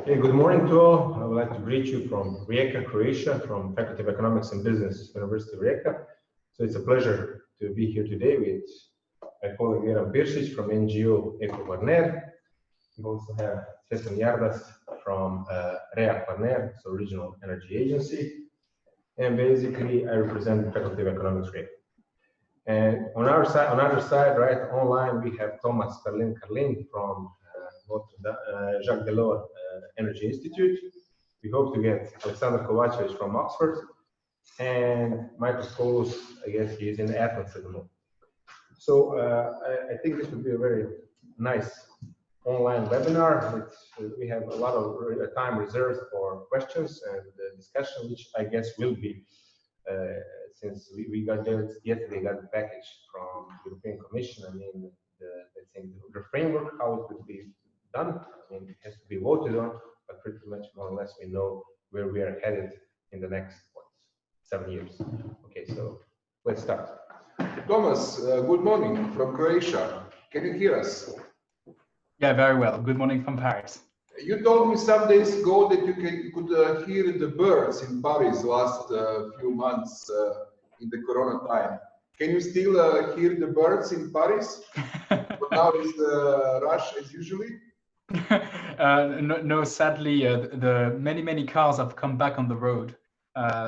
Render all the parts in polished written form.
Hey, good morning to all. I would like to greet you from Rijeka, Croatia, from Faculty of Economics and Business, University of Rijeka. So it's a pleasure to be here today with my colleague Vjeran Piršić from NGO Eko Kvarner. We also have Stefan Jardas from Eko Kvarner, so Regional Energy Agency. And basically, I represent the Faculty of Economics Rijeka. And on our side, on other side, right, online, we have Thomas Pellerin-Carlin from Jacques Delors Energy Institute. We hope to get Aleksandar Kovačević from Oxford, and Michael Scoullos, I guess he is in Athens at the moment. So I think this would be a very nice online webinar. We have a lot of time reserved for questions and discussion, which I guess will be, since we got yesterday got the package from the European Commission. I mean, the framework, how it would be done. I mean, it has to be voted on, but pretty much more or less we know where we are headed in the next 7 years. Okay, so let's start. Thomas, good morning from Croatia. Can you hear us? Yeah, very well. Good morning from Paris. You told me some days ago that you could hear the birds in Paris last few months in the Corona time. Can you still hear the birds in Paris? But now it's rush as usually? No, sadly, the many cars have come back on the road.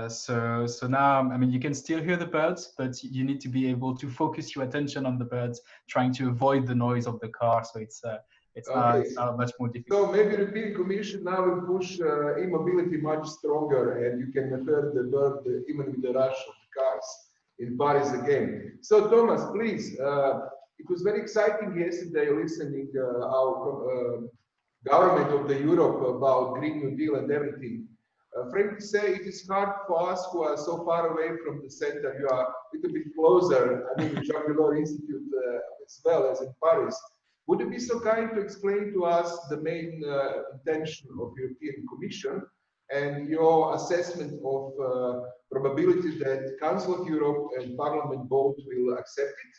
So now, I mean, you can still hear the birds, but you need to be able to focus your attention on the birds, trying to avoid the noise of the car. So it's now much more difficult. So maybe the European Commission now will push e-mobility much stronger, and you can hear the bird even with the rush of the cars in Paris again. So Thomas, please. It was very exciting yesterday listening our government of the Europe about Green New Deal and everything. Frankly say, it is hard for us who are so far away from the center. You are a little bit closer, I mean, the Jacques Delors Institute as well as in Paris. Would you be so kind to explain to us the main intention of the European Commission and your assessment of probability that Council of Europe and Parliament both will accept it?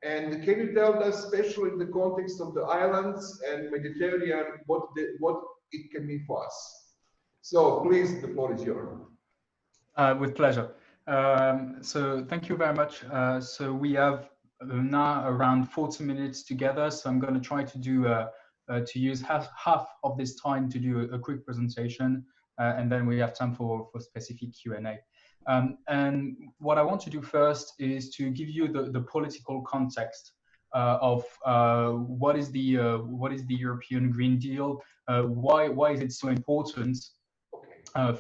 And can you tell us, especially in the context of the islands and Mediterranean, what it can mean for us? So please, the floor is yours. With pleasure. So thank you very much. So we have now around 40 minutes together. So I'm going to try to do to use half of this time to do a quick presentation, and then we have time for specific Q&A. And what I want to do first is to give you the political context of what is the European Green Deal, why is it so important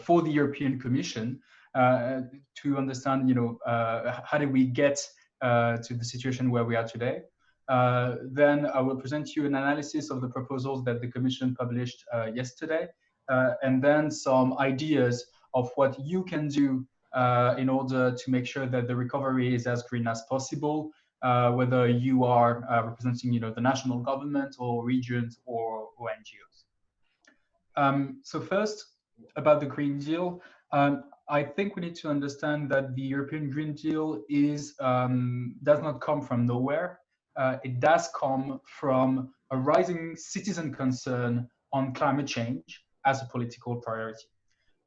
for the European Commission to understand, how did we get to the situation where we are today. Then I will present you an analysis of the proposals that the Commission published yesterday, and then some ideas of what you can do in order to make sure that the recovery is as green as possible, whether you are representing, the national government or regions or NGOs. So first, about the Green Deal, I think we need to understand that the European Green Deal does not come from nowhere. It does come from a rising citizen concern on climate change as a political priority.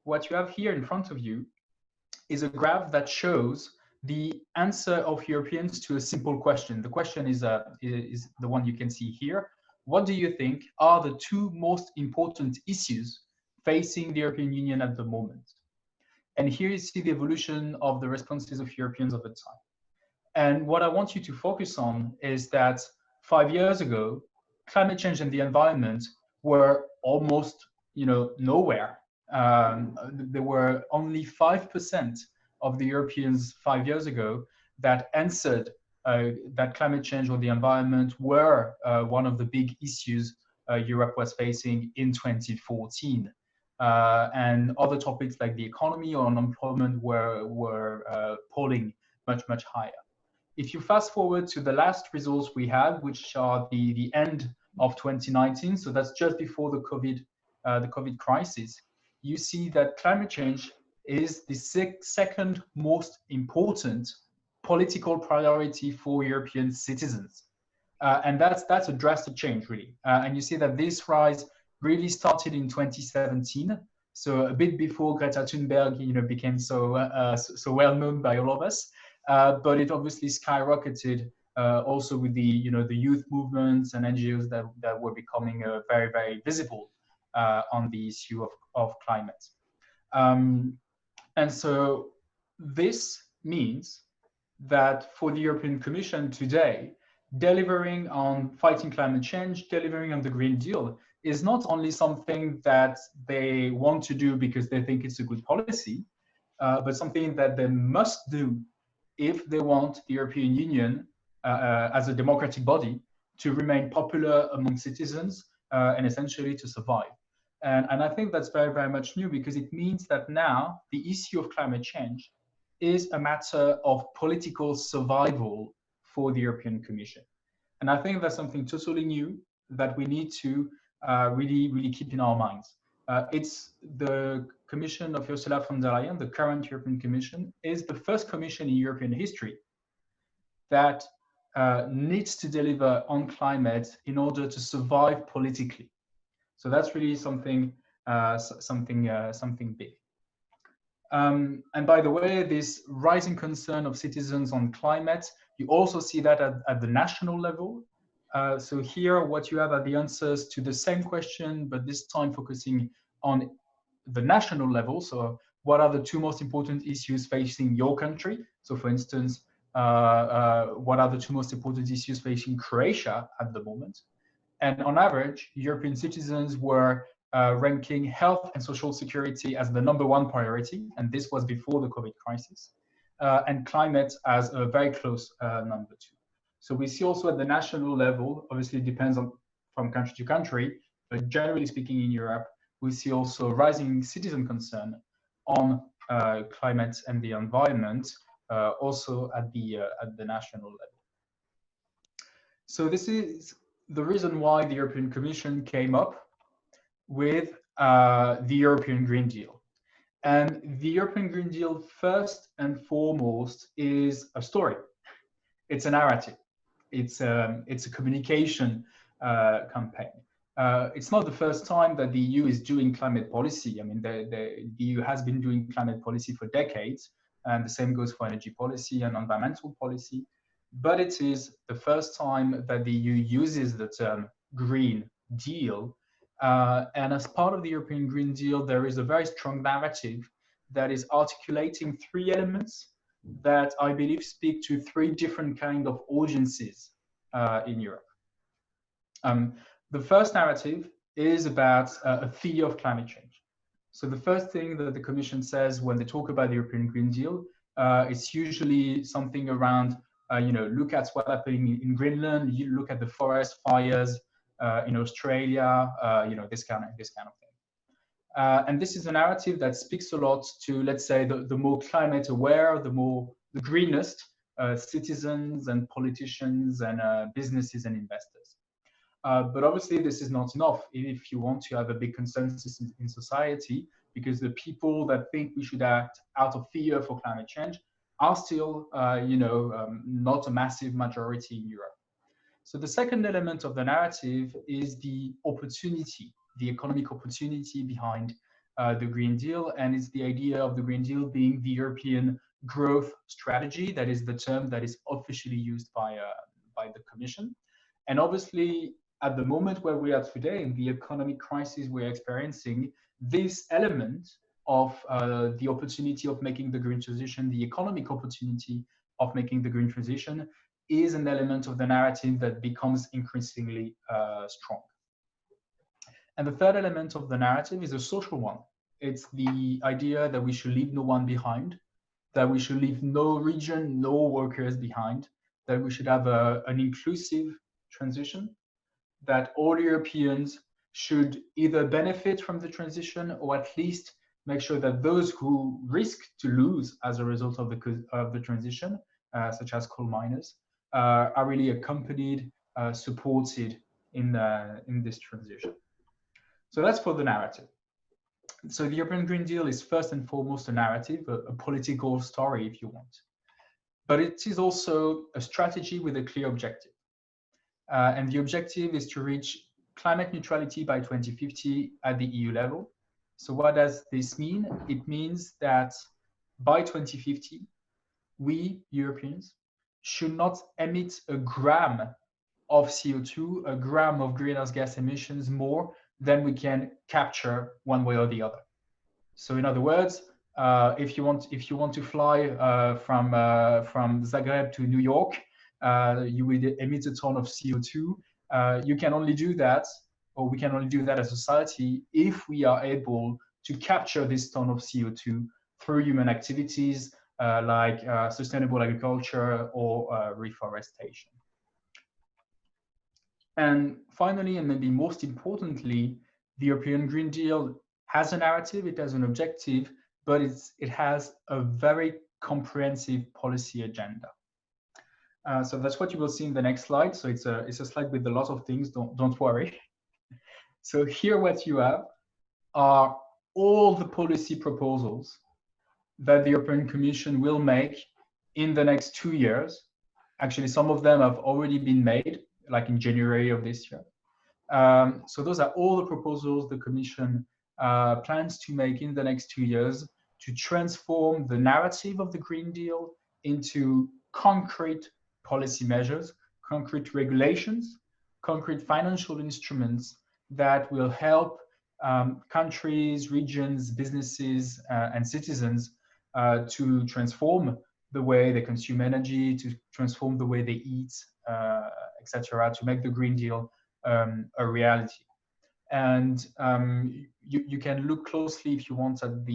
What you have here in front of you is a graph that shows the answer of Europeans to a simple question. The question is the one you can see here. What do you think are the two most important issues facing the European Union at the moment? And here you see the evolution of the responses of Europeans over time. And what I want you to focus on is that 5 years ago, climate change and the environment were almost, nowhere. There were only 5% of the Europeans 5 years ago that answered that climate change or the environment were one of the big issues Europe was facing in 2014. And other topics like the economy or unemployment were polling much higher. If you fast forward to the last results we had, which are the end of 2019, so that's just before the COVID crisis, you see that climate change is the second most important political priority for European citizens. And that's a drastic change, really. And you see that this rise really started in 2017. So a bit before Greta Thunberg, became so well known by all of us. But it obviously skyrocketed also with the the youth movements and NGOs that were becoming very, very visible on the issue of climate. And so this means that for the European Commission today, delivering on fighting climate change, delivering on the Green Deal is not only something that they want to do because they think it's a good policy, but something that they must do if they want the European Union as a democratic body to remain popular among citizens and essentially to survive. And I think that's very, very much new, because it means that now the issue of climate change is a matter of political survival for the European Commission. And I think that's something totally new that we need to really keep in our minds. It's the Commission of Ursula von der Leyen, the current European Commission, is the first commission in European history that needs to deliver on climate in order to survive politically. So that's really something big. And by the way, this rising concern of citizens on climate, you also see that at the national level. So here, what you have are the answers to the same question, but this time focusing on the national level. So what are the two most important issues facing your country? So for instance, what are the two most important issues facing Croatia at the moment? And on average, European citizens were ranking health and social security as the #1 priority, and this was before the COVID crisis, and climate as a very close #2. So we see also at the national level, obviously it depends on from country to country, but generally speaking in Europe, we see also rising citizen concern on climate and the environment, also at the national level. So this is the reason why the European Commission came up with the European Green Deal. And the European Green Deal, first and foremost, is a story. It's a narrative. It's a communication campaign. It's not the first time that the EU is doing climate policy. I mean, the EU has been doing climate policy for decades, and the same goes for energy policy and environmental policy. But it is the first time that the EU uses the term Green Deal. And as part of the European Green Deal, there is a very strong narrative that is articulating 3 elements that I believe speak to 3 different kinds of audiences in Europe. The first narrative is about a fear of climate change. So the first thing that the Commission says when they talk about the European Green Deal, it's usually something around, look at what's happening in Greenland, you look at the forest fires in Australia, this kind of thing. And this is a narrative that speaks a lot to, let's say, the more climate aware, the greenest citizens and politicians and businesses and investors. But obviously, this is not enough if you want to have a big consensus in society, because the people that think we should act out of fear for climate change are still, not a massive majority in Europe. So the second element of the narrative is the opportunity, the economic opportunity behind the Green Deal, and it's the idea of the Green Deal being the European growth strategy. That is the term that is officially used by the Commission. And obviously, at the moment where we are today, in the economic crisis we're experiencing, this element of the opportunity of making the green transition, the economic opportunity of making the green transition, is an element of the narrative that becomes increasingly strong. And the third element of the narrative is a social one. It's the idea that we should leave no one behind, that we should leave no region, no workers behind, that we should have an inclusive transition, that all Europeans should either benefit from the transition or at least make sure that those who risk to lose as a result of the transition, such as coal miners, are really accompanied, supported in this transition. So that's for the narrative. So the European Green Deal is first and foremost a narrative, a political story, if you want. But it is also a strategy with a clear objective. And the objective is to reach climate neutrality by 2050 at the EU level. So what does this mean? It means that by 2050, we Europeans should not emit a gram of CO2, a gram of greenhouse gas emissions more than we can capture one way or the other. So in other words, if you want to fly from Zagreb to New York, you will emit a ton of CO2. You can only do that, or we can only do that as a society, if we are able to capture this ton of CO2 through human activities like sustainable agriculture or reforestation. And finally, and maybe most importantly, the European Green Deal has a narrative, it has an objective, but it has a very comprehensive policy agenda. So that's what you will see in the next slide. So it's a slide with a lot of things, don't worry. So here what you have are all the policy proposals that the European Commission will make in the next 2 years. Actually, some of them have already been made, like in January of this year. So those are all the proposals the Commission plans to make in the next 2 years to transform the narrative of the Green Deal into concrete policy measures, concrete regulations, concrete financial instruments that will help countries, regions, businesses, and citizens to transform the way they consume energy, to transform the way they eat, etc., to make the Green Deal a reality. And you can look closely if you want at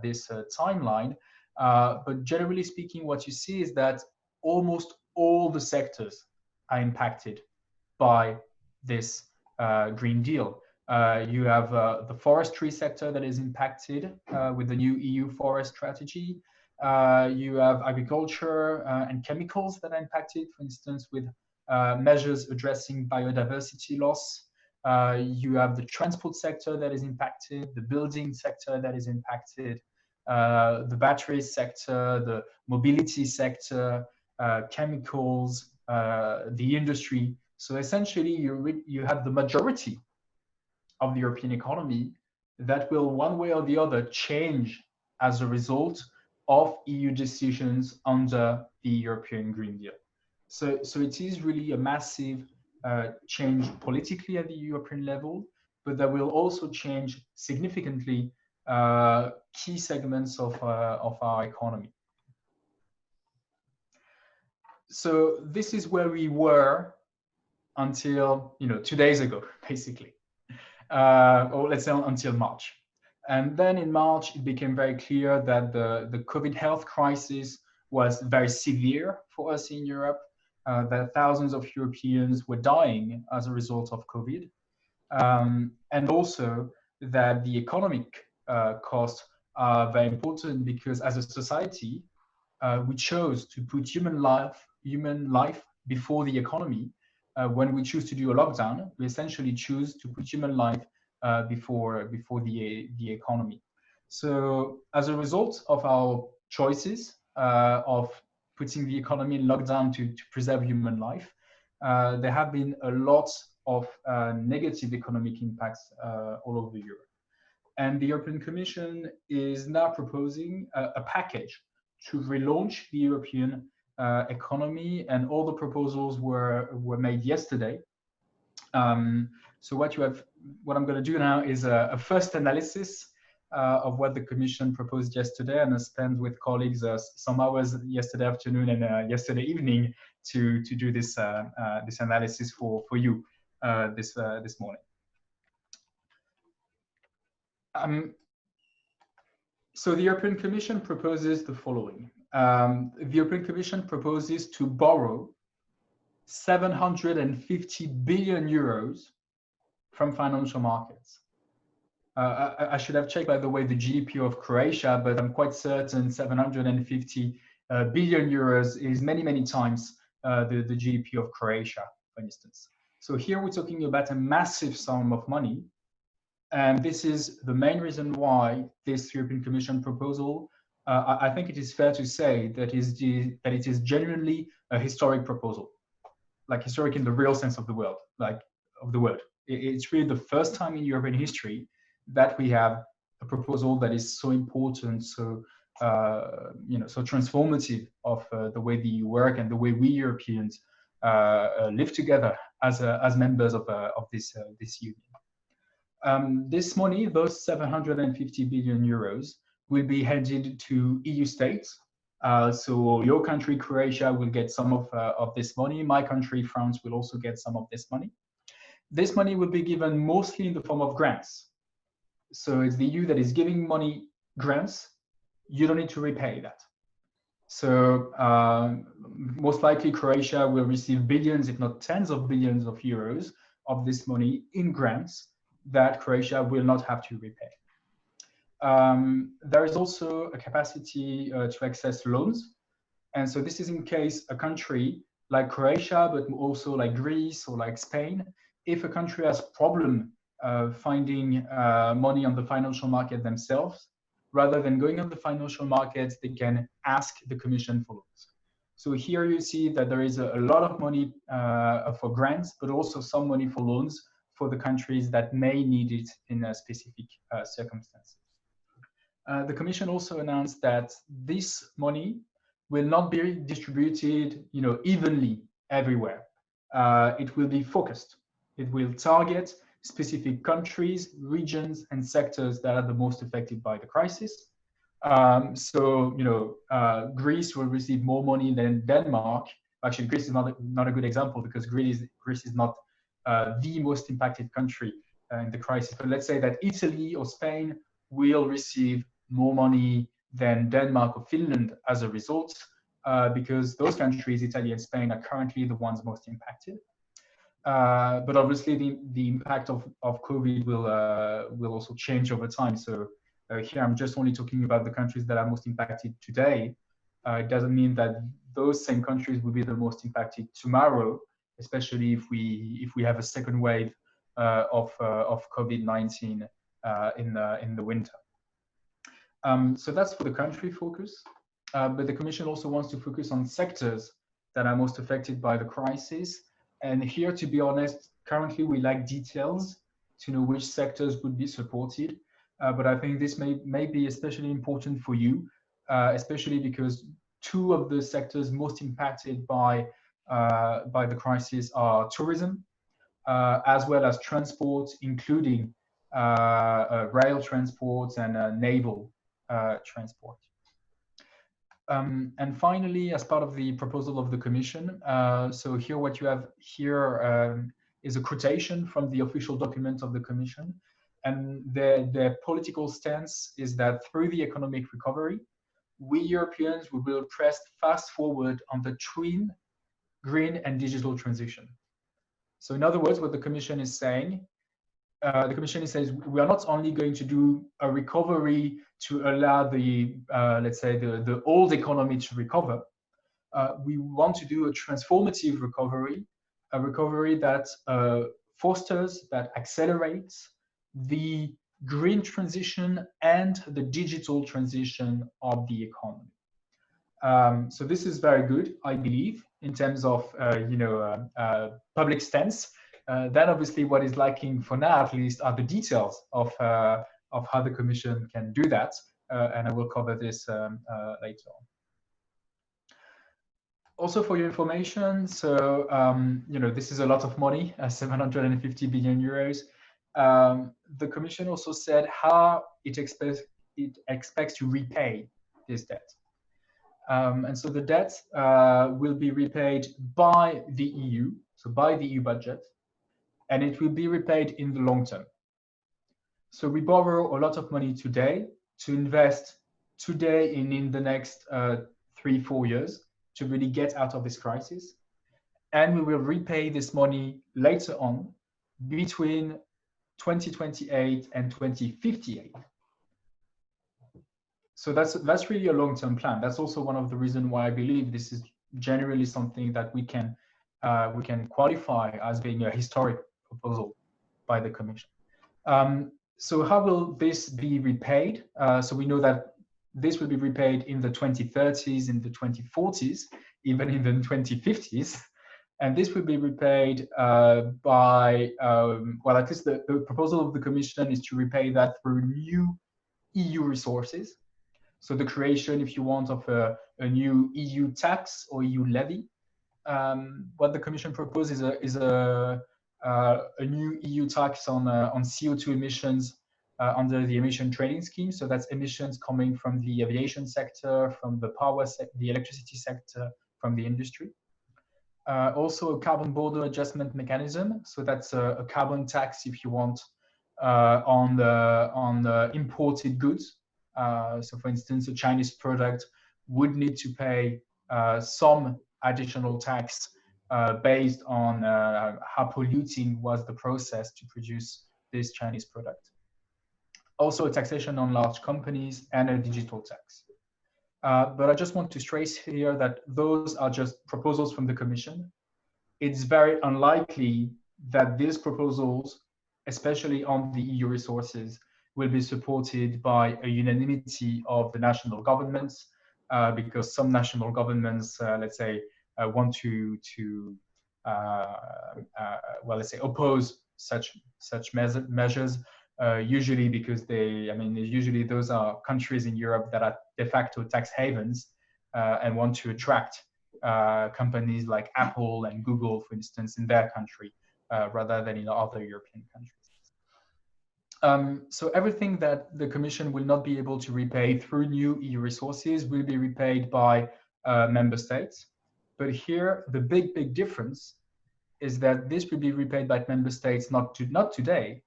this timeline. But generally speaking, what you see is that almost all the sectors are impacted by this Green Deal. You have the forestry sector that is impacted with the new EU forest strategy. You have agriculture and chemicals that are impacted, for instance, with measures addressing biodiversity loss. You have the transport sector that is impacted, the building sector that is impacted, the battery sector, the mobility sector, chemicals, the industry. So essentially, you have the majority of the European economy that will, one way or the other, change as a result of EU decisions under the European Green Deal. So it is really a massive change politically at the European level, but that will also change significantly key segments of our economy. So this is where we were until 2 days ago, basically, or let's say until March. And then in March, it became very clear that the COVID health crisis was very severe for us in Europe, that thousands of Europeans were dying as a result of COVID, and also that the economic costs are very important because as a society, we chose to put human life before the economy. When we choose to do a lockdown, we essentially choose to put human life before the economy. So as a result of our choices of putting the economy in lockdown to preserve human life, there have been a lot of negative economic impacts all over Europe. And the European Commission is now proposing a package to relaunch the European economy, and all the proposals were made yesterday. So what I'm going to do now is a first analysis of what the Commission proposed yesterday, and I spent with colleagues some hours yesterday afternoon and yesterday evening to do this this analysis for you this morning. So the European Commission proposes the following. The European Commission proposes to borrow 750 billion euros from financial markets. I should have checked, by the way, the GDP of Croatia, but I'm quite certain 750 billion euros is many, many times the GDP of Croatia, for instance. So here we're talking about a massive sum of money. And this is the main reason why this European Commission proposal, I think it is fair to say that it is genuinely a historic proposal, like historic in the real sense of the word, It's really the first time in European history that we have a proposal that is so important, so so transformative of the way the EU work and the way we Europeans live together as members of this union. This money, those 750 billion euros, will be handed to EU states. So your country, Croatia, will get some of this money. My country, France, will also get some of this money. This money will be given mostly in the form of grants. So it's the EU that is giving money grants. You don't need to repay that. So most likely Croatia will receive billions, if not tens of billions of euros of this money in grants that Croatia will not have to repay. There is also a capacity to access loans. And so this is in case a country like Croatia, but also like Greece or like Spain, if a country has a problem finding money on the financial market themselves, rather than going on the financial markets, they can ask the Commission for loans. So here you see that there is a lot of money for grants, but also some money for loans for the countries that may need it in a specific circumstances. The Commission also announced that this money will not be distributed, evenly everywhere. It will be focused. It will target specific countries, regions, and sectors that are the most affected by the crisis. Greece will receive more money than Denmark. Actually, Greece is not a good example because Greece is not the most impacted country in the crisis. But let's say that Italy or Spain will receive more money than Denmark or Finland as a result, because those countries, Italy and Spain, are currently the ones most impacted. But obviously, the impact of COVID will also change over time. So here I'm just only talking about the countries that are most impacted today. It doesn't mean that those same countries will be the most impacted tomorrow, especially if we have a second wave of COVID-19 in the winter. So that's for the country focus. But the Commission also wants to focus on sectors that are most affected by the crisis. And here, to be honest, currently we lack details to know which sectors would be supported. But I think this may be especially important for you, especially because two of the sectors most impacted by the crisis are tourism, as well as transport, including rail transport and naval transport. And finally, as part of the proposal of the Commission, so here what you have here is a quotation from the official document of the Commission. And their political stance is that through the economic recovery, we Europeans will press fast forward on the twin green and digital transition. So in other words, what the Commission is saying, we are not only going to do a recovery to allow the, let's say, the old economy to recover. We want to do a transformative recovery, a recovery that fosters, that accelerates the green transition and the digital transition of the economy. So this is very good, I believe, in terms of public stance. Then obviously what is lacking for now, at least, are the details of how the Commission can do that, and I will cover this later on. Also for your information, so this is a lot of money, 750 billion euros. The Commission also said how it expects to repay this debt. And so the debt will be repaid by the EU, so by the EU budget, and it will be repaid in the long term. So we borrow a lot of money today to invest today in the next 3-4 years to really get out of this crisis. And we will repay this money later on between 2028 and 2058. So that's really a long-term plan. That's also one of the reasons why I believe this is generally something that we can qualify as being a historic proposal by the Commission. So how will this be repaid? So we know that this will be repaid in the 2030s, in the 2040s, even in the 2050s. And this will be repaid by, well, at least the proposal of the Commission is to repay that through new EU resources. So the creation, if you want, of a new EU tax or EU levy. What the Commission proposes is a new EU tax on CO2 emissions under the emission trading scheme. So that's emissions coming from the aviation sector, from the power sector, the electricity sector, from the industry. Also a carbon border adjustment mechanism. So that's a carbon tax, if you want, on the imported goods. So for instance, a Chinese product would need to pay some additional tax based on how polluting was the process to produce this Chinese product. Also a taxation on large companies and a digital tax. But I just want to stress here that those are just proposals from the Commission. It's very unlikely that these proposals, especially on the EU resources, will be supported by a unanimity of the national governments, because some national governments, let's say, want to well, let's say, oppose such measures. Usually because usually those are countries in Europe that are de facto tax havens and want to attract companies like Apple and Google, for instance, in their country rather than in other European countries. So everything that the Commission will not be able to repay through new EU resources will be repaid by member states. But here, the big difference is that this will be repaid by member states not today,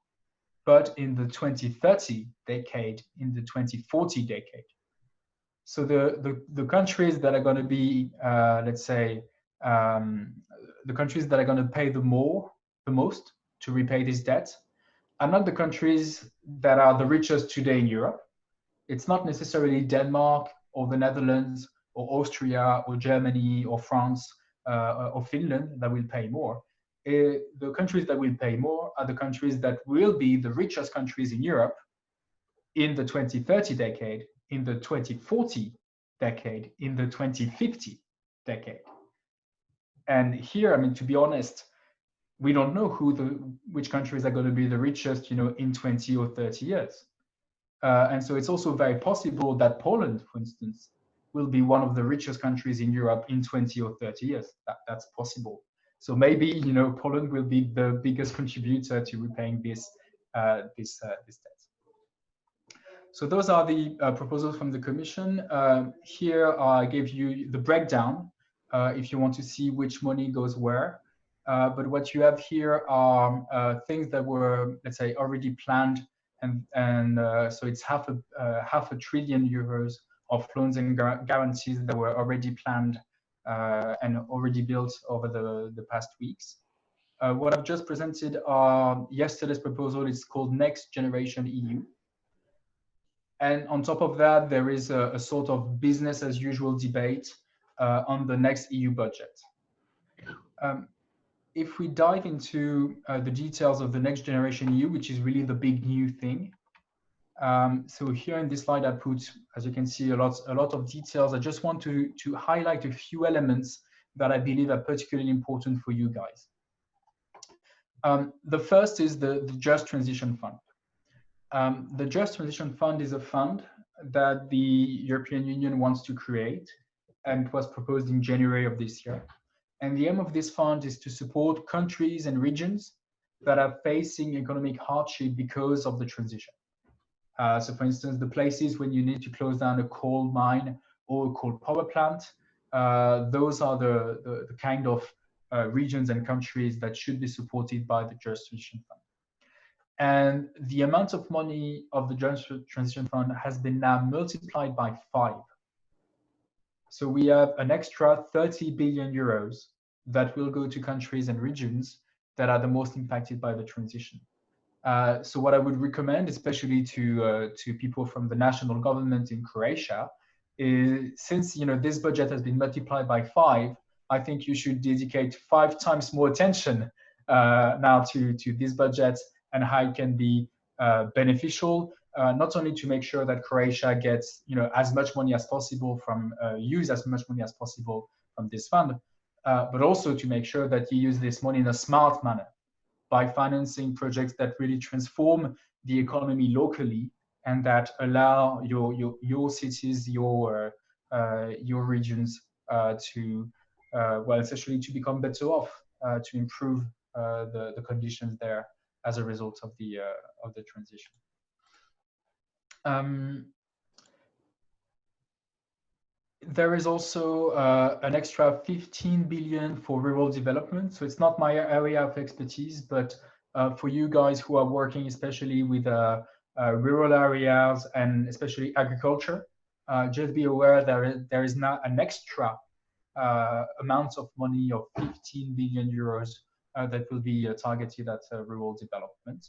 but in the 2030 decade, in the 2040 decade. So the countries that are going to be, let's say, the countries that are going to pay the most to repay this debt are not the countries that are the richest today in Europe. It's not necessarily Denmark or the Netherlands or Austria or Germany or France or Finland that will pay more. The countries that will pay more are the countries that will be the richest countries in Europe in the 2030 decade, in the 2040 decade, in the 2050 decade. And here, I mean, to be honest, we don't know which countries are going to be the richest, in 20 or 30 years. And so it's also very possible that Poland, for instance, will be one of the richest countries in Europe in 20 or 30 years. That's possible. So maybe, Poland will be the biggest contributor to repaying this debt. So those are the proposals from the Commission. Here I gave you the breakdown if you want to see which money goes where. But what you have here are things that were, let's say, already planned, and so it's half a trillion euros of loans and guarantees that were already planned and already built over the past weeks. What I've just presented are yesterday's proposal. It's called Next Generation EU. And on top of that, there is a sort of business as usual debate on the next EU budget. If we dive into the details of the Next Generation EU, which is really the big new thing. So here in this slide, I put, as you can see, a lot of details. I just want to highlight a few elements that I believe are particularly important for you guys. The first is the Just Transition Fund. The Just Transition Fund is a fund that the European Union wants to create, and it was proposed in January of this year. And the aim of this fund is to support countries and regions that are facing economic hardship because of the transition. So for instance, the places when you need to close down a coal mine or a coal power plant, those are the kind of regions and countries that should be supported by the Just Transition Fund. And the amount of money of the Just Transition Fund has been now multiplied by 5. So we have an extra 30 billion euros that will go to countries and regions that are the most impacted by the transition. So what I would recommend, especially to people from the national government in Croatia, is since this budget has been multiplied by 5, I think you should dedicate 5 times more attention now to this budget and how it can be beneficial, not only to make sure that Croatia gets as much money as possible from use as much money as possible from this fund, but also to make sure that you use this money in a smart manner by financing projects that really transform the economy locally and that allow your cities, your regions to, well, essentially to become better off, to improve the conditions there as a result of the transition. There is also an extra 15 billion for rural development. So it's not my area of expertise, but for you guys who are working especially with rural areas and especially agriculture, just be aware there is now an extra amount of money of 15 billion euros that will be targeted at rural development.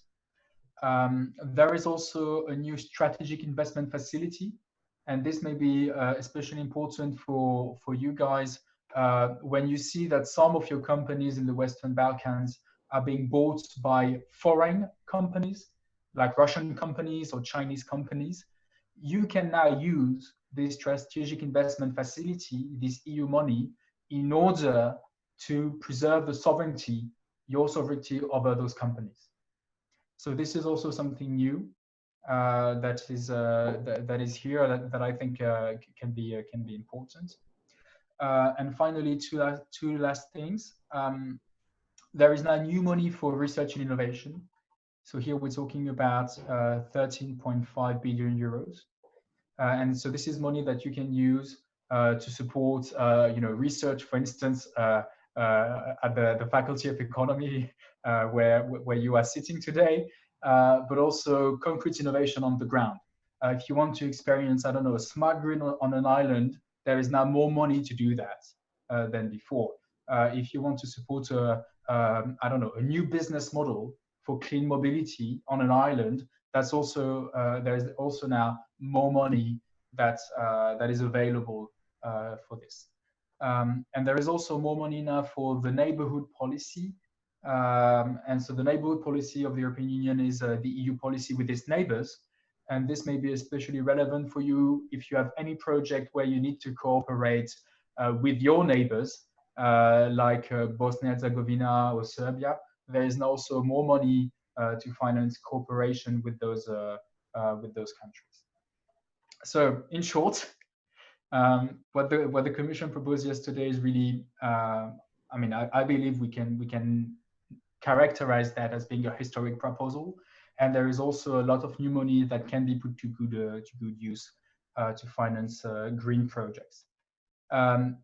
There is also a new strategic investment facility. And this may be especially important for you guys when you see that some of your companies in the Western Balkans are being bought by foreign companies, like Russian companies or Chinese companies. You can now use this strategic investment facility, this EU money, in order to preserve the sovereignty, your sovereignty over those companies. So this is also something new. That is here that I think can be important. And finally, two last things. There is now new money for research and innovation. So here we're talking about 13.5 billion euros, and so this is money that you can use to support research, for instance, at the Faculty of Economy, where you are sitting today. But also concrete innovation on the ground. If you want to experience, I don't know, a smart grid on an island, there is now more money to do that than before. If you want to support I don't know, a new business model for clean mobility on an island, that's also there is also now more money that is available for this. And there is also more money now for the neighborhood policy. And so the neighborhood policy of the European Union is the EU policy with its neighbors. And this may be especially relevant for you if you have any project where you need to cooperate with your neighbors, like Bosnia and Herzegovina or Serbia. There is now also more money to finance cooperation with those countries. So in short, what the Commission proposed yesterday is really, I mean, I believe we can characterize that as being a historic proposal, and there is also a lot of new money that can be put to good use to finance green projects.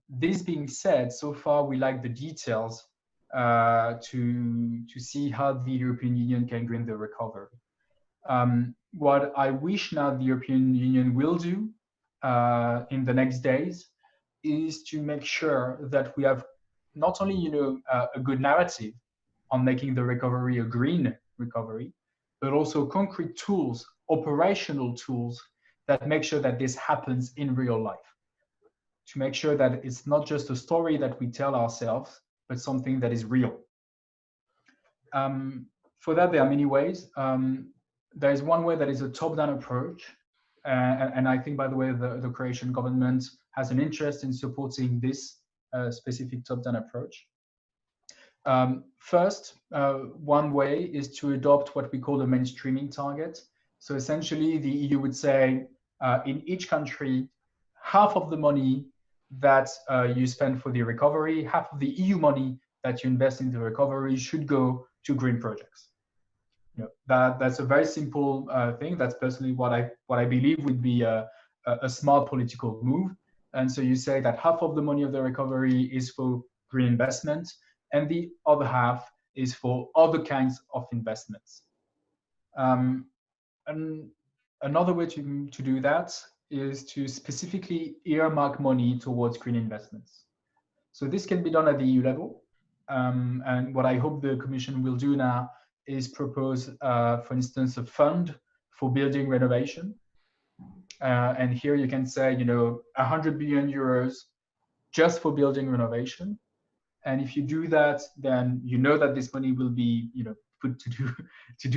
This being said, so far we like the details to see how the European Union can green the recovery. What I wish now the European Union will do in the next days is to make sure that we have not only a good narrative on making the recovery a green recovery, but also concrete tools, operational tools that make sure that this happens in real life. To make sure that it's not just a story that we tell ourselves, but something that is real. For that, there are many ways. There is one way that is a top-down approach. And I think, by the way, the Croatian government has an interest in supporting this specific top-down approach. First, one way is to adopt what we call a mainstreaming target. So essentially, the EU would say, in each country, half of the money that you spend for the recovery, half of the EU money that you invest in the recovery should go to green projects. That's a very simple thing. That's personally what I believe would be a smart political move. And so you say that half of the money of the recovery is for green investment, and the other half is for other kinds of investments. And another way to do that is to specifically earmark money towards green investments. So this can be done at the EU level. And what I hope the Commission will do now is propose, for instance, a fund for building renovation. And here you can say, 100 billion euros just for building renovation. And if you do that, then you know that this money will be, put to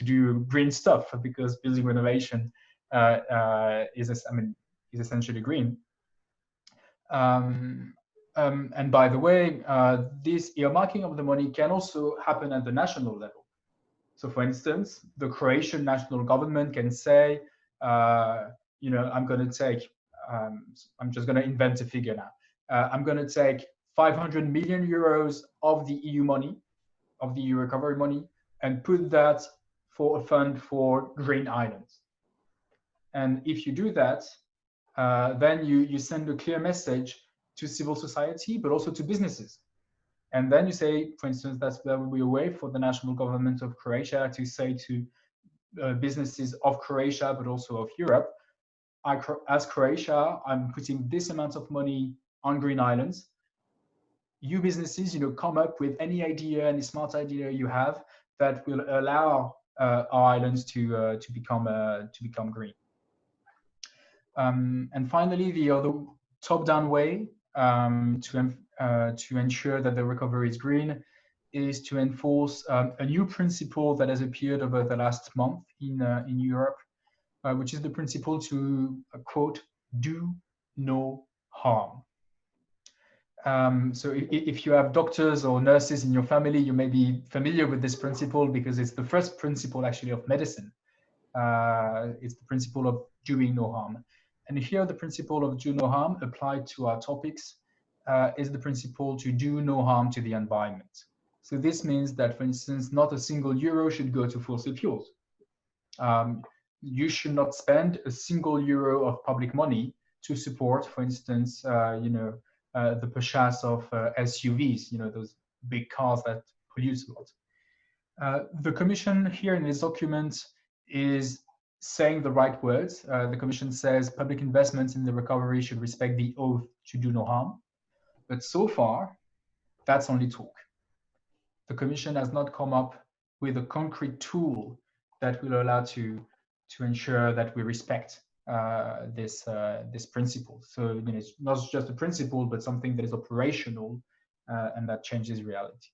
do green stuff, because building renovation is essentially green. And by the way, this earmarking of the money can also happen at the national level. So for instance, the Croatian national government can say, you know, I'm going to take, I'm just going to invent a figure now. I'm going to take 500 million euros of the EU money, of the EU recovery money, and put that for a fund for green islands. And if you do that, then you send a clear message to civil society, but also to businesses. And then you say, for instance, that will be a way for the national government of Croatia to say to businesses of Croatia, but also of Europe, as Croatia, I'm putting this amount of money on green islands. You businesses, you know, come up with any idea, any smart idea you have that will allow our islands to become green. And finally, the other top-down way to ensure that the recovery is green is to enforce a new principle that has appeared over the last month in Europe, which is the principle to, quote, do no harm. So if you have doctors or nurses in your family, you may be familiar with this principle because it's the first principle actually of medicine. It's the principle of doing no harm. And here the principle of do no harm applied to our topics is the principle to do no harm to the environment. So this means that, for instance, not a single euro should go to fossil fuels. You should not spend a single euro of public money to support, for instance, you know, the purchase of SUVs, you know, those big cars that pollute a lot. The Commission here in this document is saying the right words. The Commission says public investments in the recovery should respect the oath to do no harm. But so far, that's only talk. The Commission has not come up with a concrete tool that will allow to ensure that we respect this principle. So you know, it's not just a principle, but something that is operational and that changes reality.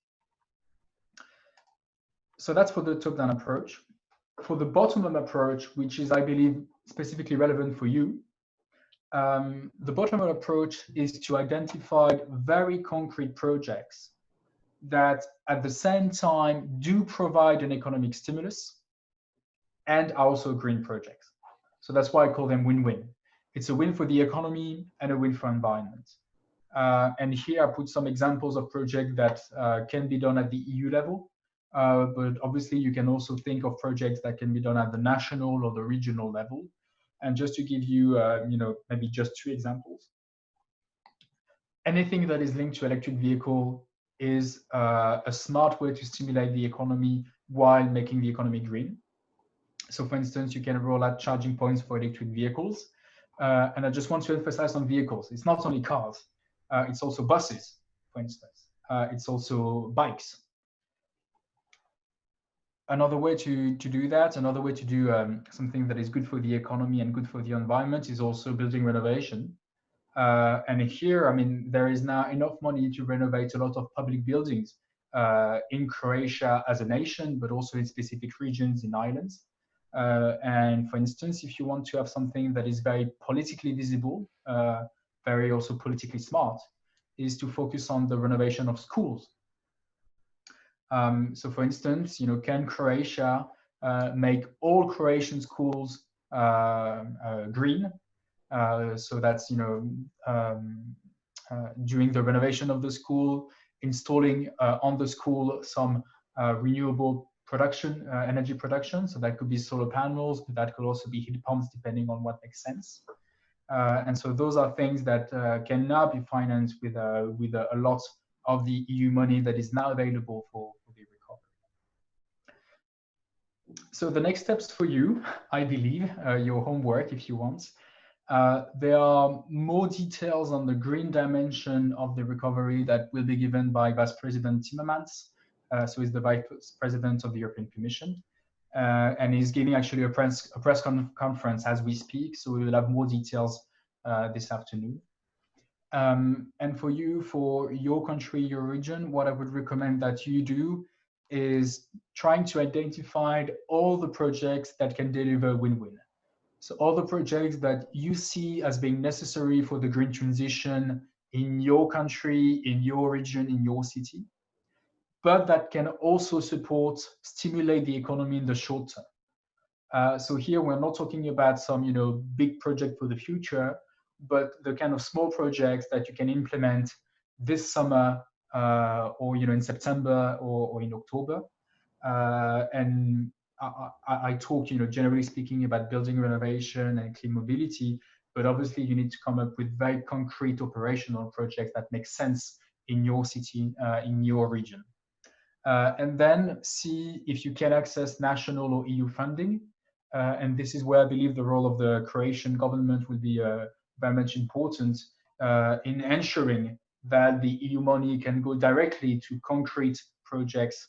So that's for the top-down approach. For the bottom-up approach, which is, I believe, specifically relevant for you, the bottom-up approach is to identify very concrete projects that at the same time do provide an economic stimulus and are also green projects. So that's why I call them win-win. It's a win for the economy and a win for environment. And here I put some examples of projects that can be done at the EU level. But obviously you can also think of projects that can be done at the national or the regional level. And just to give you, you know, maybe just 2 examples. Anything that is linked to electric vehicle is a smart way to stimulate the economy while making the economy green. So for instance, you can roll out charging points for electric vehicles. And I just want to emphasize on vehicles. It's not only cars, it's also buses, for instance. It's also bikes. Another way to do that, another way to do something that is good for the economy and good for the environment is also building renovation. And here, I mean, there is now enough money to renovate a lot of public buildings in Croatia as a nation, but also in specific regions in islands. And for instance, if you want to have something that is very politically visible, very also politically smart, is to focus on the renovation of schools. So for instance, you know, can Croatia make all Croatian schools green? So that's, you know, during the renovation of the school, installing on the school some renewable production, energy production. So that could be solar panels, but that could also be heat pumps, depending on what makes sense. And so those are things that can now be financed with a lot of the EU money that is now available for the recovery. So the next steps for you, I believe, your homework if you want, there are more details on the green dimension of the recovery that will be given by Vice President Timmermans. So he's the Vice President of the European Commission. And he's giving actually a press conference as we speak. So we will have more details this afternoon. And for you, for your country, your region, what I would recommend that you do is trying to identify all the projects that can deliver win-win. So all the projects that you see as being necessary for the green transition in your country, in your region, in your city, but that can also stimulate the economy in the short term. So here we're not talking about some, big project for the future, but the kind of small projects that you can implement this summer, or in September or in October. And I talk, generally speaking, about building renovation and clean mobility, but obviously you need to come up with very concrete operational projects that make sense in your city, in your region. And then see if you can access national or EU funding. And this is where I believe the role of the Croatian government will be very much important in ensuring that the EU money can go directly to concrete projects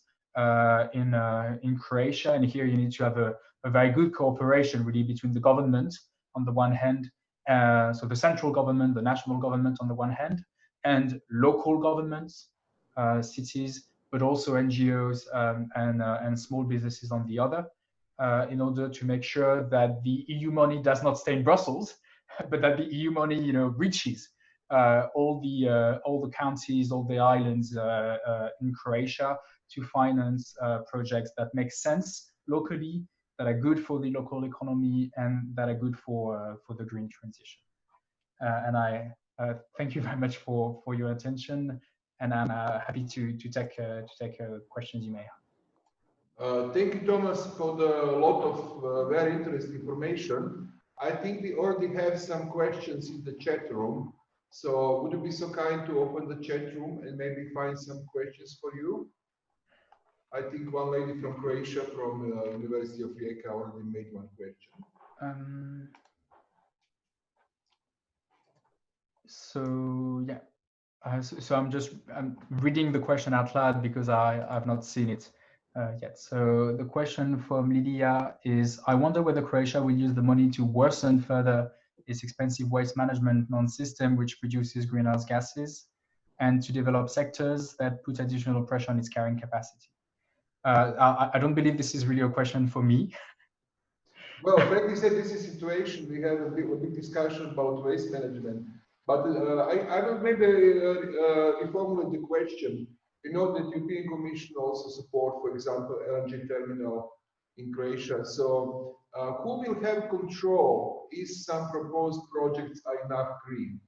in Croatia. And here you need to have a very good cooperation really between the government on the one hand, so the central government, the national government on the one hand, and local governments, cities, but also NGOs and small businesses on the other, in order to make sure that the EU money does not stay in Brussels, but that the EU money, reaches all the counties, all the islands in Croatia to finance projects that make sense locally, that are good for the local economy, and that are good for the green transition. And I thank you very much for your attention, and I'm happy to take questions you may have. Thank you, Thomas, for the lot of very interesting information. I think we already have some questions in the chat room. So would you be so kind to open the chat room and maybe find some questions for you? I think one lady from Croatia, from the University of Rijeka, already made one question. So yeah, so I'm reading the question out loud because I've not seen it yet. So the question from Lydia is, I wonder whether Croatia will use the money to worsen further its expensive waste management non-system, which produces greenhouse gases, and to develop sectors that put additional pressure on its carrying capacity. I don't believe this is really a question for me. Well, frankly said, this is a situation. We have a big discussion about waste management. But I will maybe reformulate the question. We know that the European Commission also support, for example, LNG terminal in Croatia. So who will have control if some proposed projects are enough green?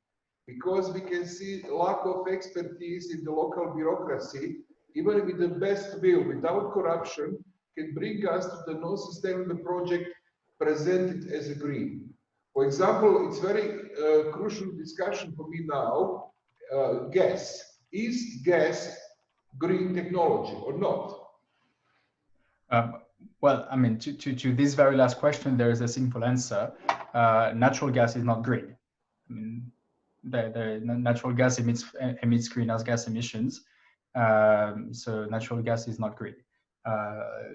Because we can see lack of expertise in the local bureaucracy, even with the best will, without corruption, can bring us to the non-sustainable project presented as a green. For example, it's very crucial discussion for me now, gas. Is gas green technology or not? Well, I mean, to this very last question, there is a simple answer. Natural gas is not green. I mean, the natural gas emits greenhouse gas emissions. So natural gas is not green.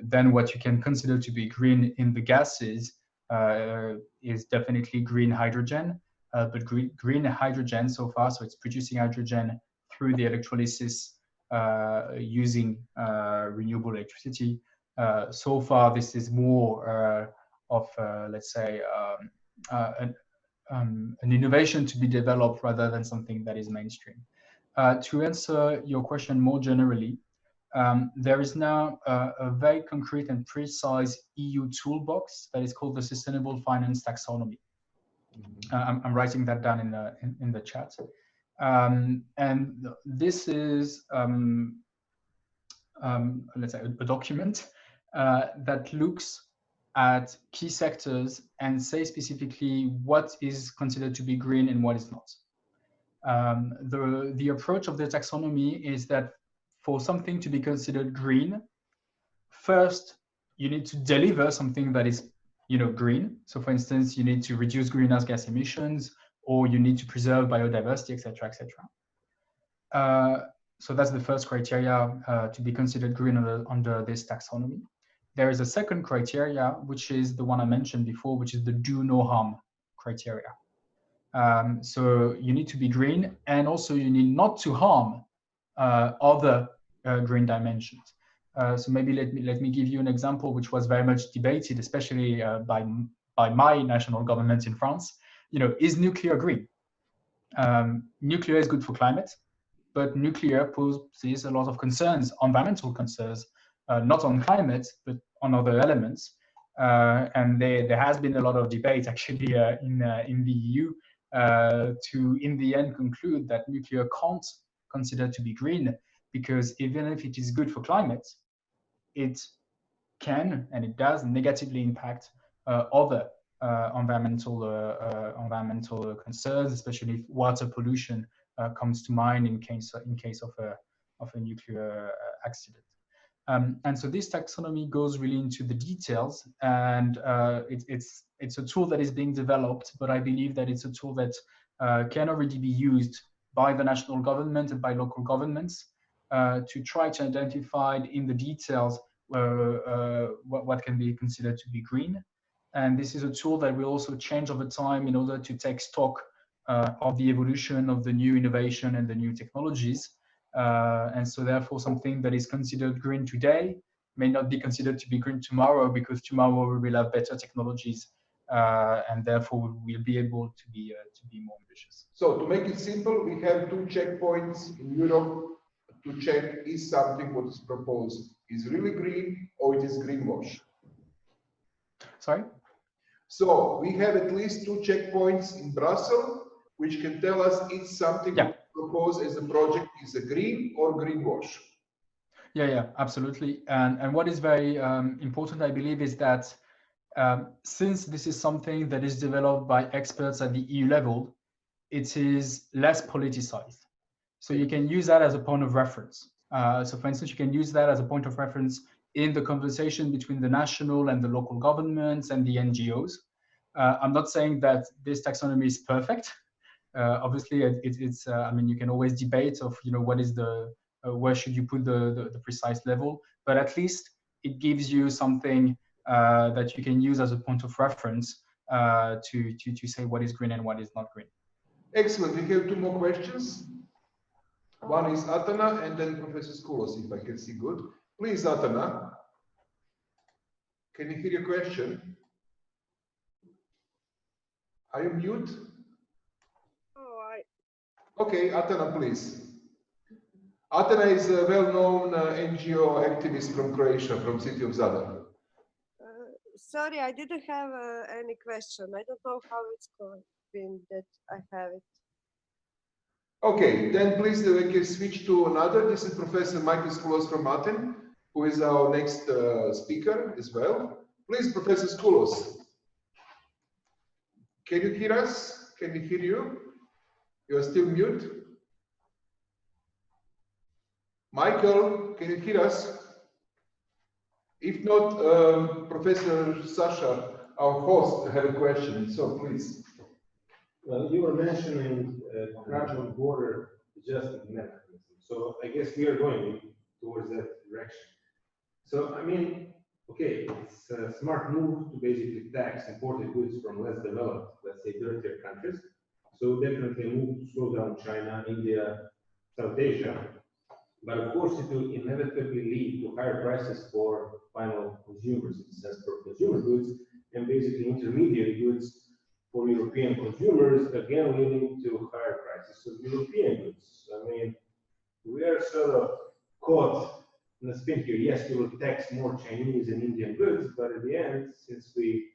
Then what you can consider to be green in the gases is definitely green hydrogen, but green hydrogen so far, so it's producing hydrogen through the electrolysis using renewable electricity. So far, this is more of, let's say, an innovation to be developed rather than something that is mainstream. To answer your question more generally, there is now a very concrete and precise EU toolbox that is called the Sustainable Finance Taxonomy. I'm writing that down in the chat. And this is, let's say, a document that looks at key sectors and say specifically what is considered to be green and what is not. The approach of the taxonomy is that for something to be considered green, first you need to deliver something that is, green. So, for instance, you need to reduce greenhouse gas emissions, or you need to preserve biodiversity, etc., etc. So that's the first criteria to be considered green under this taxonomy. There is a second criteria, which is the one I mentioned before, which is the do no harm criteria. So you need to be green, and also you need not to harm other green dimensions. So maybe let me give you an example, which was very much debated, especially by my national government in France. Is nuclear green? nuclear is good for climate, but nuclear poses a lot of concerns, environmental concerns, not on climate, but on other elements. And there has been a lot of debate actually in the EU to, in the end, conclude that nuclear can't consider to be green, because even if it is good for climate, it can and it does negatively impact other environmental concerns, especially if water pollution comes to mind in case of a nuclear accident. And so this taxonomy goes really into the details, and it's a tool that is being developed, but I believe that it's a tool that can already be used by the national government and by local governments to try to identify in the details what can be considered to be green. And this is a tool that will also change over time in order to take stock of the evolution of the new innovation and the new technologies. And so therefore something that is considered green today may not be considered to be green tomorrow, because tomorrow we will have better technologies and therefore we'll be able to be more ambitious. So to make it simple, we have 2 checkpoints in Europe to check is something what is proposed is really green or it is greenwash. Sorry? So we have at least 2 checkpoints in Brussels, which can tell us if something proposed as a project is a green or greenwash. Yeah, absolutely. And what is very important, I believe, is that since this is something that is developed by experts at the EU level, it is less politicized. So you can use that as a point of reference. So for instance, you can use that as a point of reference in the conversation between the national and the local governments and the NGOs. I'm not saying that this taxonomy is perfect. Obviously, it's I mean, you can always debate of, you know, what is the where should you put the precise level, but at least it gives you something that you can use as a point of reference to say what is green and what is not green. Excellent. We have 2 more questions. One is Atana and then Professor Scoullos, if I can see good. Please, Atana, can you hear your question? Are you mute? Okay, Atana, please. Atana is a well-known NGO activist from Croatia, from city of Zadar. Sorry, I didn't have any question. I don't know how it's going that I have it. Okay, then please we can switch to another. This is Professor Michael Scoullos from Athens, who is our next speaker as well. Please, Professor Scoullos. Can you hear us? Can we hear you? You are still mute. Michael, can you hear us? If not, Professor Saša, our host, have a question, so please. Well, you were mentioning gradual border adjustment mechanism. So I guess we are going towards that direction. So, I mean, okay, it's a smart move to basically tax imported goods from less developed, let's say, dirtier countries. So definitely a move to slow down China, India, South Asia. But of course, it will inevitably lead to higher prices for final consumers, in the sense for consumer goods, and basically intermediate goods for European consumers, again leading to higher prices of European goods. I mean, we are sort of caught in a spin here. Yes, we will tax more Chinese and Indian goods, but at the end, since we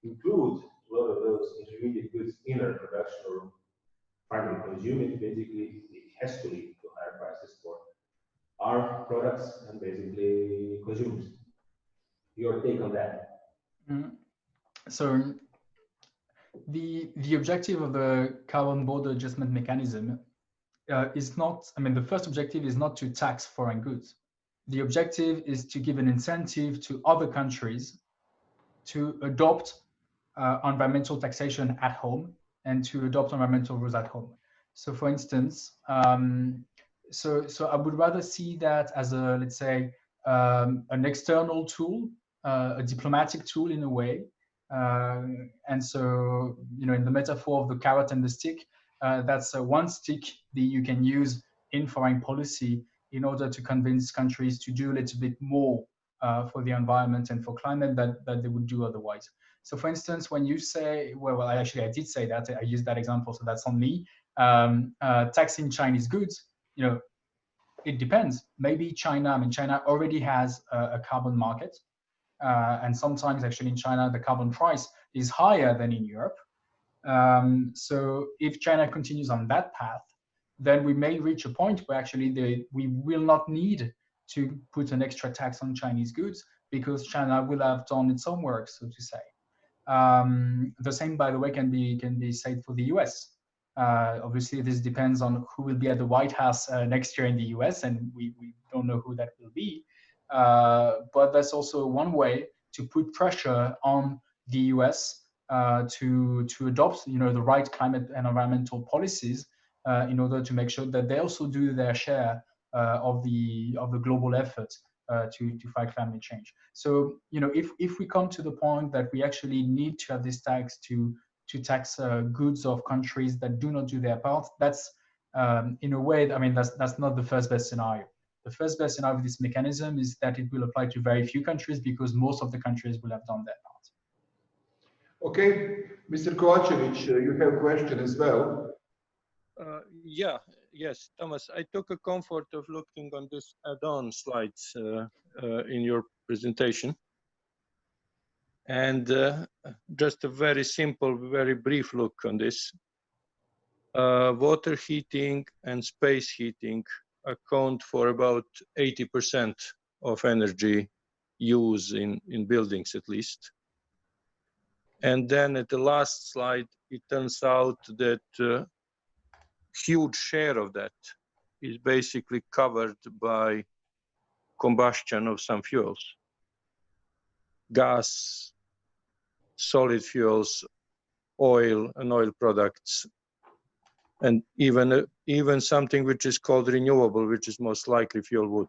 include a lot of those intermediate goods in our production or final consuming, basically it has to lead to higher prices for our products and basically consumers. Your take on that? So the objective of the carbon border adjustment mechanism is not, I mean, the first objective is not to tax foreign goods. The objective is to give an incentive to other countries to adopt environmental taxation at home and to adopt environmental rules at home. So for instance, so I would rather see that as a, let's say, an external tool, a diplomatic tool in a way. And so, you know, in the metaphor of the carrot and the stick, that's one stick that you can use in foreign policy in order to convince countries to do a little bit more for the environment and for climate that they would do otherwise. So for instance, when you say, well, I did say that, I used that example, so that's on me. taxing Chinese goods, you know, it depends. Maybe China, I mean, China already has a carbon market. And sometimes actually in China, the carbon price is higher than in Europe. So if China continues on that path, then we may reach a point where actually we will not need to put an extra tax on Chinese goods because China will have done its own work, so to say. The same, by the way, can be said for the US. Obviously, this depends on who will be at the White House next year in the US, and we don't know who that will be. But that's also one way to put pressure on the US to adopt, you know, the right climate and environmental policies in order to make sure that they also do their share of the global effort to fight climate change. So, you know, if we come to the point that we actually need to have this tax to tax goods of countries that do not do their part, that's in a way, I mean, that's not the first best scenario. The first best scenario of this mechanism is that it will apply to very few countries because most of the countries will have done their part. Okay, Mr. Kovačević, you have a question as well. Yes, Thomas, I took a comfort of looking on this add-on slides in your presentation. And just a very simple, very brief look on this. Water heating and space heating account for about 80% of energy use in buildings, at least. And then at the last slide, it turns out that huge share of that is basically covered by combustion of some fuels, gas, solid fuels, oil and oil products, and even something which is called renewable, which is most likely fuel wood.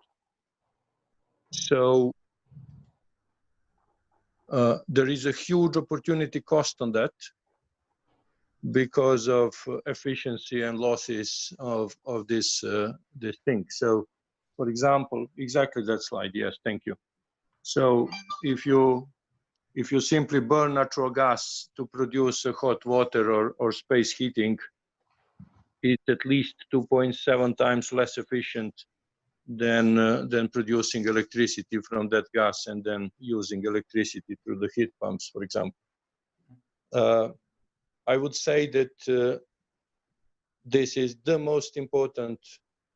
So there is a huge opportunity cost on that because of efficiency and losses of this thing. So, for example, exactly that slide. Yes, thank you. So if you simply burn natural gas to produce hot water or space heating, it's at least 2.7 times less efficient than producing electricity from that gas and then using electricity through the heat pumps, for example. I would say that this is the most important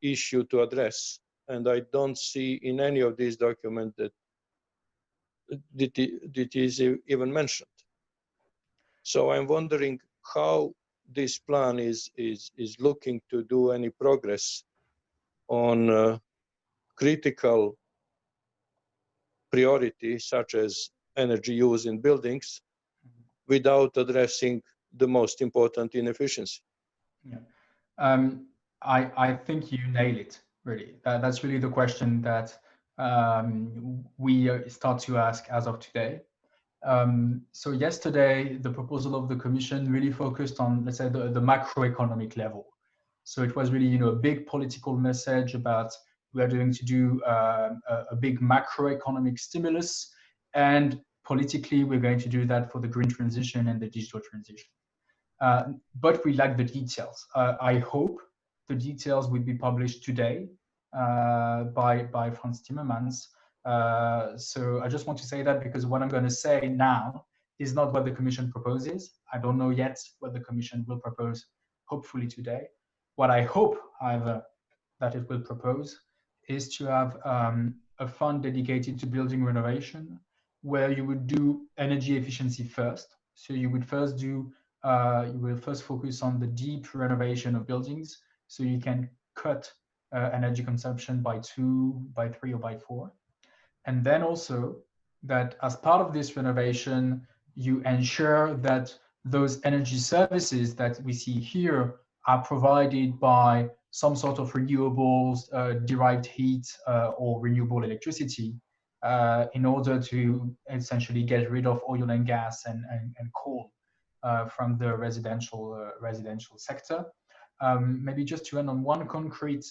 issue to address, and I don't see in any of these documents that it is even mentioned. So I'm wondering how this plan is looking to do any progress on critical priorities such as energy use in buildings without addressing the most important inefficiency. Yeah. I think you nail it, really. That's really the question that we start to ask as of today. So yesterday, the proposal of the Commission really focused on, let's say, the macroeconomic level. So it was really, you know, a big political message about we are going to do a big macroeconomic stimulus, and politically we're going to do that for the green transition and the digital transition. But we lack the details. I hope the details will be published today by Frans Timmermans. So I just want to say that because what I'm going to say now is not what the Commission proposes. I don't know yet what the Commission will propose, hopefully today. What I hope, however, that it will propose is to have a fund dedicated to building renovation, where you would do energy efficiency first. So you would first do, you will first focus on the deep renovation of buildings, so you can cut energy consumption by 2, by 3, or by 4. And then also that as part of this renovation, you ensure that those energy services that we see here are provided by some sort of renewables, derived heat, or renewable electricity in order to essentially get rid of oil and gas and coal from the residential sector. Maybe just to end on one concrete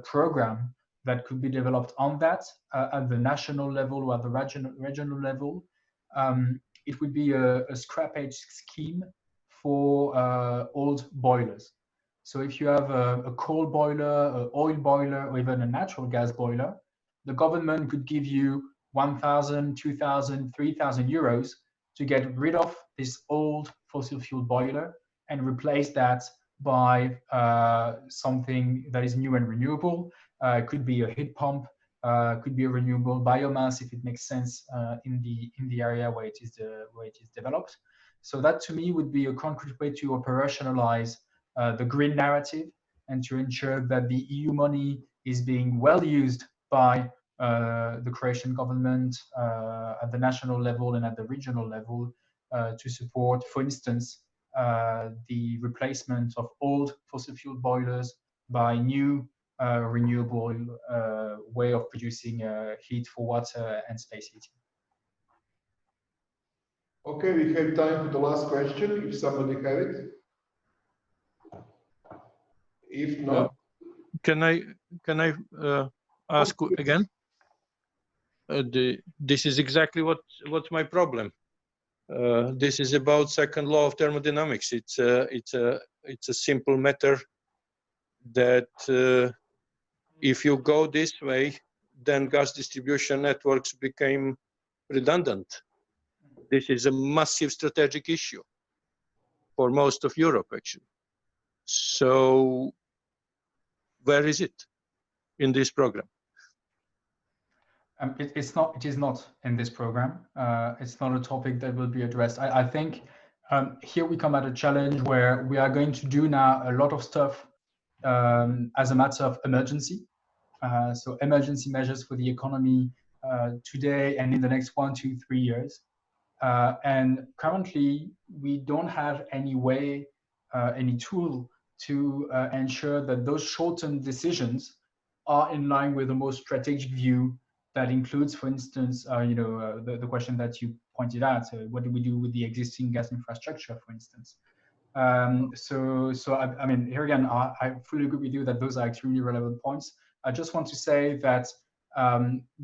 program that could be developed on that at the national level or at the regional level. It would be a scrappage scheme for old boilers. So if you have a coal boiler, an oil boiler, or even a natural gas boiler, the government could give you 1,000, 2,000, 3,000 euros to get rid of this old fossil fuel boiler and replace that by something that is new and renewable. It could be a heat pump, could be a renewable biomass if it makes sense in the area where it is developed. So that to me would be a concrete way to operationalize the green narrative and to ensure that the EU money is being well used by the Croatian government at the national level and at the regional level to support, for instance, the replacement of old fossil fuel boilers by new renewable way of producing heat for water and space heating. Okay, we have time for the last question, if somebody have it. If not, can I ask again? This is exactly what's my problem. This is about second law of thermodynamics. It's a simple matter that if you go this way, then gas distribution networks became redundant. This is a massive strategic issue for most of Europe, actually. So where is it in this program? It is not in this program. It's not a topic that will be addressed. I think here we come at a challenge where we are going to do now a lot of stuff as a matter of emergency. So emergency measures for the economy today and in the next 1, 2, 3 years. And currently, we don't have any way, any tool to ensure that those short-term decisions are in line with the most strategic view that includes, for instance, the question that you pointed out. What do we do with the existing gas infrastructure, for instance? I mean, here again, I fully agree with you that those are extremely relevant points. I just want to say that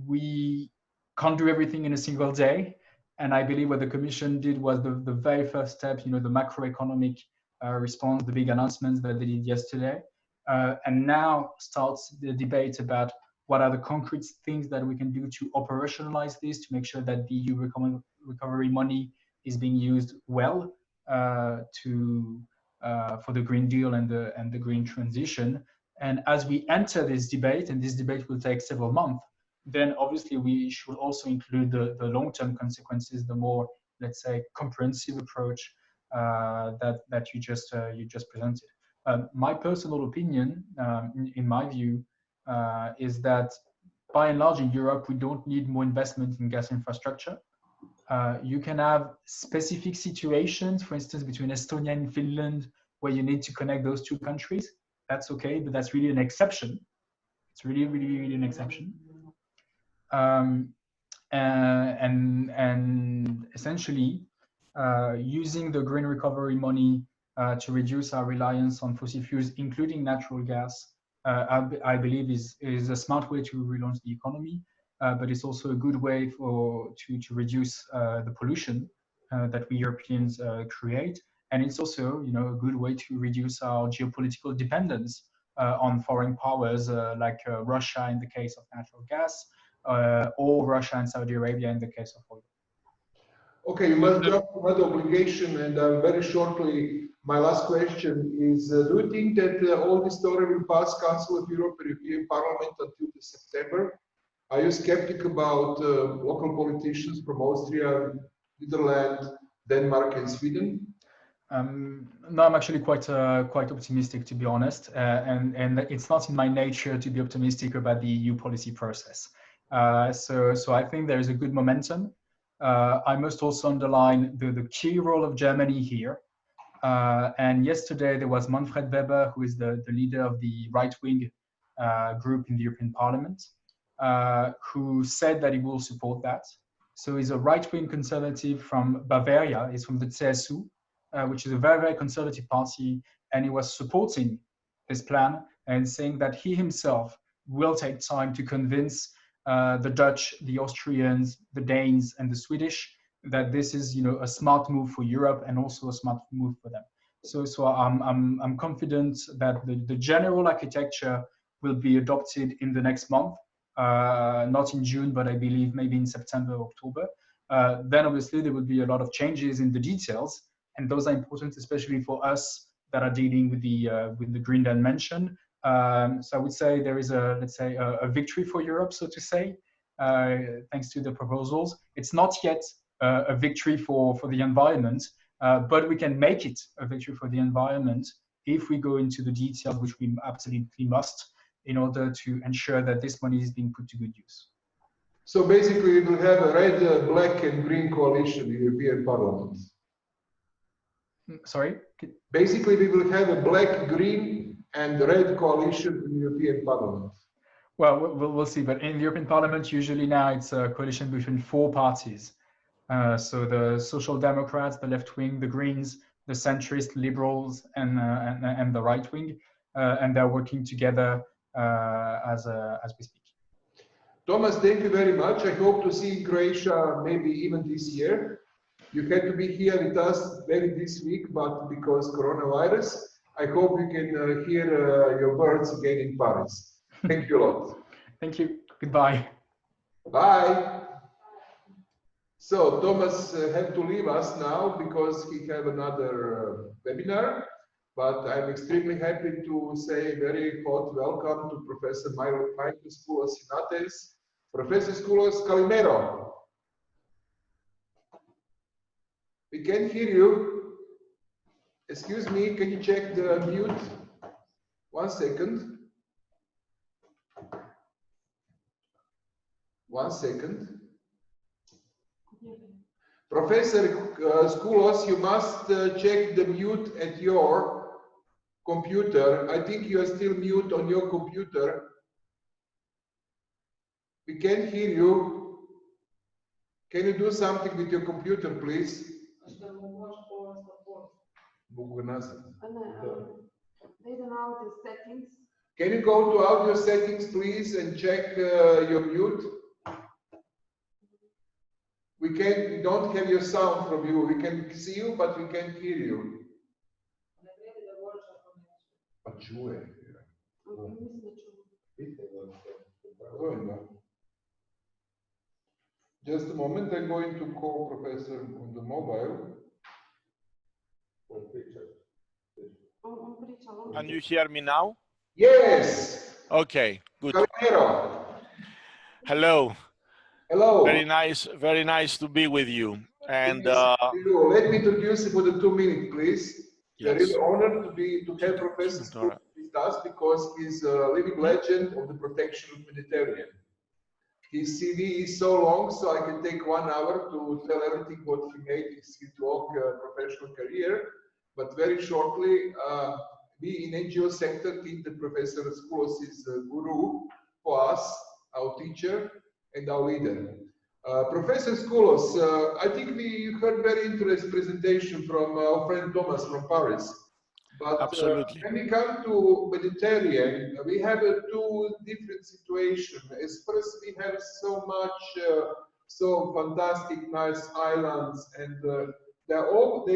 we can't do everything in a single day. And I believe what the Commission did was the very first step, the macroeconomic response, the big announcements that they did yesterday. And now starts the debate about what are the concrete things that we can do to operationalize this, to make sure that the EU recovery money is being used well for the Green Deal and the green transition. And as we enter this debate, and this debate will take several months, then obviously we should also include the long-term consequences, the more, let's say, comprehensive approach that you just presented. My personal opinion, in my view, is that by and large in Europe, we don't need more investment in gas infrastructure. You can have specific situations, for instance, between Estonia and Finland, where you need to connect those two countries. That's okay, but that's really an exception. It's really, really, really an exception. And essentially, using the green recovery money to reduce our reliance on fossil fuels, including natural gas, I believe is a smart way to relaunch the economy, but it's also a good way to reduce the pollution that we Europeans create. And it's also, a good way to reduce our geopolitical dependence on foreign powers like Russia in the case of natural gas, or Russia and Saudi Arabia in the case of oil. Okay, you must jump to another obligation, and very shortly, my last question is, do you think that all this story will pass Council of Europe and European Parliament until September? Are you skeptic about local politicians from Austria, Netherlands, Denmark, and Sweden? No, I'm actually quite optimistic, to be honest, and it's not in my nature to be optimistic about the EU policy process. So I think there is a good momentum. I must also underline the key role of Germany here. And yesterday there was Manfred Weber, who is the leader of the right-wing group in the European Parliament, who said that he will support that. So he's a right-wing conservative from Bavaria. He's from the CSU, which is a very, very conservative party, and he was supporting this plan and saying that he himself will take time to convince the Dutch, the Austrians, the Danes, and the Swedish that this is, a smart move for Europe and also a smart move for them. So I'm confident that the general architecture will be adopted in the next month, not in June, but I believe maybe in September, October. Then obviously there will be a lot of changes in the details, and those are important, especially for us that are dealing with the green dimension. So I would say there is let's say a victory for Europe, so to say, thanks to the proposals. It's not yet a victory for the environment, but we can make it a victory for the environment if we go into the details, which we absolutely must, in order to ensure that this money is being put to good use. So basically, we will have a red, black, and green coalition in the European Parliament. Sorry? Basically, we will have a black, green, and red coalition in the European Parliament. Well, we'll see. But in the European Parliament, usually now it's a coalition between 4 parties. So the Social Democrats, the left wing, the Greens, the centrist liberals, and the right wing, and they're working together as we speak. Thomas, thank you very much. I hope to see Croatia maybe even this year. You had to be here with us maybe this week, but because coronavirus, I hope you can hear your birds again in Paris. Thank you a lot. Thank you. Goodbye. Bye. So Thomas had to leave us now because he have another webinar, but I'm extremely happy to say very hot welcome to Professor Michael Scoullos in Athens. Professor Scoullos, Kalimero. We can't hear you. Excuse me, can you check the mute? 1 second. 1 second. Professor Scoullos, you must check the mute at your computer. I think you are still mute on your computer. We can't hear you. Can you do something with your computer, please? Can you go to audio settings, please, and check your mute? We don't have your sound from you. We can see you, but we can't hear you. Just a moment, I'm going to call Professor on the mobile. Can you hear me now? Yes. Okay, good. Calero. Hello. Hello. Very nice to be with you. And let me introduce you for the 2 minutes, please. Yes. We're really honored to have Professor Scoullos with us because he's a living legend of the protection of Mediterranean. His CV is so long, so I can take 1 hour to tell everything what he made in his long professional career. But very shortly, we in NGO sector think that Professor Scoullos is a guru for us, our teacher and our leader. Professor Scoullos, I think we heard very interesting presentation from our friend Thomas from Paris. But when we come to Mediterranean, we have 2 different situations. As first, we have so much, so fantastic, nice islands, and they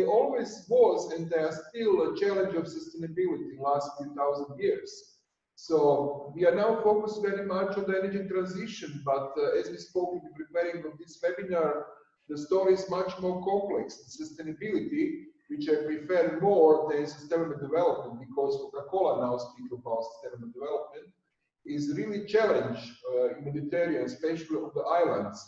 always was, and they are still a challenge of sustainability in the last few thousand years. So we are now focused very much on the energy transition, but as we spoke in the preparing of this webinar, the story is much more complex. The sustainability, which I prefer more than sustainable development, because Coca-Cola now speaks about sustainable development, is really challenge in Mediterranean, especially on the islands.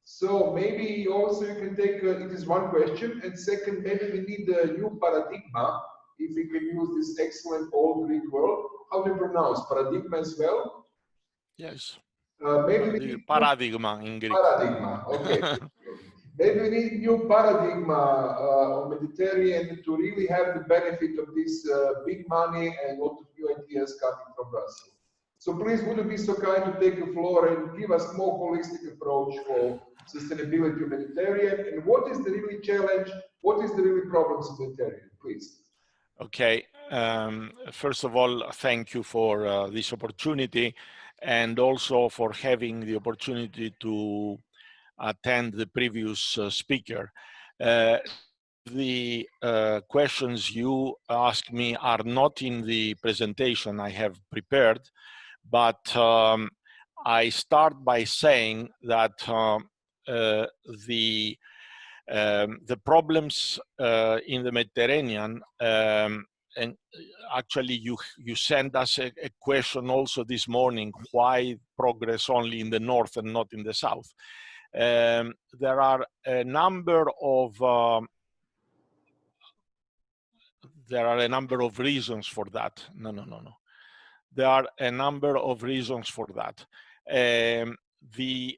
So maybe also you can take, it is one question, and second, maybe we need a new paradigm, if we can use this excellent old Greek word. How do you pronounce paradigm as well? Yes. Maybe we need paradigma in Greek. Paradigma, okay. Maybe we need new paradigm on Mediterranean to really have the benefit of this big money and a lot of new ideas coming from Brussels. So please, would you be so kind to take the floor and give us more holistic approach for sustainability of Mediterranean, and what is the really challenge, what is the really problems of Mediterranean, please? Okay, first of all, thank you for this opportunity, and also for having the opportunity to attend the previous speaker. the questions you asked me are not in the presentation I have prepared, but I start by saying that the problems in the Mediterranean, and actually you sent us a question also this morning, why progress only in the north and not in the south? There are a number of reasons for that. No. There are a number of reasons for that. The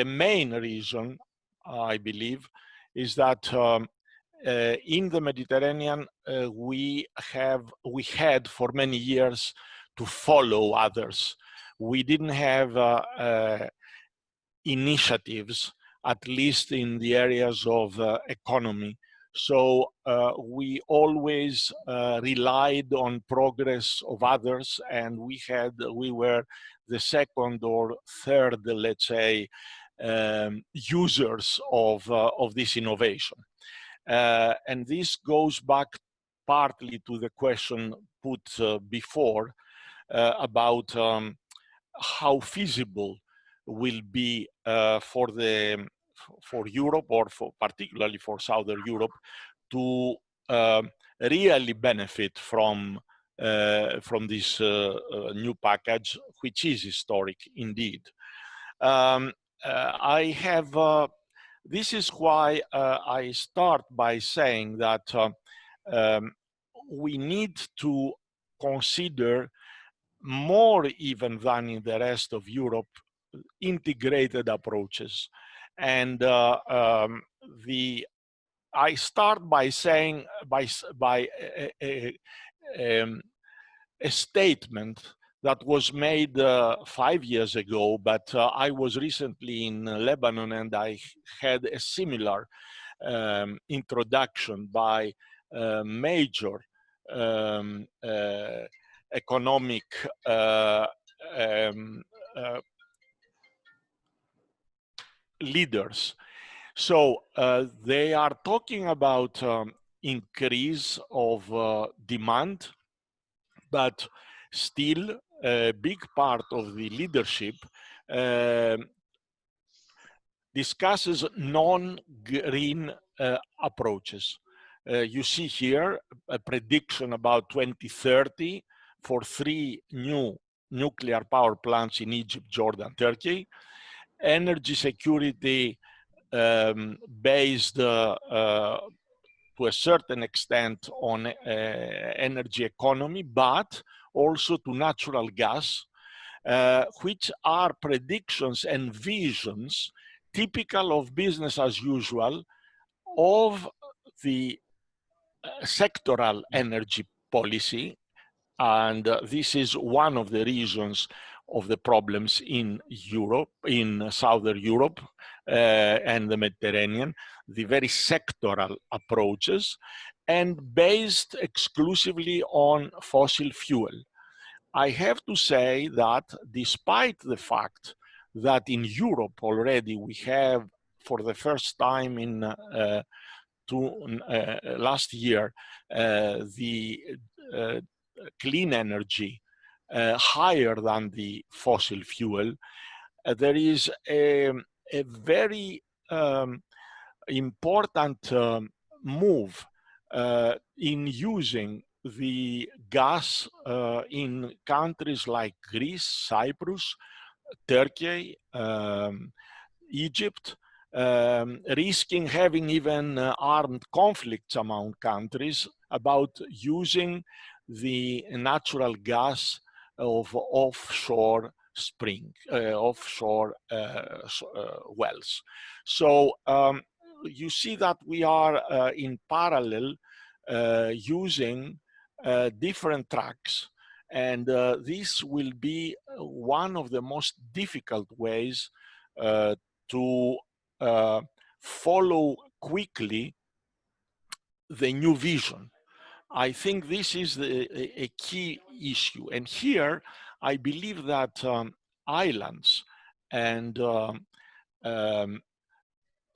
main reason, I believe, is that in the Mediterranean we had for many years to follow others. We didn't have initiatives, at least in the areas of economy. So we always relied on progress of others, and we were the second or third, let's say, users of this innovation. And this goes back partly to the question put before about how feasible will be for Europe, or particularly for Southern Europe, to really benefit from this new package, which is historic indeed. This is why I start by saying that we need to consider more even than in the rest of Europe, integrated approaches. And I start by saying by a statement that was made 5 years ago, but I was recently in Lebanon and I had a similar introduction by major economic leaders. So they are talking about increase of demand, but still a big part of the leadership discusses non-green approaches. You see here a prediction about 2030 for 3 new nuclear power plants in Egypt, Jordan, Turkey. Energy security based to a certain extent on energy economy, but also to natural gas, which are predictions and visions typical of business as usual of the sectoral energy policy. And this is one of the reasons of the problems in Europe, in Southern Europe and the Mediterranean, the very sectoral approaches and based exclusively on fossil fuel. I have to say that despite the fact that in Europe already we have, for the first time in last year, the clean energy higher than the fossil fuel, there is a very important move in using the gas in countries like Greece, Cyprus, Turkey, Egypt, risking having even armed conflicts among countries about using the natural gas of offshore wells. So you see that we are in parallel using different tracks, and this will be one of the most difficult ways to follow quickly the new vision. I think this is a key issue. And here, I believe that islands and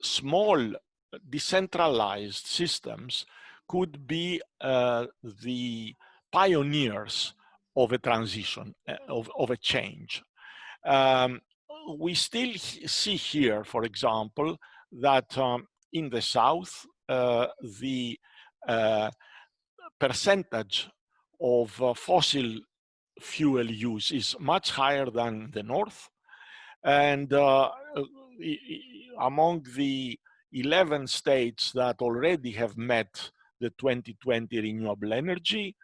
small decentralized systems could be the pioneers of a transition, of a change. We still see here, for example, that in the south, the percentage of fossil fuel use is much higher than the north. And among the 11 states that already have met the 2020 renewable energy,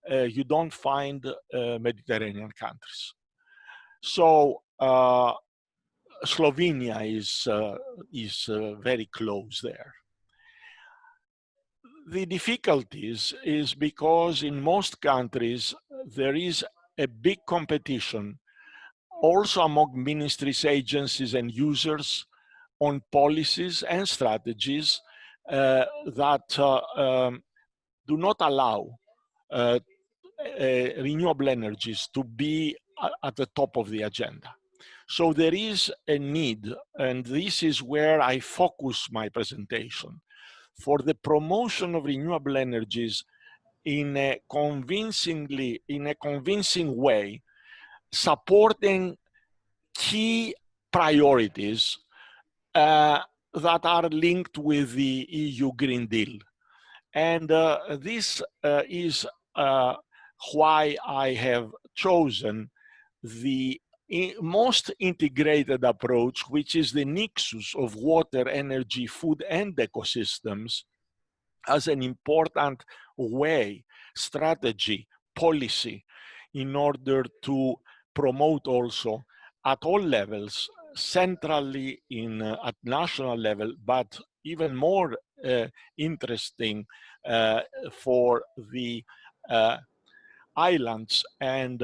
you don't find Mediterranean countries. So Slovenia is very close there. The difficulties is because in most countries there is a big competition also among ministries, agencies, and users on policies and strategies that do not allow renewable energies to be at the top of the agenda. So there is a need, and this is where I focus my presentation, for the promotion of renewable energies in a convincing way, supporting key priorities that are linked with the EU Green Deal. And this is why I have chosen the most integrated approach, which is the nexus of water, energy, food, and ecosystems, as an important way, strategy, policy, in order to promote also at all levels, centrally at national level, but even more interesting for the islands and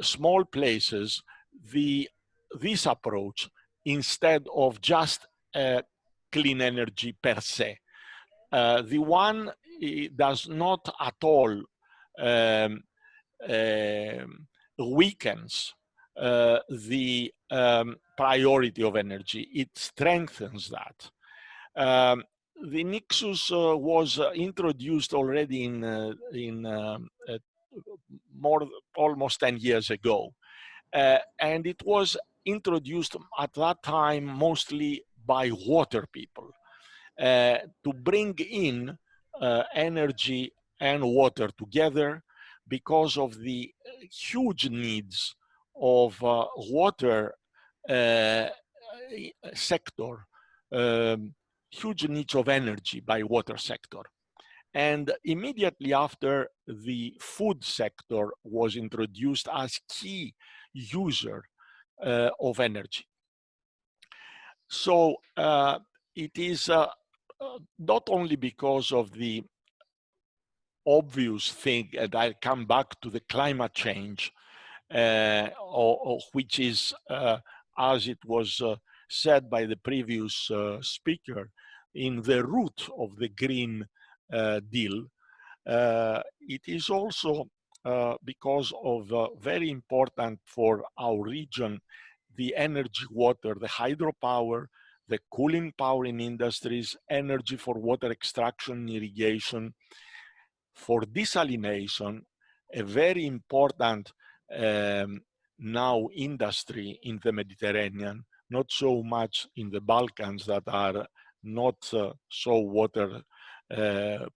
small places, this approach, instead of just clean energy per se. The one does not at all weakens the priority of energy. It strengthens that. The nexus was introduced already in almost 10 years ago. And it was introduced at that time mostly by water people to bring in energy and water together because of the huge needs of water sector, huge needs of energy by water sector. And immediately after, the food sector was introduced as key user of energy. So it is not only because of the obvious thing, and I'll come back to the climate change, which is, as it was said by the previous speaker, in the root of the Green Deal. It is also because of very important for our region, the energy, water, the hydropower, the cooling power in industries, energy for water extraction, irrigation, for desalination, a very important now industry in the Mediterranean, not so much in the Balkans that are not so water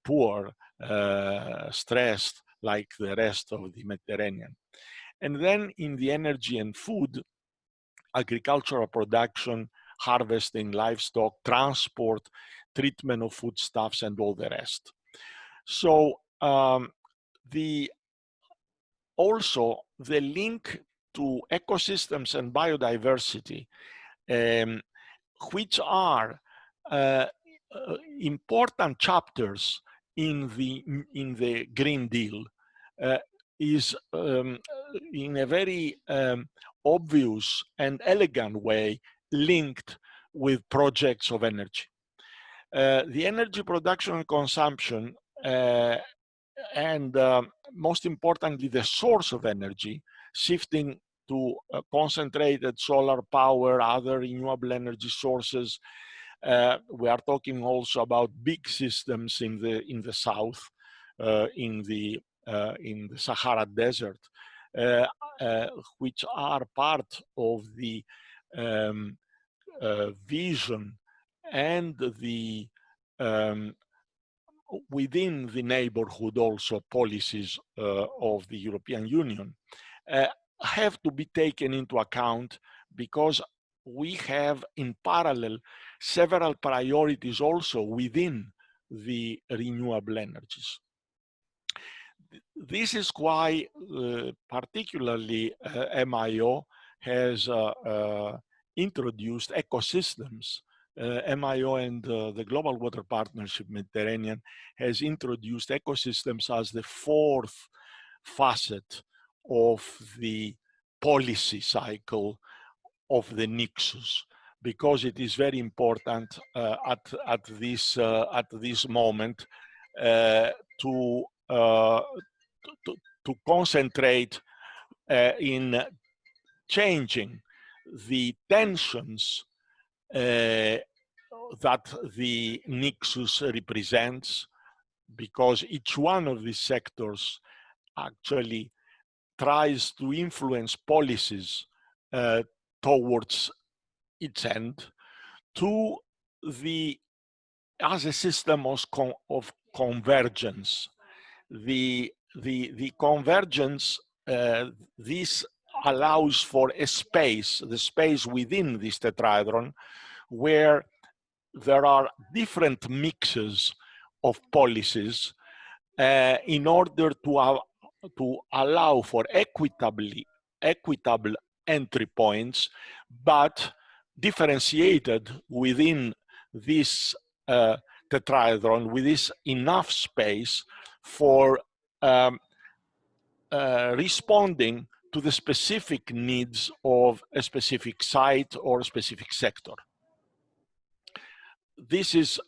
poor, stressed like the rest of the Mediterranean. And then in the energy and food, agricultural production, harvesting, livestock, transport, treatment of foodstuffs, and all the rest. So also the link to ecosystems and biodiversity, which are important chapters in the Green Deal, is in a very obvious and elegant way linked with projects of energy. The energy production and consumption, and most importantly, the source of energy, shifting to concentrated solar power, other renewable energy sources, We are talking also about big systems in the south, in the Sahara Desert, which are part of the vision and the within the neighborhood also policies of the European Union have to be taken into account, because we have in parallel several priorities also within the renewable energies. This is why particularly MIO has introduced ecosystems. MIO and the Global Water Partnership Mediterranean has introduced ecosystems as the fourth facet of the policy cycle of the nexus, because it is very important at this moment to concentrate in changing the tensions that the nexus represents, because each one of these sectors actually tries to influence policies towards its end to the as a system of convergence. The convergence, this allows for a space, the space within this tetrahedron, where there are different mixes of policies in order to allow for equitable entry points, but differentiated within this tetrahedron, with this enough space for responding to the specific needs of a specific site or a specific sector. This is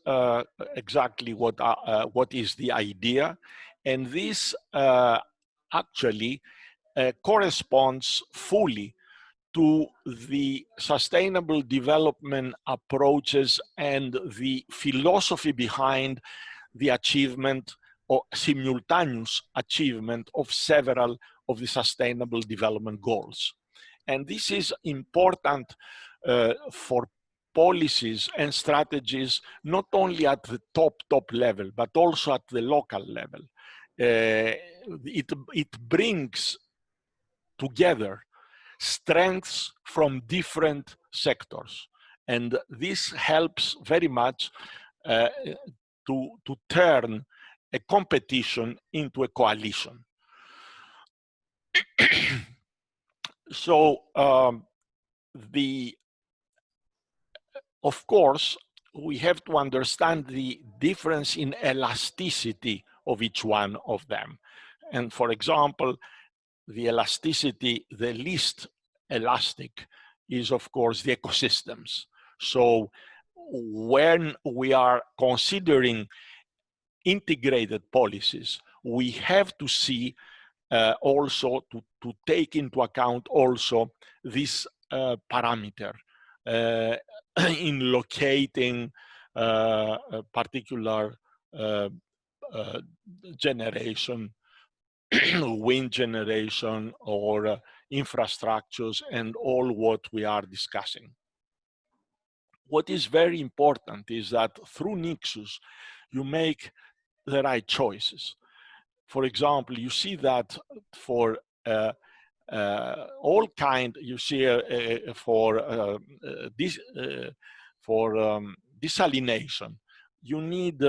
exactly what is the idea, and this actually corresponds fully to the sustainable development approaches and the philosophy behind the achievement or simultaneous achievement of several of the sustainable development goals. And this is important for policies and strategies, not only at the top level, but also at the local level. It brings together strengths from different sectors, and this helps very much to turn a competition into a coalition. So of course, we have to understand the difference in elasticity of each one of them. And for example, the elasticity, the least elastic, is of course the ecosystems. So when we are considering integrated policies, we have to see also to take into account also this parameter in locating a particular generation, wind generation, or infrastructures, and all what we are discussing. What is very important is that through nexus, you make the right choices. For example, you see that for all kind, you see for desalination, you need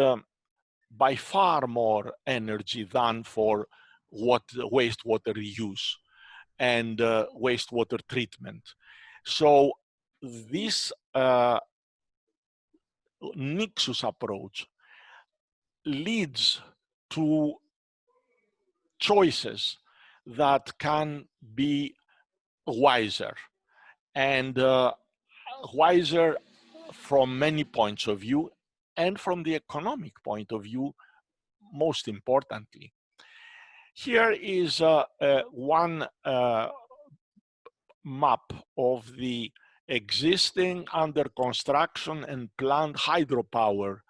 by far more energy than for wastewater reuse and wastewater treatment. So this nexus approach leads to choices that can be wiser, and wiser from many points of view, and from the economic point of view, most importantly. Here is one map of the existing, under construction, and planned hydropower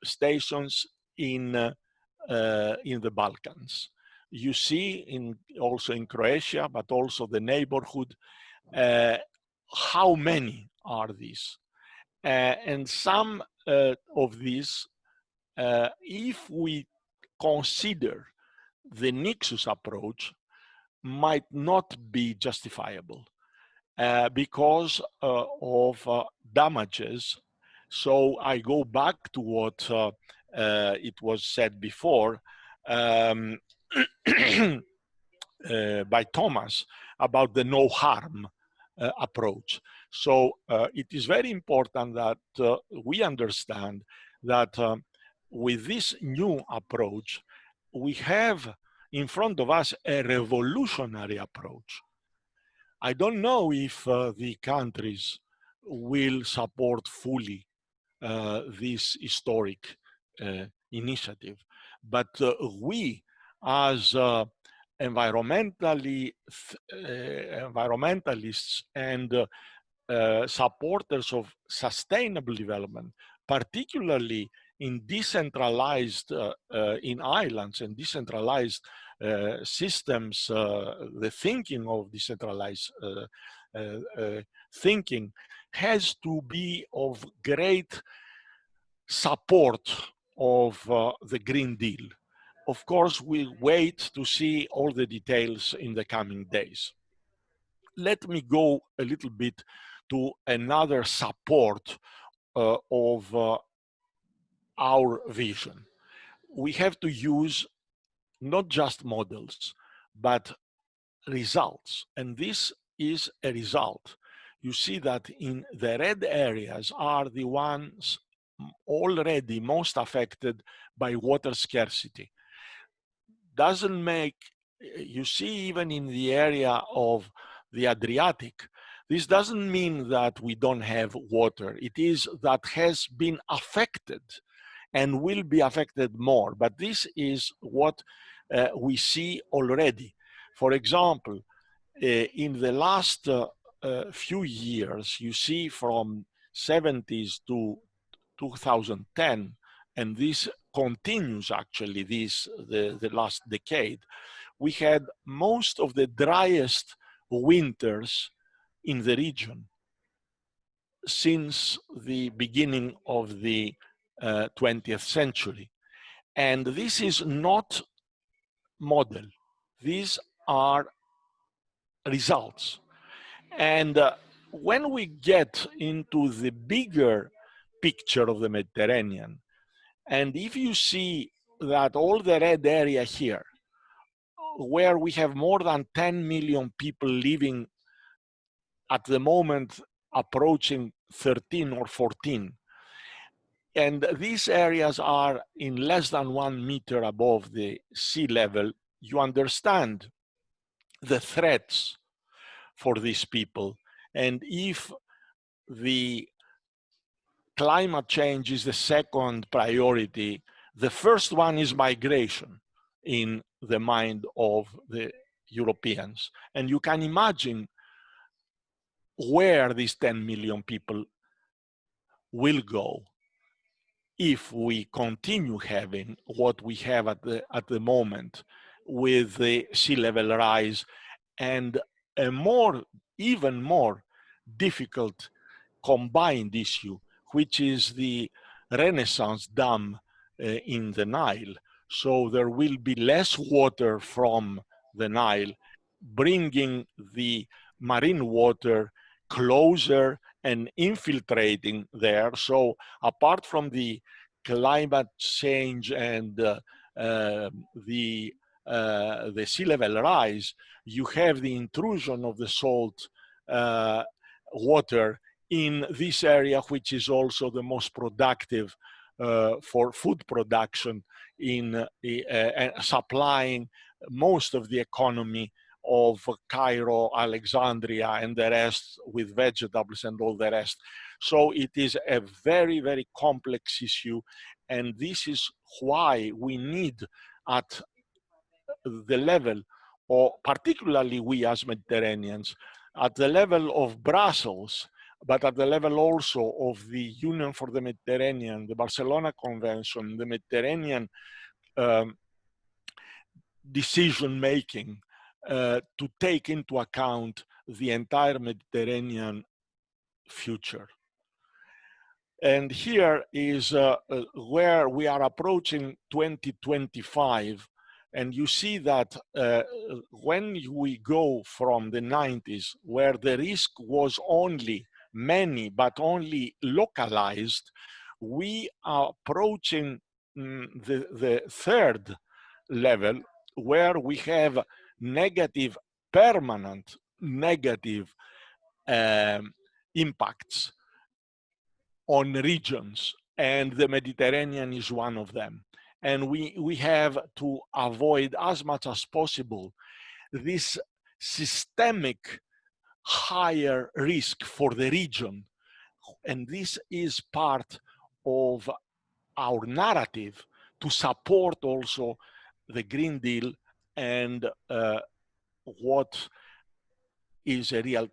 stations in the Balkans. You see also in Croatia, but also the neighborhood, how many are these? And some of these, if we consider the nexus approach, might not be justifiable because of damages. So I go back to what it was said before by Thomas about the no harm approach. So it is very important that we understand that with this new approach, we have in front of us a revolutionary approach. I don't know if the countries will support fully this historic initiative, but we as environmentalists and supporters of sustainable development, particularly in decentralized, in islands and decentralized systems, the thinking of decentralized thinking has to be of great support of the Green Deal. Of course, we'll wait to see all the details in the coming days. Let me go a little bit to another support of our vision. We have to use not just models, but results. And this is a result. You see that in the red areas are the ones already most affected by water scarcity. Doesn't make, you see, even in the area of the Adriatic, this doesn't mean that we don't have water. It is that has been affected and will be affected more. But this is what we see already. For example, in the last few years, you see from 70s to 2010, and this continues actually the last decade, we had most of the driest winters in the region since the beginning of the 20th century. And this is not model. These are results. And when we get into the bigger picture of the Mediterranean, and if you see that all the red area here, where we have more than 10 million people living at the moment approaching 13 or 14, and these areas are in less than 1 meter above the sea level, you understand the threats for these people. And if the climate change is the second priority, the first one is migration in the mind of the Europeans. And you can imagine where these 10 million people will go if we continue having what we have at the moment with the sea level rise and a even more difficult combined issue, which is the Renaissance Dam in the Nile. So there will be less water from the Nile, bringing the marine water closer and infiltrating there. So apart from the climate change and the sea level rise, you have the intrusion of the salt water in this area, which is also the most productive for food production in supplying most of the economy of Cairo, Alexandria, and the rest with vegetables and all the rest. So it is a very, very complex issue. And this is why we need at the level, or particularly we as Mediterraneans, at the level of Brussels, but at the level also of the Union for the Mediterranean, the Barcelona Convention, the Mediterranean decision-making to take into account the entire Mediterranean future. And here is where we are approaching 2025. And you see that when we go from the 90s, where the risk was only many, but only localized, we are approaching the third level, where we have negative, permanent negative impacts on regions, and the Mediterranean is one of them. And we have to avoid as much as possible this systemic higher risk for the region. And this is part of our narrative to support also the Green Deal and what is a real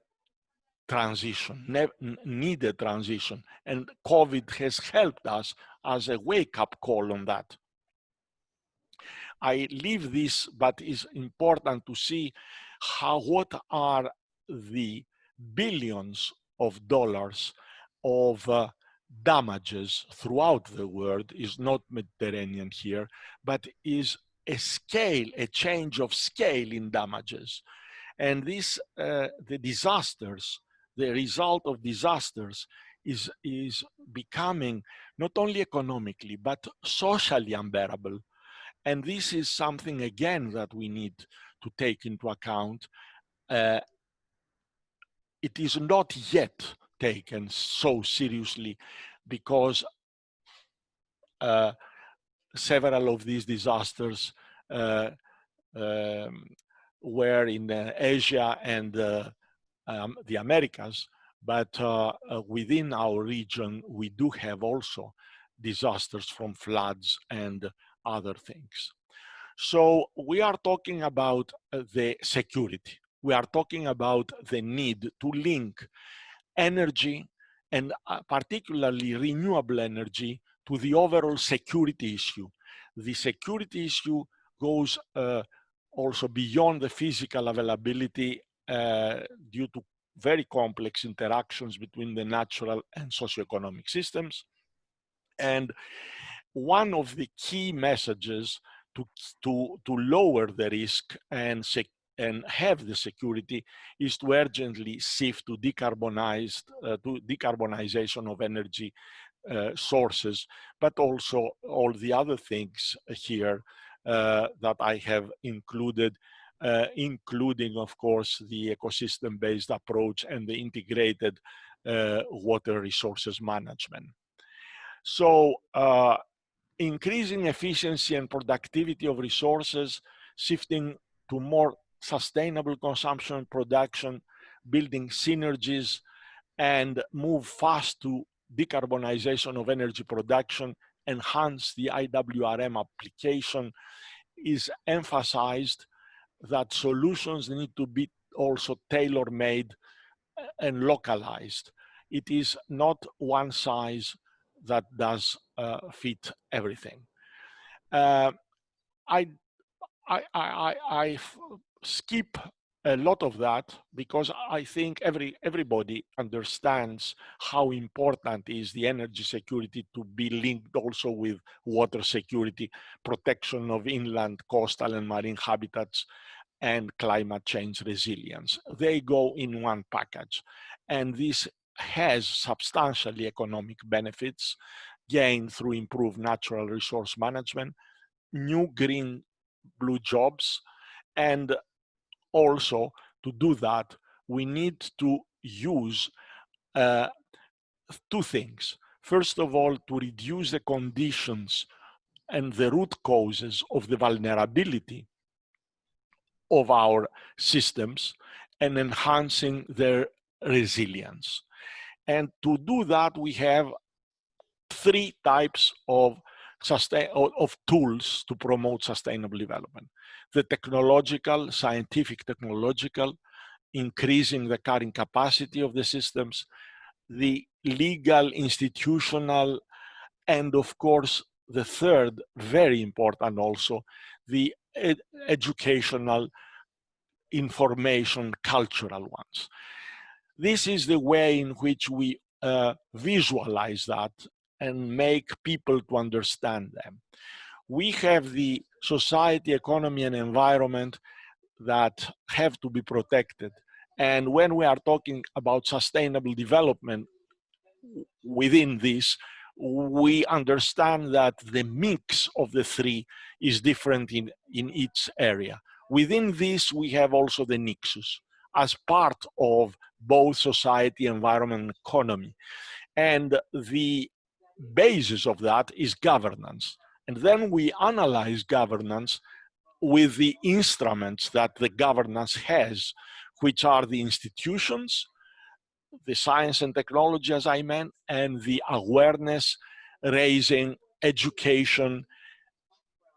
transition, needed transition. And COVID has helped us as a wake-up call on that. I leave this, but it's important to see what are the billions of dollars of damages throughout the world. Is not Mediterranean here, but is a scale, a change of scale in damages. And this, the disasters, the result of disasters is becoming not only economically, but socially unbearable. And this is something, again, that we need to take into account. It is not yet taken so seriously because several of these disasters were in Asia and the Americas, but within our region, we do have also disasters from floods and other things. So we are talking about the security. We are talking about the need to link energy and particularly renewable energy to the overall security issue. The security issue goes also beyond the physical availability due to very complex interactions between the natural and socioeconomic systems. And one of the key messages to lower the risk and have the security is to urgently shift to decarbonization of energy sources, but also all the other things here that I have included, including, of course, the ecosystem-based approach and the integrated water resources management. So increasing efficiency and productivity of resources, shifting to more sustainable consumption and production, building synergies, and move fast to decarbonization of energy production, enhance the IWRM application, is emphasized that solutions need to be also tailor-made and localized. It is not one size that does fit everything. I skip a lot of that because I think everybody understands how important is the energy security to be linked also with water security, protection of inland, coastal, and marine habitats, and climate change resilience. They go in one package, and this has substantially economic benefits gained through improved natural resource management, new green blue jobs, and also to do that, we need to use two things. First of all, to reduce the conditions and the root causes of the vulnerability of our systems and enhancing their resilience. And to do that, we have three types of tools to promote sustainable development. The technological, scientific technological, increasing the carrying capacity of the systems, the legal, institutional, and of course, the third, very important also, the educational, information, cultural ones. This is the way in which we visualize that and make people to understand them. We have the society, economy, and environment that have to be protected. And when we are talking about sustainable development within this, we understand that the mix of the three is different in each area. Within this, we have also the nexus as part of both society, environment, and economy. And the basis of that is governance. And then we analyze governance with the instruments that the governance has, which are the institutions, the science and technology, as I meant, and the awareness raising, education,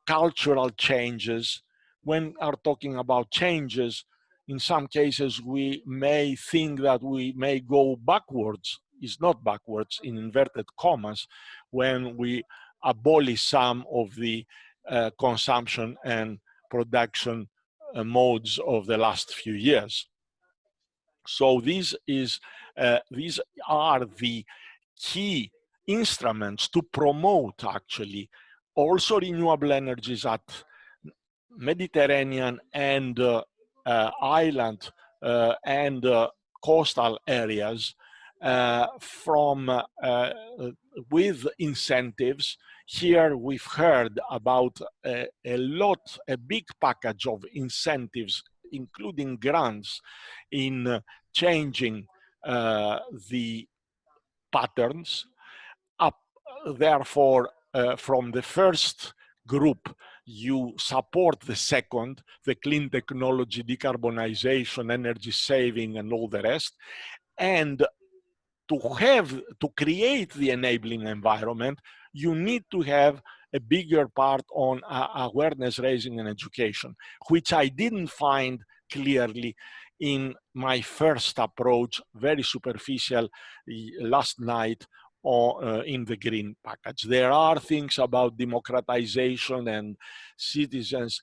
cultural changes. When we are talking about changes, in some cases we may think that we may go backwards. It's not backwards, in inverted commas, when we abolish some of the consumption and production modes of the last few years. So these are the key instruments to promote actually also renewable energies at Mediterranean and island and coastal areas with incentives. Here we've heard about a big package of incentives, including grants in changing the patterns. Therefore, from the first group, you support the second, the clean technology, decarbonization, energy saving, and all the rest. And to create the enabling environment, you need to have a bigger part on awareness raising and education, which I didn't find clearly in my first approach, very superficial last night in the green package. There are things about democratization and citizens'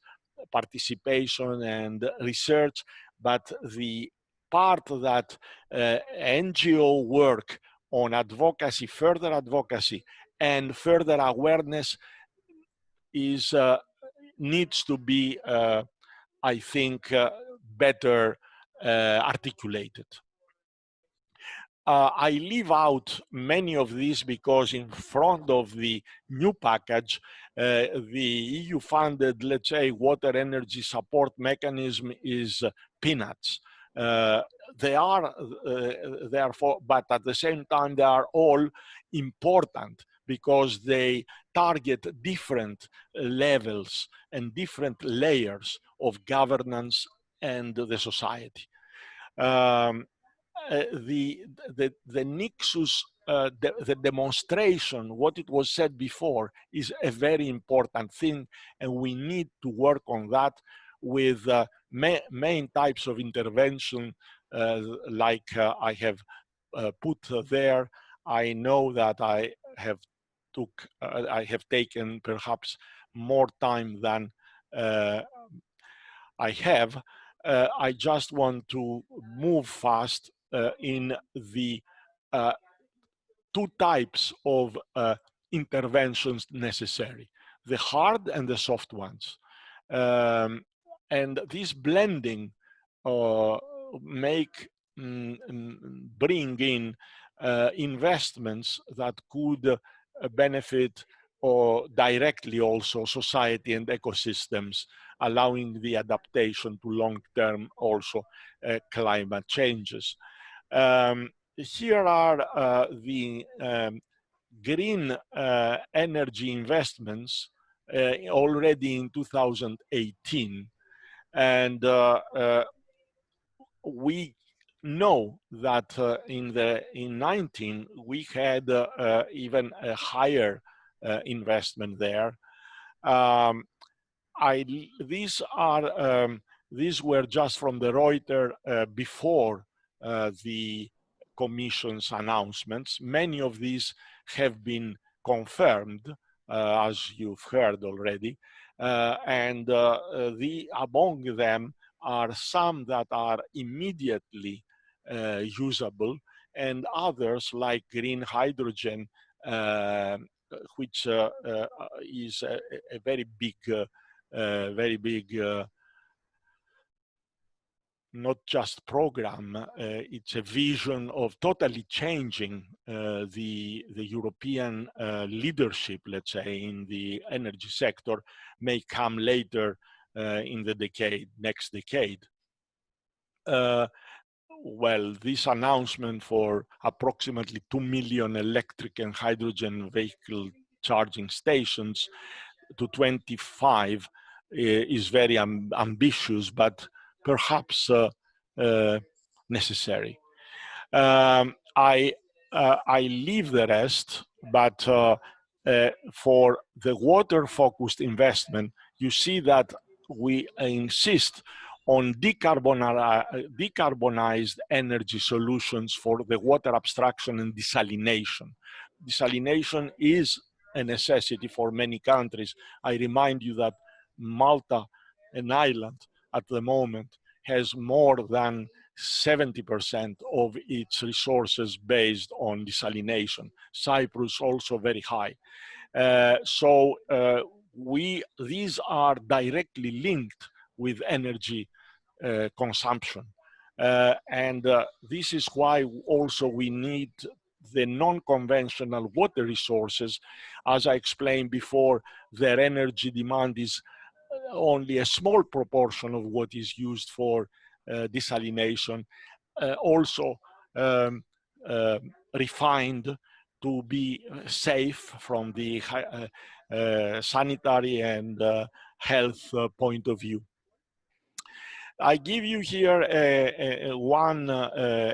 participation and research, but the part that NGO work on advocacy, further advocacy, and further awareness is needs to be, I think, better articulated. I leave out many of these because in front of the new package, the EU-funded, let's say, water energy support mechanism is peanuts. They are therefore, but at the same time, they are all important because they target different levels and different layers of governance and the society. The nexus, the demonstration, what it was said before, is a very important thing, and we need to work on that with main types of intervention, like I have put there. I know that I have taken perhaps more time than I have. I just want to move fast in the two types of interventions necessary, the hard and the soft ones. And this blending bring in investments that could benefit directly also society and ecosystems, allowing the adaptation to long-term also climate changes. Here are the green energy investments already in 2018. And we know that in 19, we had even a higher investment there. These were just from the Reuters before the Commission's announcements. Many of these have been confirmed, as you've heard already, and among them are some that are immediately usable, and others like green hydrogen, which is a very big, not just program, it's a vision of totally changing the European leadership, let's say, in the energy sector, may come later in the next decade. Well, this announcement for approximately 2 million electric and hydrogen vehicle charging stations to 25 is very ambitious, but perhaps necessary. I leave the rest, but for the water-focused investment, you see that we insist on decarbonized energy solutions for the water abstraction and desalination. Desalination is a necessity for many countries. I remind you that Malta, an island at the moment, has more than 70% of its resources based on desalination. Cyprus also very high. These are directly linked with energy consumption. This is why also we need the non-conventional water resources. As I explained before, their energy demand is only a small proportion of what is used for desalination, also refined to be safe from the sanitary and health point of view. I give you here one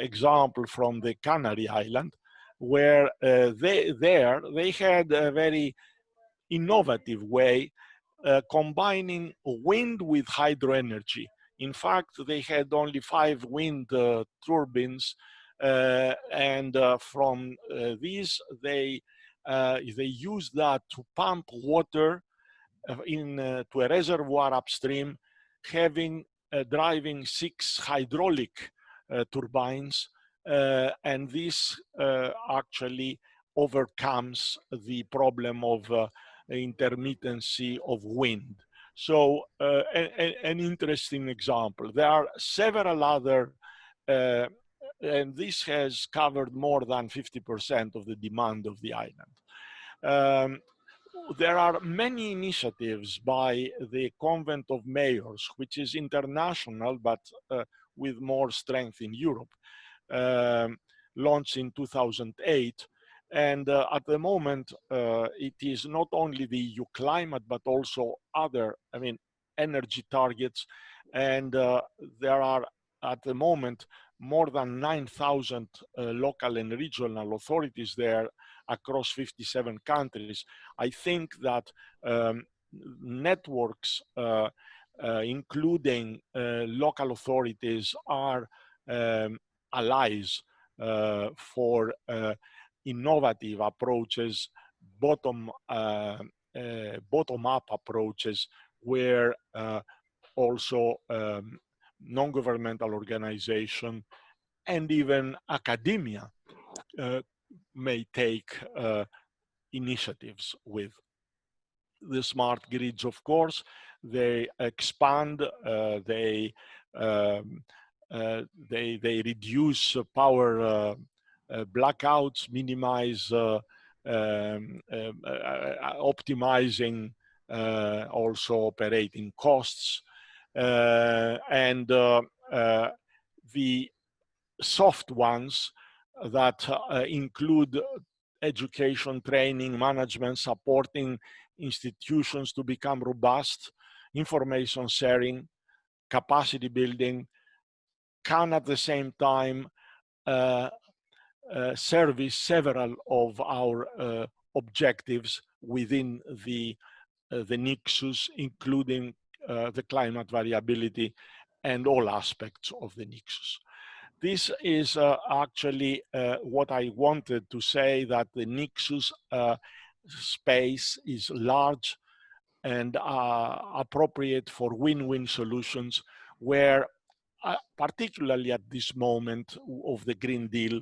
example from the Canary Island, where they had a very innovative way combining wind with hydro energy. In fact, they had only 5 wind turbines, and from these they used that to pump water to a reservoir upstream, driving 6 hydraulic turbines, and this actually overcomes the problem of intermittency of wind. So an interesting example. There are several other, and this has covered more than 50% of the demand of the island. There are many initiatives by the Convent of Mayors, which is international, but with more strength in Europe, launched in 2008. And at the moment, it is not only the EU climate, but also other, energy targets. And there are, at the moment, more than 9,000 local and regional authorities there across 57 countries. I think that networks, including local authorities, are allies for innovative approaches, bottom-up approaches, where also non-governmental organization and even academia may take initiatives with. The smart grids, of course, they expand, they reduce power blackouts, minimize, optimizing also operating costs, and the soft ones that include education, training, management, supporting institutions to become robust, information sharing, capacity building, can at the same time service several of our objectives within the nexus, including the climate variability and all aspects of the nexus. this is actually what I wanted to say, that the nexus space is large and appropriate for win-win solutions, where particularly at this moment of the Green Deal,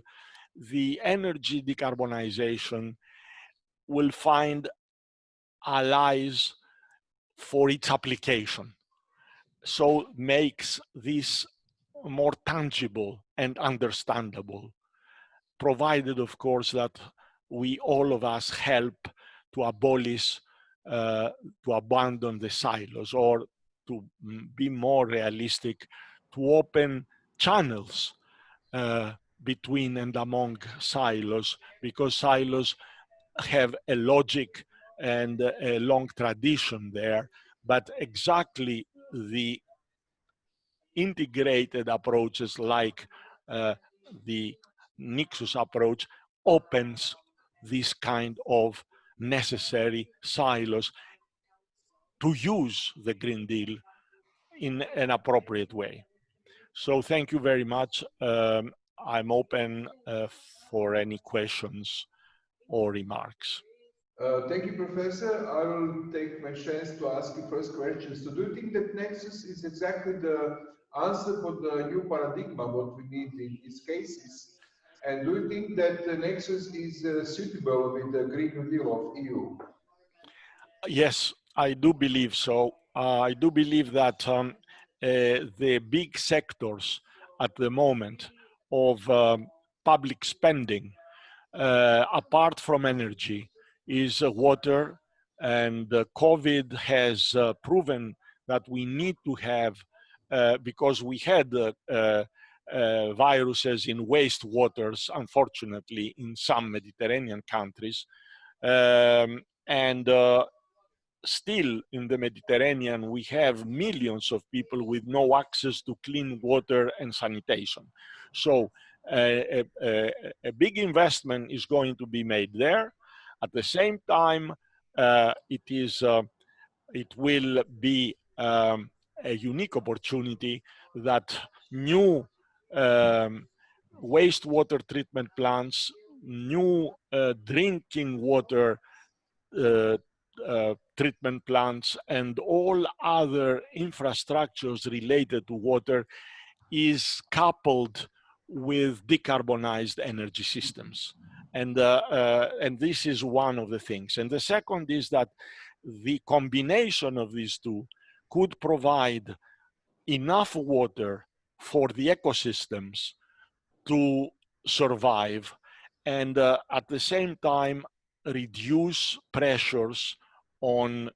the energy decarbonization will find allies for its application. So makes this more tangible and understandable, provided of course that we all of us help to abolish, to abandon the silos, or to be more realistic, to open channels between and among silos, because silos have a logic and a long tradition there, but exactly the integrated approaches like the nexus approach opens this kind of necessary silos to use the Green Deal in an appropriate way. So thank you very much. I'm open for any questions or remarks. Thank you, Professor. I will take my chance to ask you first question. So do you think that Nexus is exactly the answer for the new paradigm, what we need in these cases? And do you think that the Nexus is suitable with the Green New Deal of EU? Yes, I do believe so. I do believe that the big sectors at the moment of public spending, apart from energy, is water, and COVID has proven that we need to have, because we had viruses in wastewaters, unfortunately, in some Mediterranean countries, and still in the Mediterranean, we have millions of people with no access to clean water and sanitation. So a big investment is going to be made there. At the same time, it will be a unique opportunity that new wastewater treatment plants, new drinking water treatment plants, and all other infrastructures related to water is coupled with decarbonized energy systems. And this is one of the things. And the second is that the combination of these two could provide enough water for the ecosystems to survive, and at the same time reduce pressures on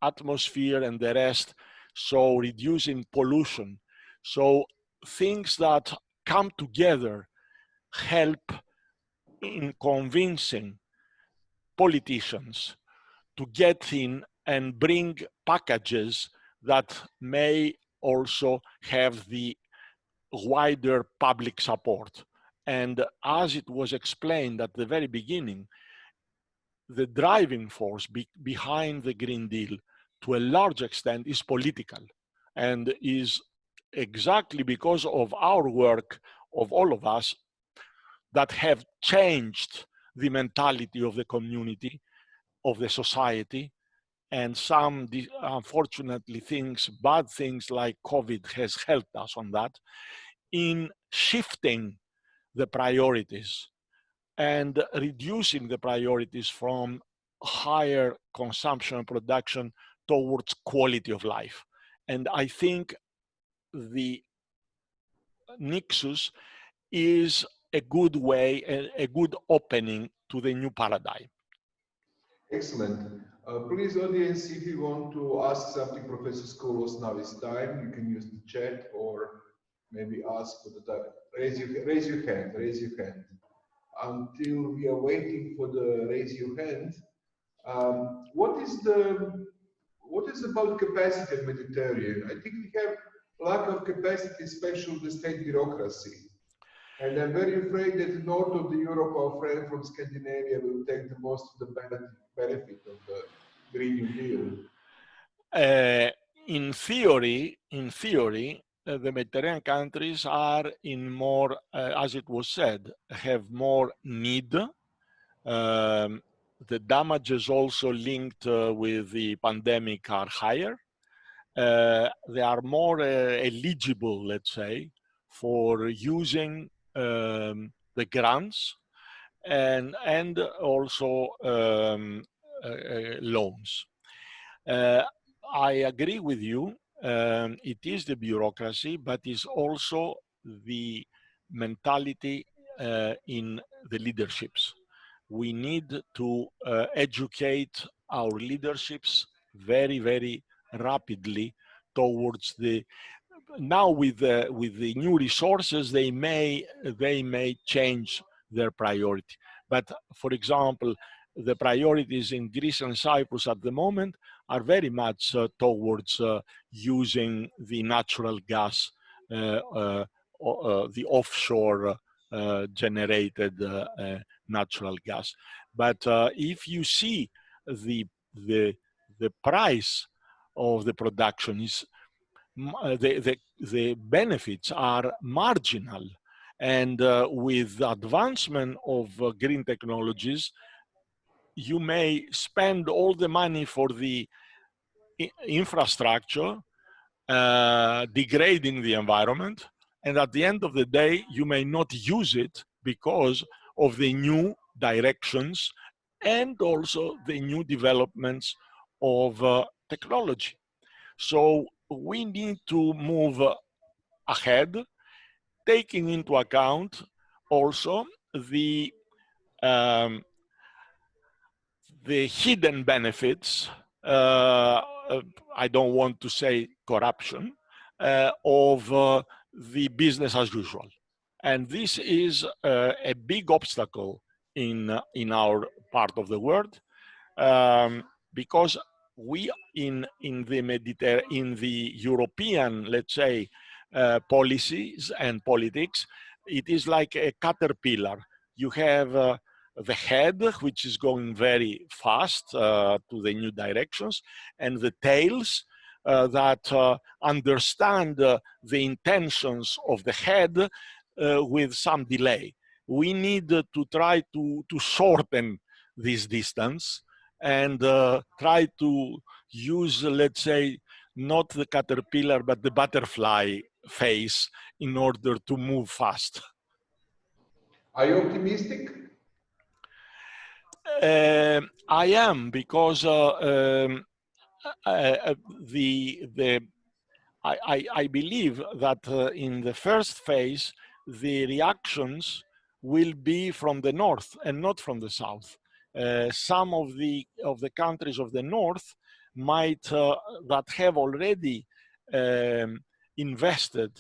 atmosphere and the rest, so reducing pollution. So things that come together help in convincing politicians to get in and bring packages that may also have the wider public support. And as it was explained at the very beginning, the driving force behind the Green Deal to a large extent is political, and is exactly because of our work, of all of us, that have changed the mentality of the community, of the society, and some, unfortunately, bad things like COVID has helped us on that, in shifting the priorities and reducing the priorities from higher consumption and production towards quality of life. And I think the nexus is a good way, a good opening to the new paradigm. Excellent. Please, audience, if you want to ask something, Professor Scoullos, now is time. You can use the chat or maybe ask for the time. Raise your hand. Until we are waiting for the raise your hand, what is about capacity in Mediterranean? I think we have lack of capacity, especially the state bureaucracy. And I'm very afraid that the north of the Europe, our friend from Scandinavia, will take the most of the benefit of the Green New Deal. In theory, the Mediterranean countries are in more, as it was said, have more need. The damages also linked with the pandemic are higher. They are more eligible, let's say, for using the grants and also loans. I agree with you. It is the bureaucracy, but it's also the mentality in the leaderships. We need to educate our leaderships very, very rapidly towards the. Now with the new resources, they may change their priority. But for example, the priorities in Greece and Cyprus at the moment are very much towards using the natural gas, the offshore generated natural gas. But if you see the price of the production is the benefits are marginal, and with the advancement of green technologies, you may spend all the money for the infrastructure, degrading the environment, and at the end of the day, you may not use it because of the new directions and also the new developments of technology. So we need to move ahead, taking into account also the hidden benefits, I don't want to say corruption, of the business as usual. And this is a big obstacle in our part of the world, because we in the European, let's say, policies and politics, it is like a caterpillar. You have the head, which is going very fast to the new directions, and the tails that understand the intentions of the head with some delay. We need to try to shorten this distance and try to use, let's say, not the caterpillar, but the butterfly phase in order to move fast. Are you optimistic? I am, because I believe that in the first phase, the reactions will be from the north and not from the south. Some of the countries of the north might that have already invested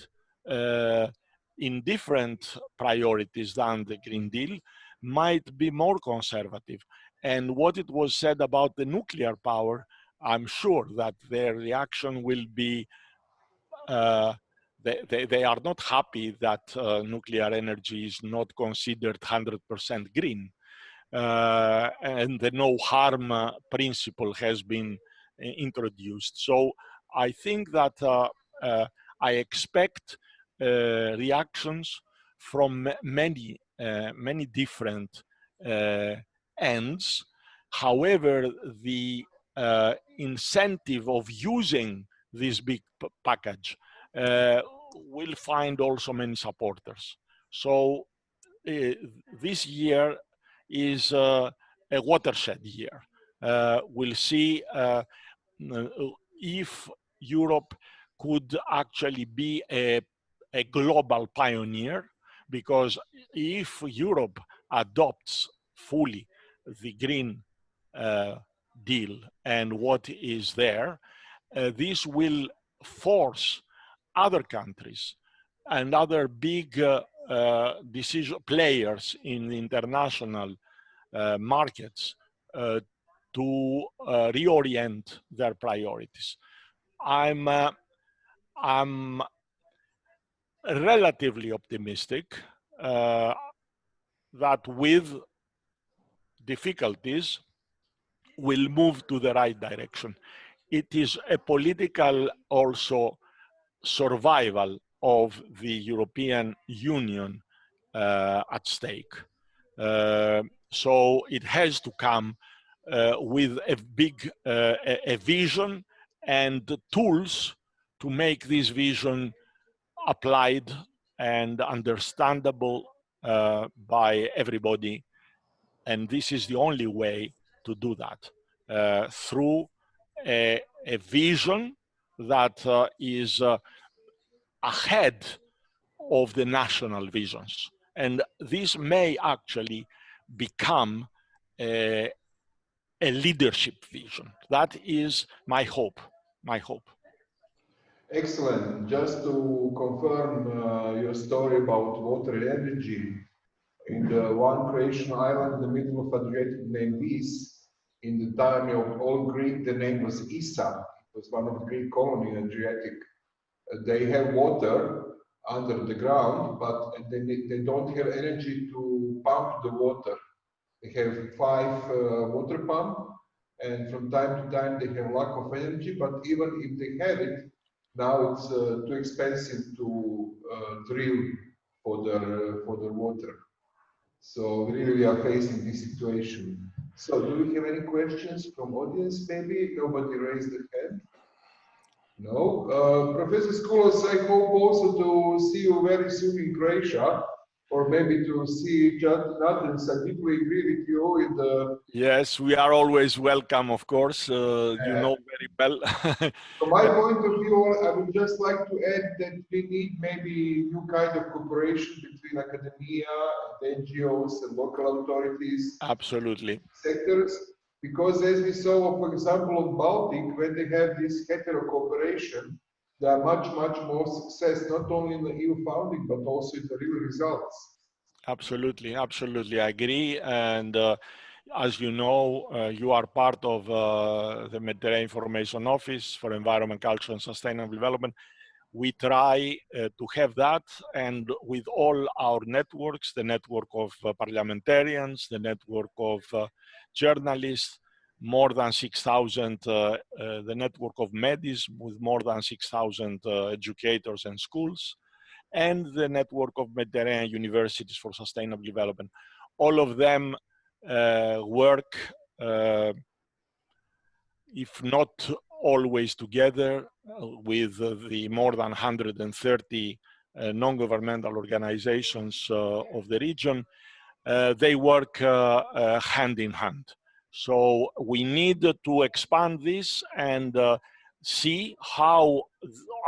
in different priorities than the Green Deal might be more conservative. And what it was said about the nuclear power, I'm sure that their reaction will be, they are not happy that nuclear energy is not considered 100% green. And the no harm principle has been introduced. So I think that I expect reactions from many different ends. However, the incentive of using this big package will find also many supporters. So this year is a watershed year. We'll see if Europe could actually be a global pioneer, because if Europe adopts fully the Green Deal and what is there, this will force other countries and other big decision players in the international markets to reorient their priorities. I'm relatively optimistic that with difficulties we'll move to the right direction. It is a political also survival of the European Union at stake. So it has to come with a big a vision and tools to make this vision applied and understandable by everybody. And this is the only way to do that, through a vision that is ahead of the national visions. And this may actually become a leadership vision. That is my hope, my hope. Excellent. Just to confirm your story about water and energy, in the one Croatian island in the middle of Adriatic named Vis, in the time of Old Greek, the name was Isa. It was one of the Greek colonies in Adriatic. They have water under the ground, but they don't have energy to pump the water. They have 5 water pumps, and from time to time they have lack of energy, but even if they have it, now it's too expensive to drill for the water. So really we are facing this situation. So do we have any questions from audience maybe? Nobody raised their hand? No. Professor Scoullos, I hope also to see you very soon in Croatia, or maybe to see each other in Athens. I deeply agree with you in the... Yes, we are always welcome, of course. You know very well. From my point of view, I would just like to add that we need maybe new kind of cooperation between academia and NGOs and local authorities. Absolutely. Sectors, because as we saw, for example, on Baltic, when they have this hetero cooperation, there are much more success, not only in the EU founding, but also in the real results. Absolutely, absolutely, I agree. And as you know, you are part of the Mediterranean Information Office for Environment, Culture and Sustainable Development. We try to have that, and with all our networks, the network of parliamentarians, the network of journalists, more than 6,000, the network of MEDIS with more than 6,000 educators and schools, and the network of Mediterranean Universities for Sustainable Development. All of them work, if not always together, with the more than 130 non-governmental organizations of the region. They work hand in hand. So we need to expand this and see how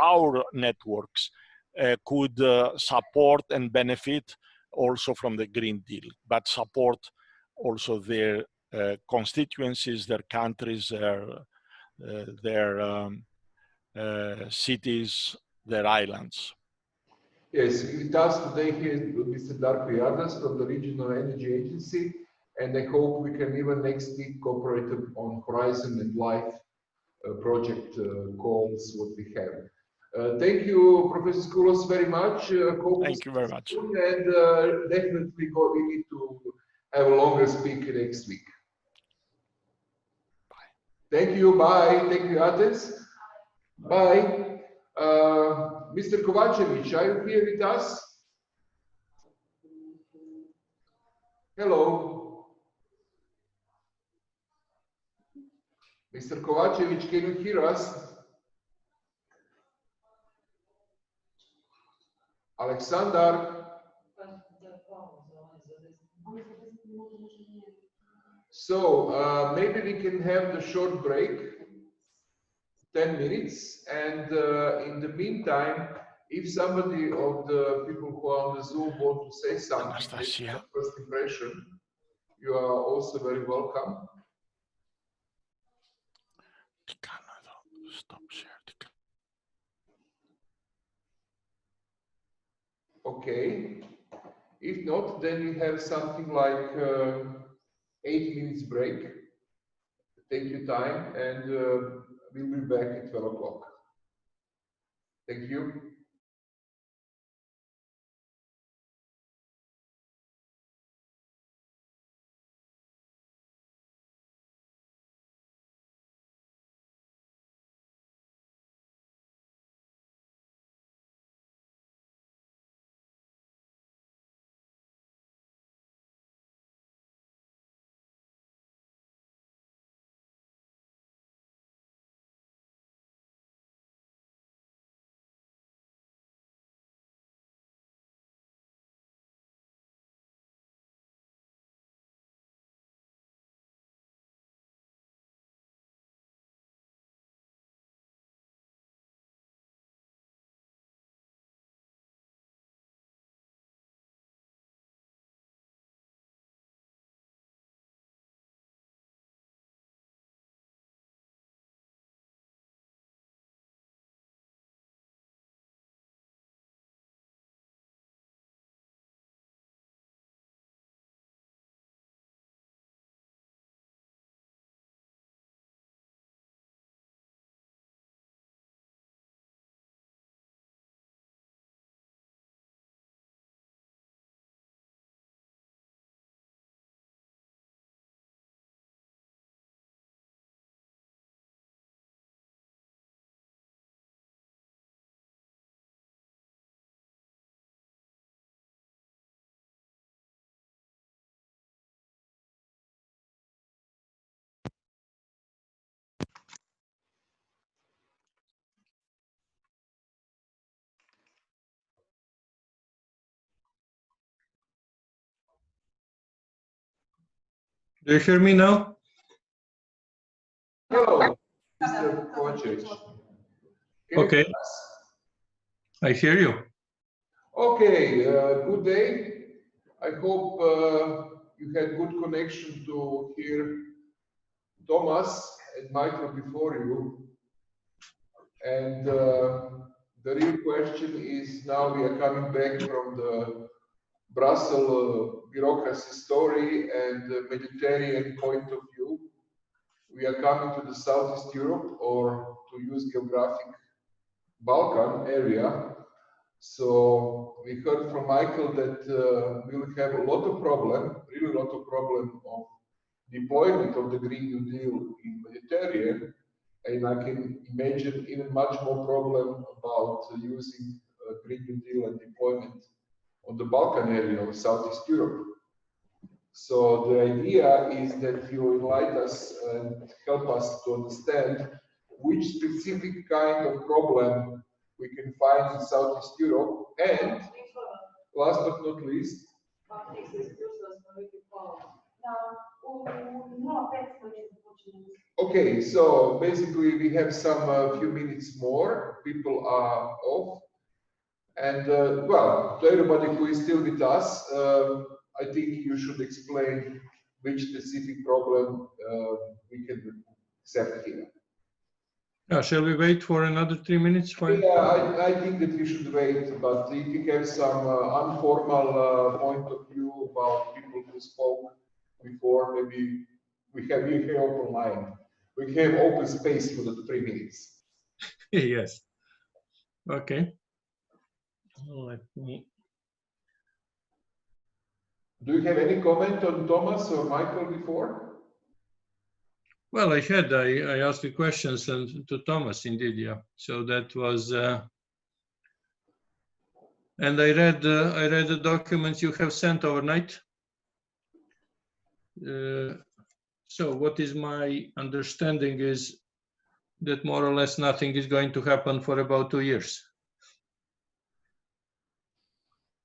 our networks could support and benefit also from the Green Deal, but support also their constituencies, their countries, their cities, their islands. Yes, with us today here is Mr. Darko from the Regional Energy Agency, and I hope we can even next week cooperate on Horizon and Life project calls what we have. Thank you, Professor Scoullos, very much. Thank you very much. And definitely we need to have a longer speak next week. Bye. Thank you. Bye. Thank you, Athens. Bye. Mr. Kovačević, are you here with us? Hello. Mr. Kovačević, can you hear us? Aleksandar? So maybe we can have the short break, 10 minutes, and in the meantime, if somebody of the people who are on the Zoom want to say something, first impression, you are also very welcome. Stop share. Okay. If not, then we have something like 8 minutes break. Take your time, and we'll be back at 12 o'clock. Thank you. Do you hear me now? Hello, Mr. Kovačević. Okay. I hear you. Okay, good day. I hope you had good connection to hear Thomas and Michael before you. And the real question is, now we are coming back from the Brussels bureaucracy story and the Mediterranean point of view. We are coming to the Southeast Europe, or to use geographic Balkan area. So we heard from Michael that we'll have a lot of problem, really a lot of problem of deployment of the Green New Deal in Mediterranean. And I can imagine even much more problem about using Green New Deal and deployment on the Balkan area of Southeast Europe. So the idea is that you enlighten us and help us to understand which specific kind of problem we can find in Southeast Europe, and last but not least, okay, so basically we have some few minutes more, people are off, and well, to everybody who is still with us, I think you should explain which specific problem we can accept here. Shall we wait for another 3 minutes? Yeah, I think that we should wait, but if you have some informal point of view about people who spoke before, maybe we have open line. We have open space for the 3 minutes. Yes. Okay. Let me. Do you have any comment on Thomas or Michael before? Well, I asked the questions and to Thomas indeed, yeah. So that was, and I read the documents you have sent overnight. So what is my understanding is that more or less nothing is going to happen for about 2 years.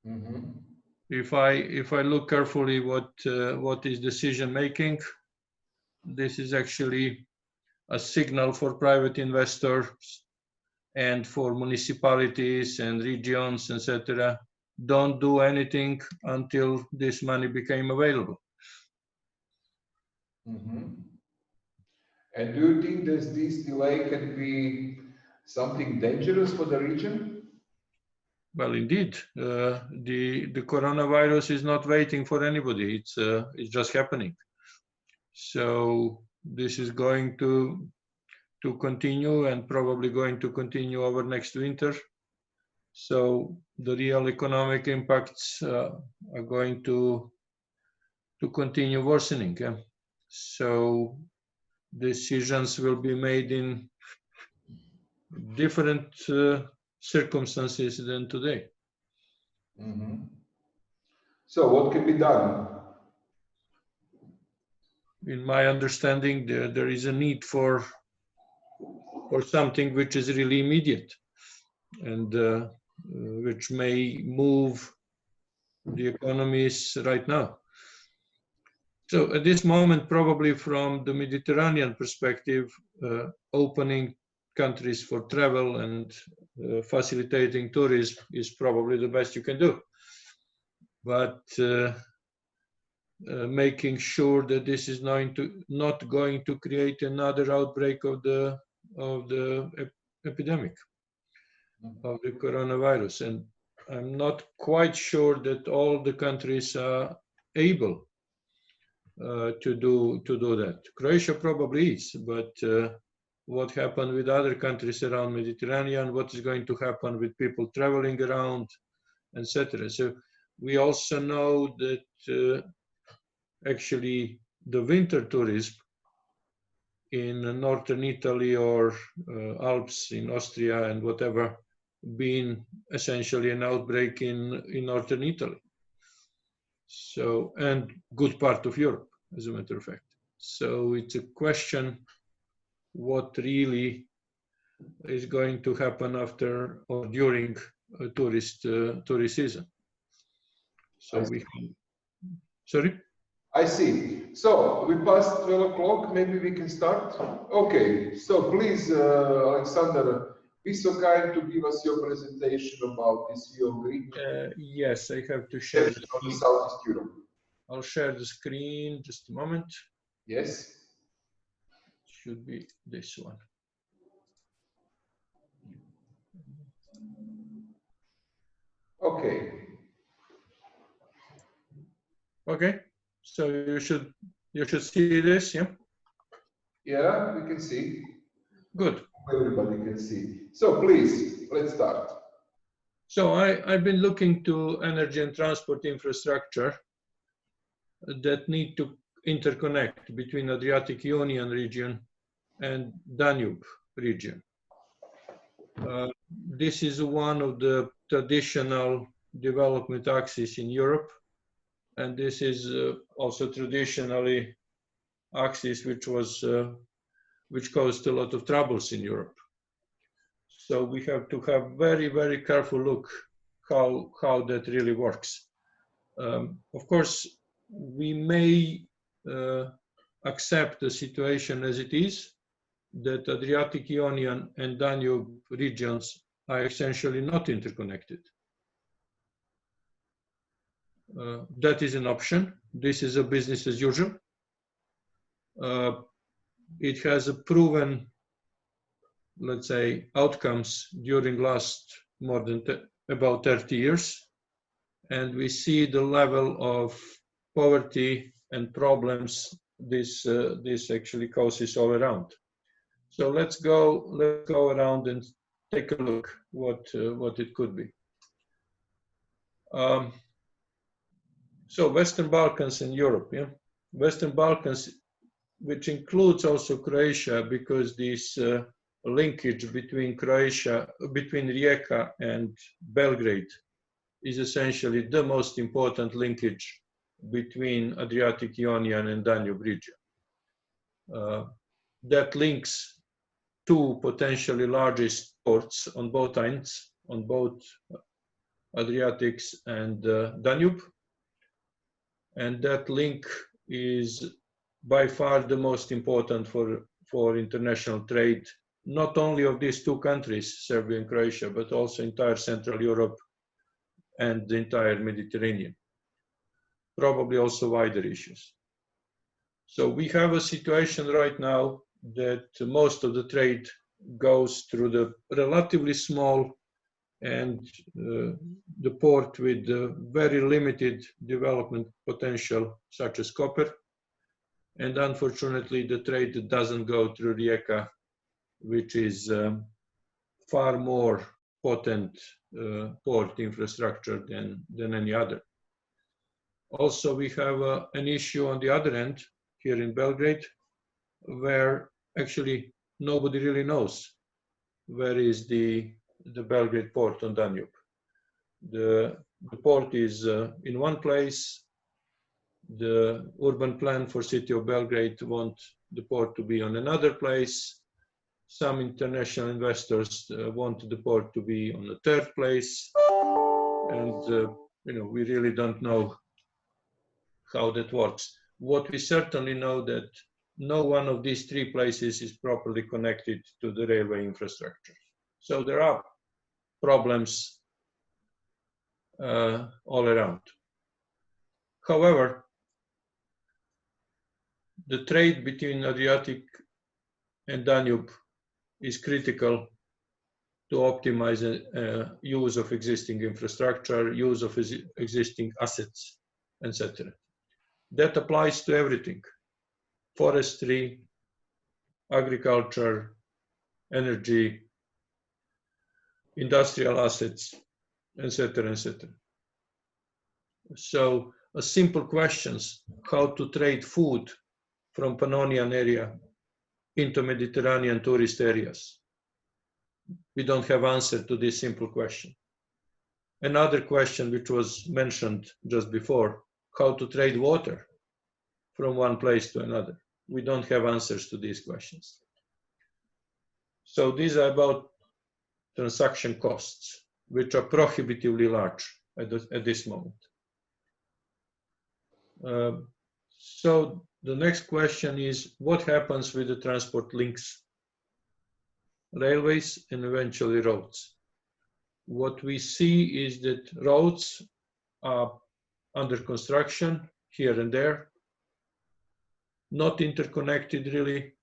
Mm-hmm. If I look carefully what is decision making, this is actually a signal for private investors and for municipalities and regions, etc. Don't do anything until this money became available. Mm-hmm. And do you think that this delay can be something dangerous for the region? Well, indeed, the coronavirus is not waiting for anybody. It's just happening. So this is going to continue and probably going to continue over next winter. So the real economic impacts are going to continue worsening. Yeah? So decisions will be made in different circumstances than today. Mm-hmm. So what can be done? In my understanding, there is a need for something which is really immediate and which may move the economies right now. So at this moment, probably from the Mediterranean perspective, opening countries for travel and facilitating tourism is probably the best you can do. But making sure that this is not going to create another outbreak of the epidemic of the coronavirus, and I'm not quite sure that all the countries are able to do that. Croatia probably is, but what happened with other countries around Mediterranean? What is going to happen with people traveling around, etc. So we also know that actually the winter tourism in northern Italy or Alps in Austria and whatever been essentially an outbreak in northern Italy. So, and good part of Europe, as a matter of fact. So it's a question what really is going to happen after or during tourist season. So we can, sorry? I see. So we passed 12 o'clock. Maybe we can start. Okay. So please, Aleksandar, be so kind to give us your presentation about this view of Greek. Yes, I have to share the screen. Southeast Europe. I'll share the screen just a moment. Yes. Should be this one. Okay. Okay. So you should see this, yeah? Yeah, we can see. Good. Everybody can see. So please, let's start. So I've been looking to energy and transport infrastructure that need to interconnect between Adriatic-Ionian region and Danube region. This is one of the traditional development axes in Europe, and this is also traditionally axis which caused a lot of troubles in Europe. So we have to have very, very careful look how that really works. Of course, we may accept the situation as it is, that Adriatic-Ionian and Danube regions are essentially not interconnected. That is an option. This is a business as usual. It has a proven, let's say, outcomes during last more than about 30 years. And we see the level of poverty and problems this actually causes all around. So let's go around and take a look what it could be. So Western Balkans and Europe, yeah? Western Balkans, which includes also Croatia, because this linkage between Rijeka and Belgrade is essentially the most important linkage between Adriatic-Ionian and Danube region. That links two potentially largest ports on both ends, on both Adriatics and Danube. And that link is by far the most important for international trade, not only of these two countries, Serbia and Croatia, but also entire Central Europe and the entire Mediterranean. Probably also wider issues. So we have a situation right now that most of the trade goes through the relatively small and the port with very limited development potential, such as copper. And unfortunately, the trade doesn't go through Rijeka, which is far more potent port infrastructure than any other. Also, we have an issue on the other end here in Belgrade, where actually nobody really knows where is the Belgrade port on Danube. The port is in one place. The urban plan for city of Belgrade want the port to be on another place. Some international investors want the port to be on a third place. And we really don't know how that works. What we certainly know that no one of these three places is properly connected to the railway infrastructure. So there are problems all around. However, the trade between Adriatic and Danube is critical to optimize use of existing infrastructure, use of existing assets, etc. That applies to everything: forestry, agriculture, energy, industrial assets, etc., etc. So a simple questions: how to trade food from Pannonian area into Mediterranean tourist areas. We don't have answer to this simple question. Another question which was mentioned just before: how to trade water from one place to another. We don't have answers to these questions. So these are about transaction costs, which are prohibitively large at this moment. So the next question is, what happens with the transport links? Railways and eventually roads. What we see is that roads are under construction here and there, not interconnected really,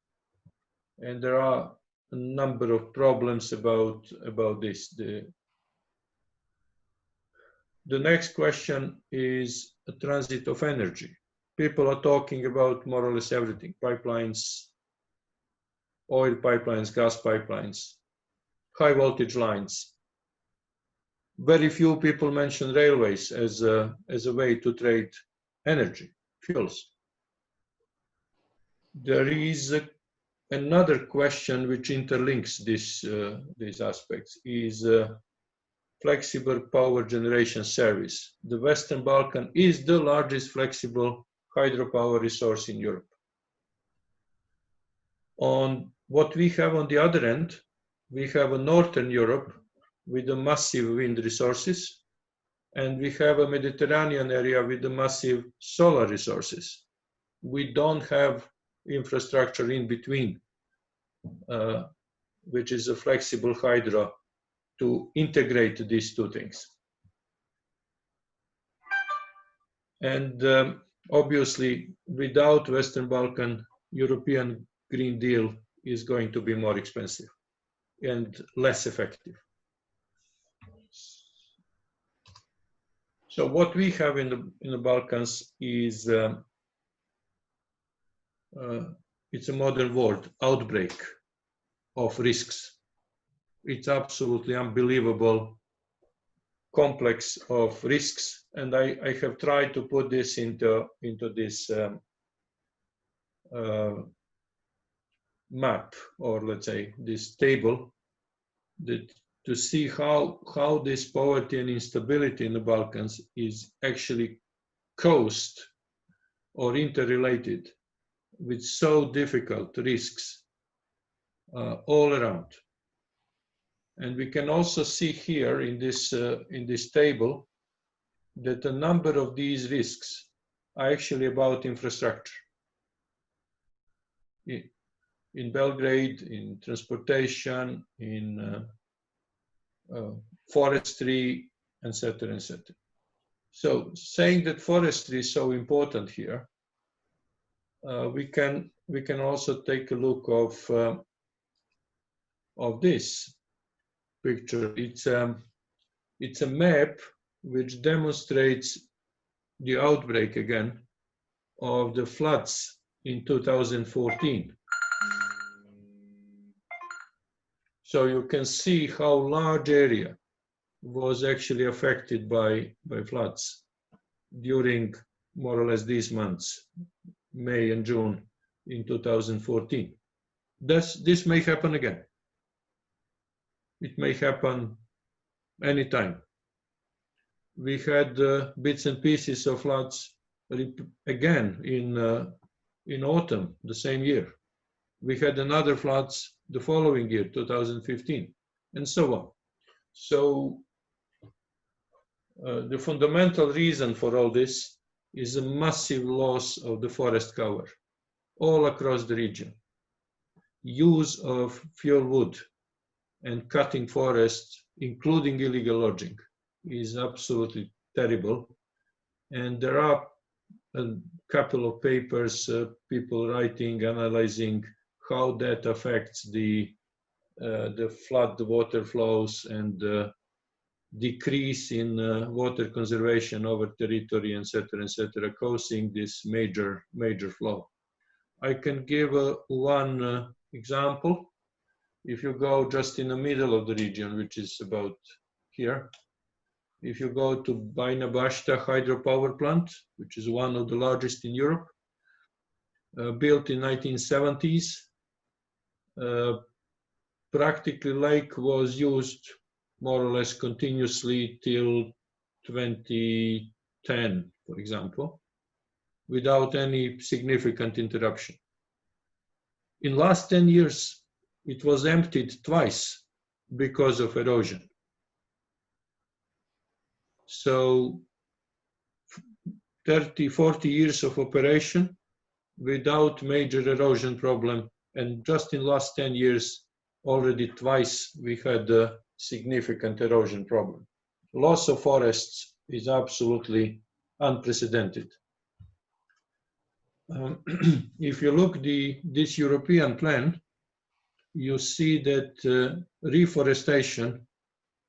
and there are a number of problems about this. The next question is a transit of energy. People are talking about more or less everything: pipelines, oil pipelines, gas pipelines, high voltage lines. Very few people mention railways as a way to trade energy, fuels. There is another question which interlinks these aspects, is flexible power generation service. The Western Balkan is the largest flexible hydropower resource in Europe. On what we have on the other end, we have a Northern Europe with the massive wind resources, and we have a Mediterranean area with the massive solar resources. We don't have infrastructure in between, which is a flexible hydro to integrate these two things. And obviously, without Western Balkan, European Green Deal is going to be more expensive and less effective. So what we have in the Balkans is it's a modern word, outbreak of risks. It's absolutely unbelievable complex of risks, and I have tried to put this into this map, or let's say this table, that to see how this poverty and instability in the Balkans is actually caused or interrelated with so difficult risks all around. And we can also see here in this table that a number of these risks are actually about infrastructure. In Belgrade, in transportation, in forestry, etc., etc. So saying that forestry is so important here, we can also take a look of this picture. It's a map which demonstrates the outbreak again of the floods in 2014. So you can see how large area was actually affected by floods during more or less these months, May and June in 2014. This may happen again. It may happen anytime. We had bits and pieces of floods again in autumn the same year. We had another floods the following year, 2015, and so on. So the fundamental reason for all this is a massive loss of the forest cover all across the region. Use of fuel wood and cutting forests, including illegal logging, is absolutely terrible. And there are a couple of papers, people writing, analyzing how that affects the flood water flows and decrease in water conservation over territory, etc., causing this major flow. I can give one example. If you go just in the middle of the region, which is about here, if you go to Bajna Bašta hydropower plant, which is one of the largest in Europe, built in 1970s, practically lake was used more or less continuously till 2010, for example, without any significant interruption. In last 10 years, it was emptied twice because of erosion. So 30, 40 years of operation without major erosion problem. And just in last 10 years, already twice we had a significant erosion problem. Loss of forests is absolutely unprecedented. If you look this European plan, you see that reforestation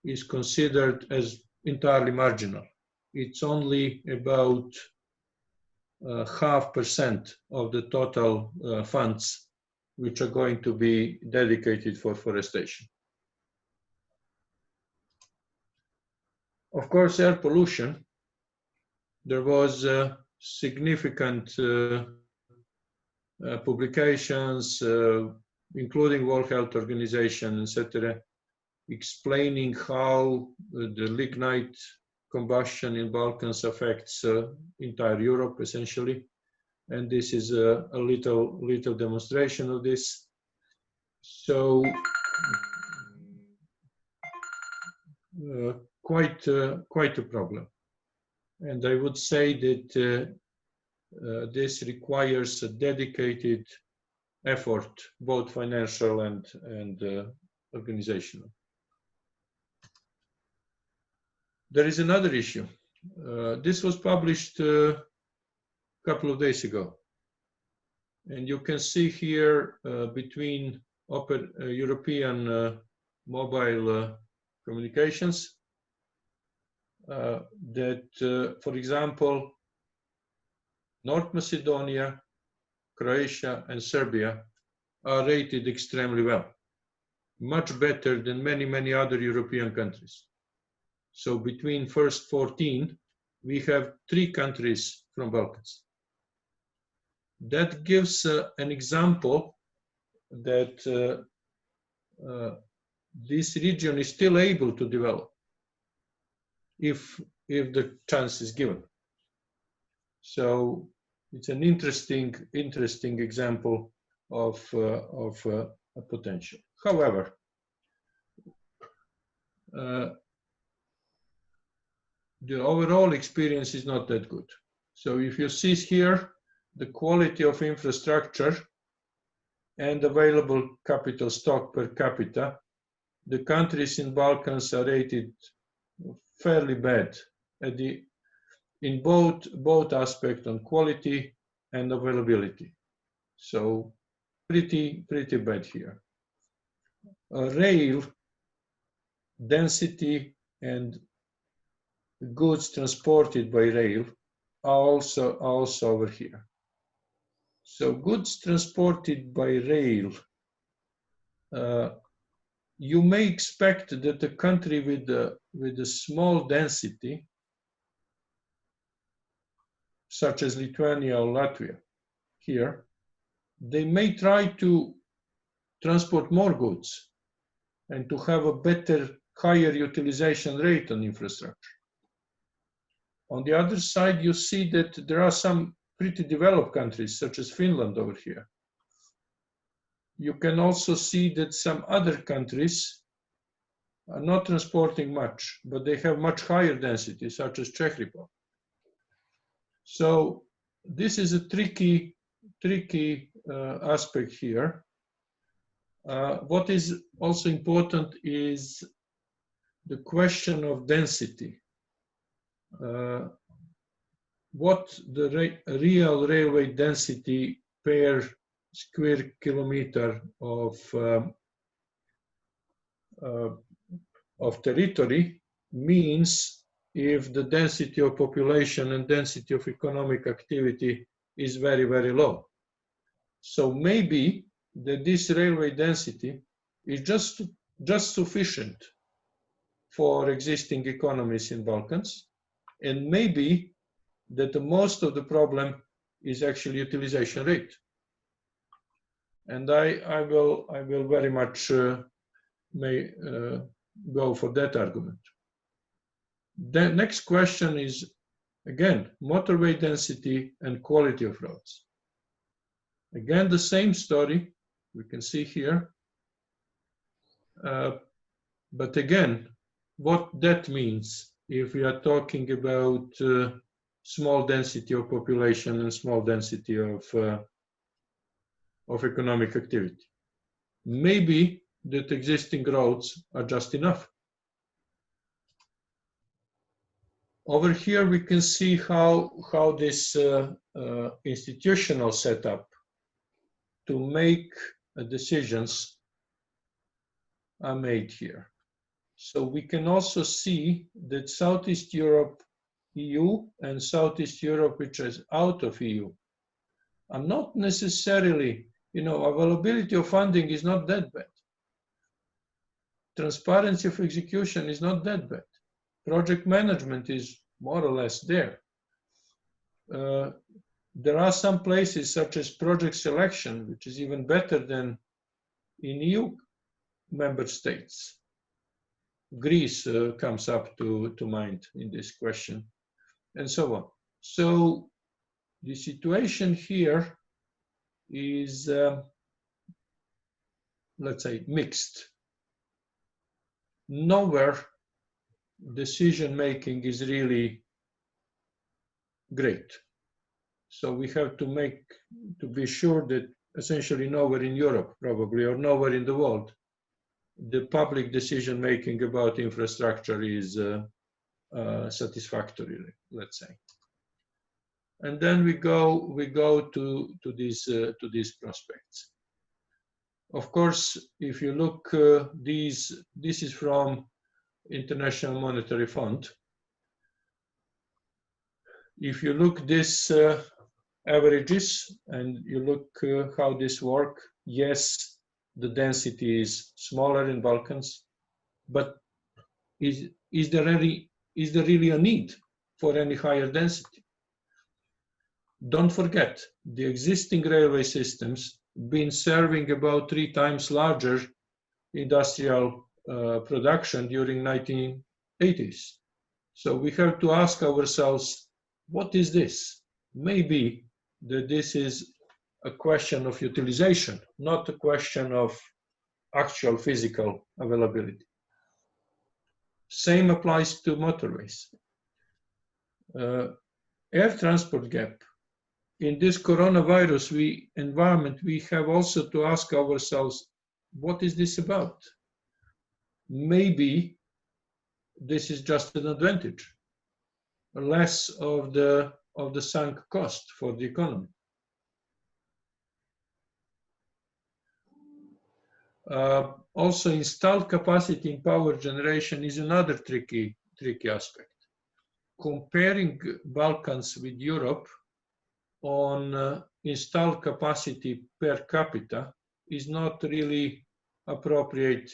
is considered as entirely marginal. It's only about 0.5% of the total funds which are going to be dedicated for forestation. Of course, air pollution, there was significant publications, including World Health Organization, etc., explaining how the lignite combustion in Balkans affects entire Europe, essentially. And this is a little demonstration of this. So quite a problem. And I would say that this requires a dedicated effort, both financial and organizational. There is another issue. This was published a couple of days ago. And you can see here between European mobile communications that, for example, North Macedonia, Croatia, and Serbia are rated extremely well, much better than many other European countries. So between first 14, we have 3 countries from Balkans. That gives an example that this region is still able to develop if the chance is given. So it's an interesting example of a potential. However, the overall experience is not that good. So if you see here the quality of infrastructure and available capital stock per capita, the countries in Balkans are rated fairly bad in both aspects on quality and availability. So pretty bad here. Rail density and goods transported by rail are also over here. So goods transported by rail, you may expect that a country with a small density, such as Lithuania or Latvia here, they may try to transport more goods and to have a higher utilization rate on infrastructure. On the other side, you see that there are some pretty developed countries, such as Finland over here. You can also see that some other countries are not transporting much, but they have much higher density, such as Czech Republic. So this is a tricky aspect here. What is also important is the question of density. What the real railway density per square kilometer of territory means if the density of population and density of economic activity is very low. So maybe that this railway density is just sufficient for existing economies in Balkans, and maybe that the most of the problem is actually utilization rate. And I will very much go for that argument. The next question is, again, motorway density and quality of roads. Again, the same story we can see here. But again, what that means if we are talking about small density of population and small density of economic activity. Maybe that existing roads are just enough. Over here, we can see how this institutional setup to make decisions are made here. So we can also see that Southeast Europe, EU, and Southeast Europe, which is out of EU, are not necessarily, availability of funding is not that bad. Transparency of execution is not that bad. Project management is more or less there. There are some places such as project selection, which is even better than in EU member states. Greece comes up to mind in this question, and so on. So the situation here is, let's say, mixed. Nowhere decision making is really great. So we have to be sure that essentially nowhere in Europe, probably, or nowhere in the world, the public decision making about infrastructure is satisfactory, let's say. And then we go to these prospects. Of course, if you look, this is from International Monetary Fund. If you look this averages and you look how this work, yes, the density is smaller in Balkans, but is there really a need for any higher density? Don't forget, the existing railway systems been serving about 3 times larger industrial production during 1980s. So we have to ask ourselves, what is this? Maybe that this is a question of utilization, not a question of actual physical availability. Same applies to motorways. Air transport gap. In this coronavirus environment, we have also to ask ourselves, what is this about? Maybe this is just an advantage, less of the sunk cost for the economy. Also, installed capacity in power generation is another tricky aspect. Comparing Balkans with Europe on installed capacity per capita is not really appropriate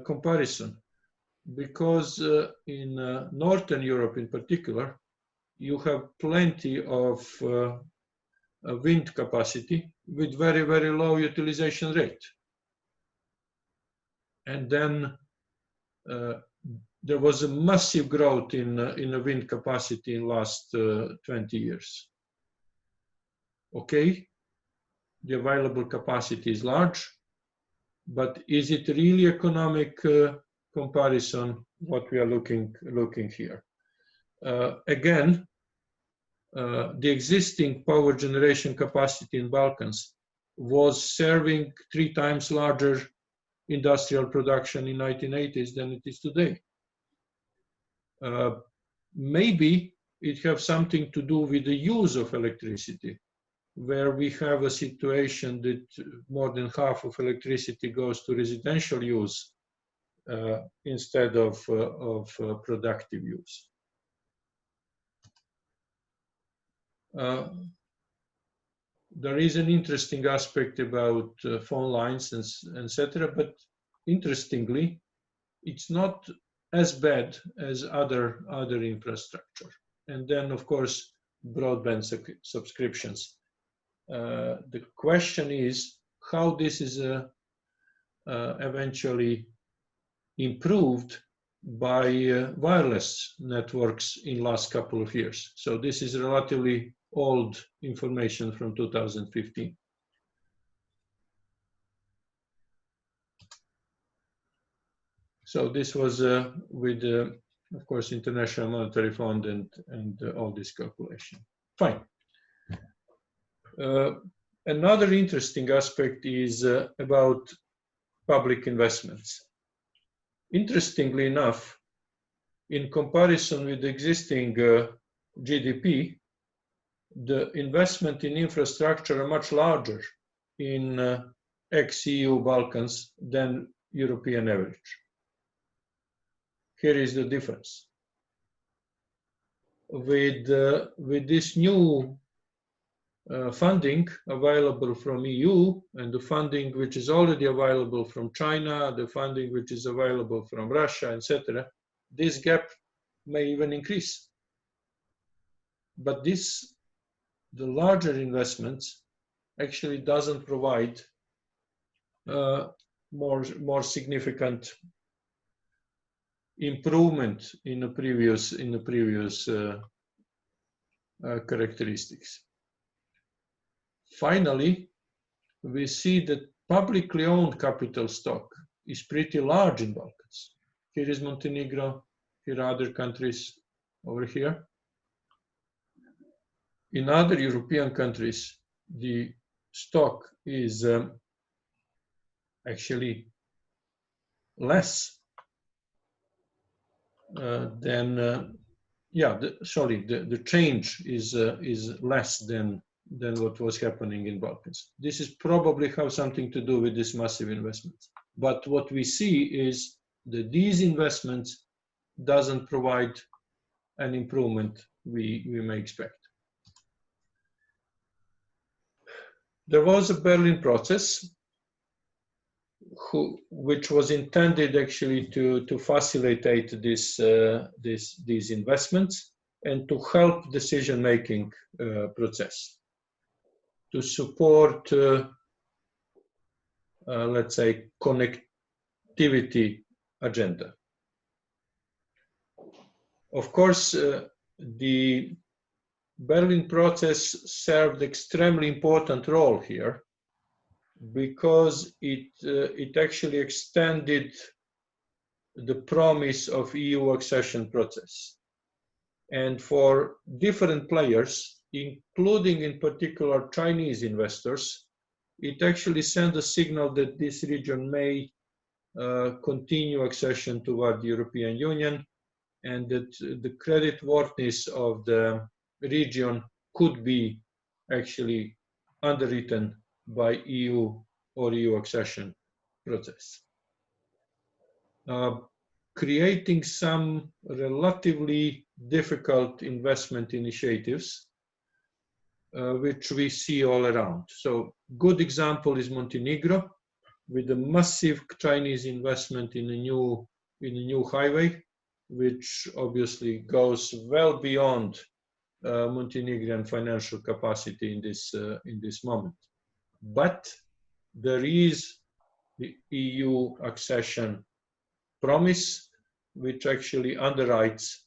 comparison, because in Northern Europe in particular, you have plenty of wind capacity with very, very low utilization rate. And then there was a massive growth in the wind capacity in last 20 years. Okay, the available capacity is large, but is it really economic comparison what we are looking here? Again, the existing power generation capacity in Balkans was serving 3 times larger industrial production in 1980s than it is today. Maybe it has something to do with the use of electricity, where we have a situation that more than half of electricity goes to residential use instead of productive use. There is an interesting aspect about phone lines, etc. But interestingly, it's not as bad as other infrastructure. And then, of course, broadband subscriptions. The question is how this is eventually improved by wireless networks in last couple of years. So this is relatively old information from 2015. So this was with of course, International Monetary Fund and all this calculation. Fine. Another interesting aspect is about public investments. Interestingly enough, in comparison with the existing GDP, the investment in infrastructure are much larger in ex-EU Balkans than European average. Here is the difference. With this new funding available from EU and the funding which is already available from China, the funding which is available from Russia, etc., this gap may even increase. But this, the larger investments, actually doesn't provide more significant improvement in the previous characteristics. Finally, we see that publicly owned capital stock is pretty large in Balkans. Here is Montenegro, here are other countries over here. In other European countries, the stock is actually less than, the change is less than what was happening in Balkans. This is probably have something to do with this massive investments. But what we see is that these investments doesn't provide an improvement we may expect. There was a Berlin process which was intended actually to facilitate these investments and to help decision-making process, to support, let's say, connectivity agenda. Of course, the Berlin process served extremely important role here because it actually extended the promise of EU accession process. And for different players, including in particular Chinese investors, it actually sent a signal that this region may continue accession toward the European Union, and that the creditworthiness of the region could be actually underwritten by EU or EU accession process. Creating some relatively difficult investment initiatives, which we see all around. So good example is Montenegro, with a massive Chinese investment in a new highway, which obviously goes well beyond Montenegrin financial capacity in this moment. But there is the EU accession promise, which actually underwrites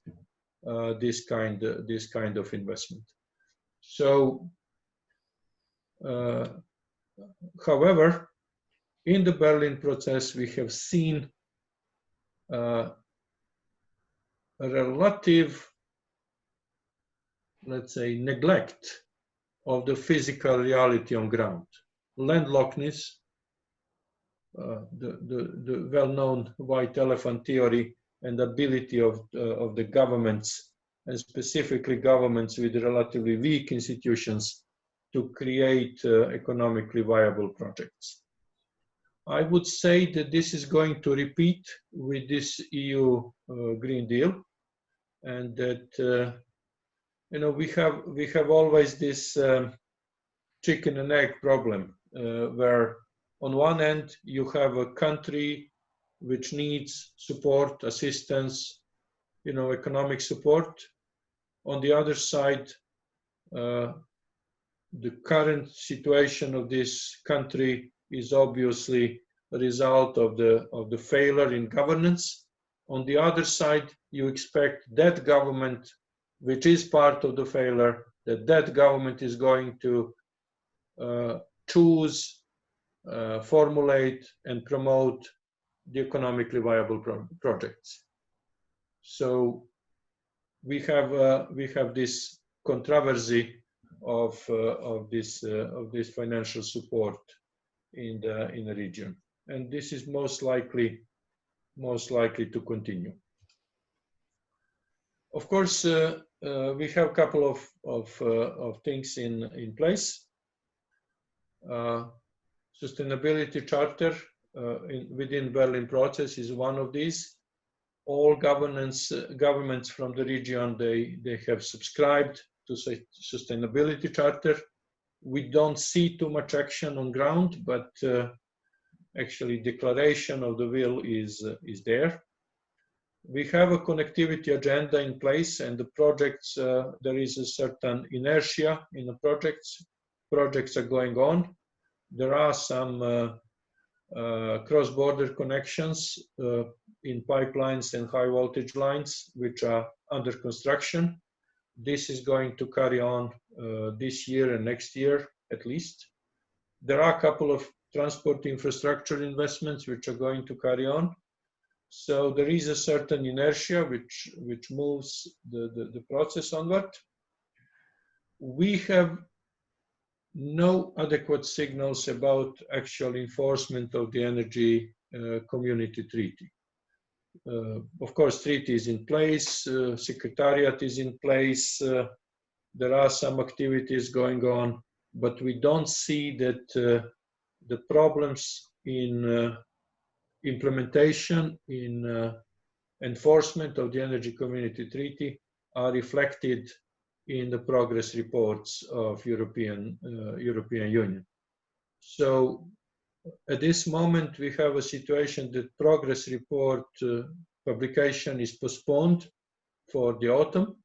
this kind of investment. So, however, in the Berlin process, we have seen a relative, let's say, neglect of the physical reality on ground. Landlockness, the well-known white elephant theory, and ability of the governments, and specifically governments with relatively weak institutions, to create economically viable projects. I would say that this is going to repeat with this EU Green Deal, and that we have always this chicken and egg problem, where on one end you have a country which needs support, assistance, economic support. On the other side, the current situation of this country is obviously a result of the failure in governance. On the other side, you expect that government, which is part of the failure, that government is going to choose, formulate, and promote the economically viable projects. So we have this controversy of this financial support in the region, and this is most likely to continue. Of course, we have a couple of things in place. Sustainability Charter within Berlin process is one of these. All governments from the region, they have subscribed to Sustainability Charter. We don't see too much action on ground, but actually declaration of the will is there. We have a connectivity agenda in place, and the projects, there is a certain inertia in the projects. Projects are going on. There are some cross-border connections in pipelines and high voltage lines, which are under construction. This is going to carry on this year and next year, at least. There are a couple of transport infrastructure investments which are going to carry on. So there is a certain inertia which moves the process onward. We have no adequate signals about actual enforcement of the Energy Community Treaty. Of course, treaty is in place, secretariat is in place, there are some activities going on, but we don't see that the problems in implementation, in enforcement of the Energy Community Treaty are reflected in the progress reports of European Union. So at this moment, we have a situation that progress report publication is postponed for the autumn,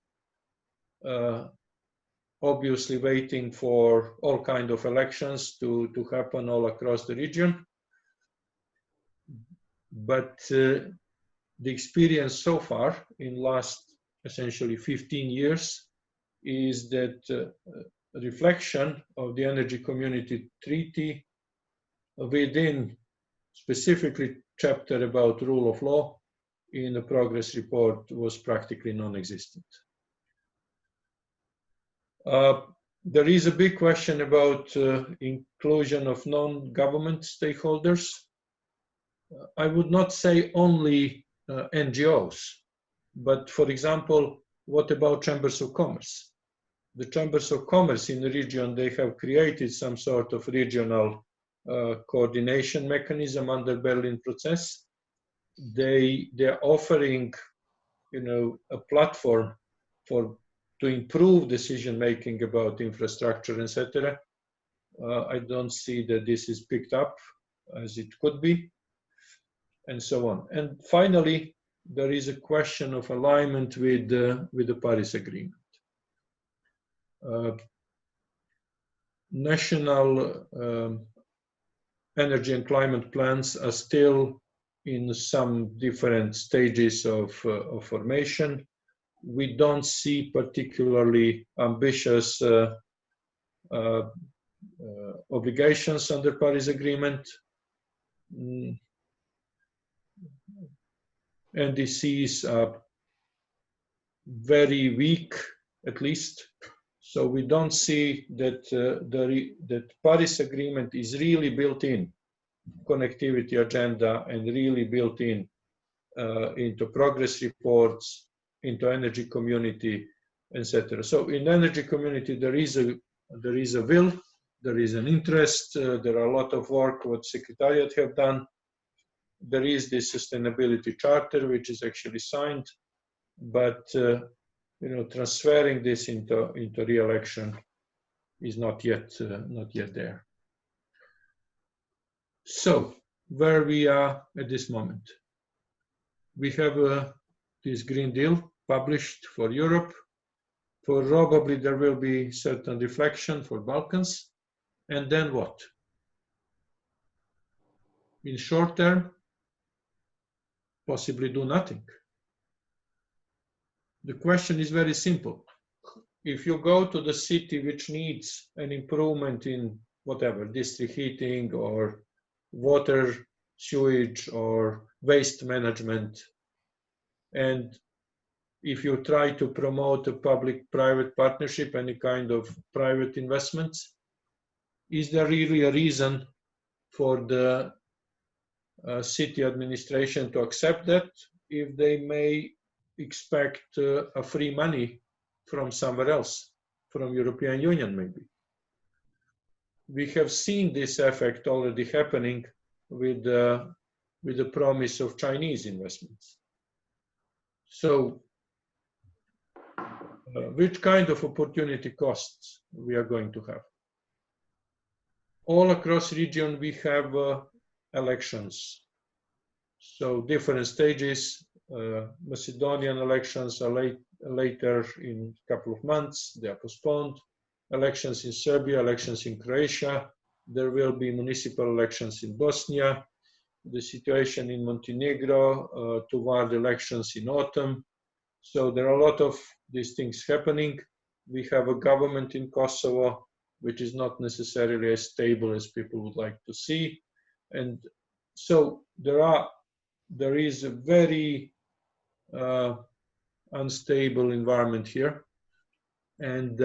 obviously waiting for all kinds of elections to happen all across the region. But the experience so far in last essentially 15 years is that reflection of the Energy Community Treaty within specifically chapter about rule of law in the progress report was practically non-existent. There is a big question about inclusion of non-government stakeholders. I would not say only NGOs, but for example, what about chambers of commerce? The chambers of commerce in the region, they have created some sort of regional coordination mechanism under Berlin process. They're offering, a platform to improve decision making about infrastructure, etc. I don't see that this is picked up as it could be, and so on. And finally, there is a question of alignment with the Paris Agreement. National energy and climate plans are still in some different stages of formation. We don't see particularly ambitious obligations under Paris Agreement. NDCs are very weak, at least. So we don't see that that Paris Agreement is really built in connectivity agenda and really built in into progress reports, into energy community, etc. So in energy community there is a will, there is an interest, there are a lot of work what Secretariat have done. There is this sustainability charter which is actually signed, but transferring this into real action is not yet there. So where we are at this moment, we have this Green Deal published for Europe. Probably there will be certain reflection for Balkans, and then what? In short term, possibly do nothing. The question is very simple. If you go to the city which needs an improvement in whatever, district heating or water, sewage or waste management, and if you try to promote a public-private partnership, any kind of private investments, is there really a reason for the city administration to accept that if they may expect a free money from somewhere else, from European Union maybe? We have seen this effect already happening with the promise of Chinese investments. So, which kind of opportunity costs we are going to have? All across region we have elections. So different stages. Macedonian elections are later in a couple of months. They are postponed. Elections in Serbia, elections in Croatia. There will be municipal elections in Bosnia. The situation in Montenegro toward elections in autumn. So there are a lot of these things happening. We have a government in Kosovo, which is not necessarily as stable as people would like to see. And so there is a very unstable environment here. And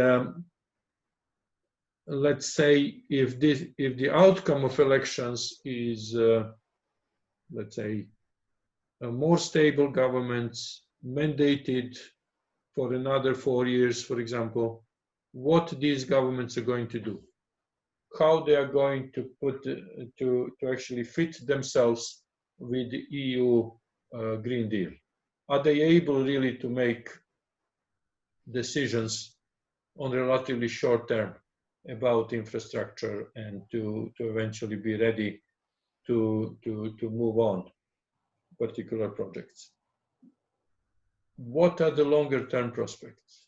let's say if the outcome of elections is, let's say, a more stable governments mandated for another 4 years, for example, what these governments are going to do, how they are going to put to actually fit themselves with the EU Green Deal. Are they able really to make decisions on relatively short term about infrastructure and to eventually be ready to move on particular projects? What are the longer term prospects?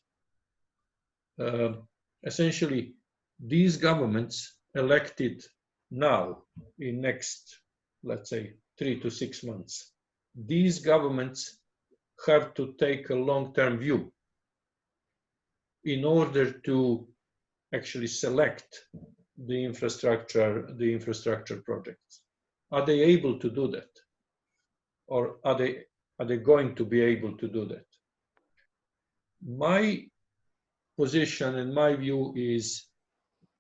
Essentially, these governments elected now in next, let's say, 3 to 6 months, these governments have to take a long-term view in order to actually select the infrastructure projects. Are they able to do that? Or are they going to be able to do that? My position and my view is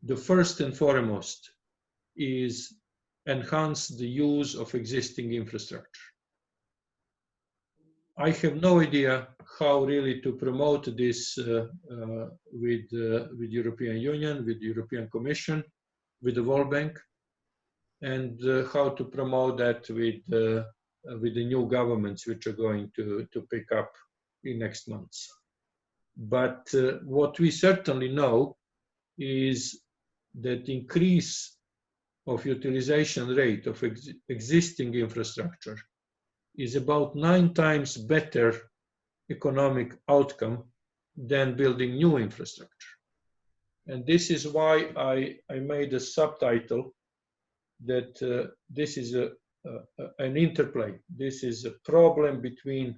the first and foremost is enhance the use of existing infrastructure. I have no idea how really to promote this with European Union, with the European Commission, with the World Bank, and how to promote that with the new governments which are going to pick up in next months. But what we certainly know is that increase of utilization rate of existing infrastructure is about 9 times better economic outcome than building new infrastructure. And this is why I made a subtitle that this is an interplay. This is a problem between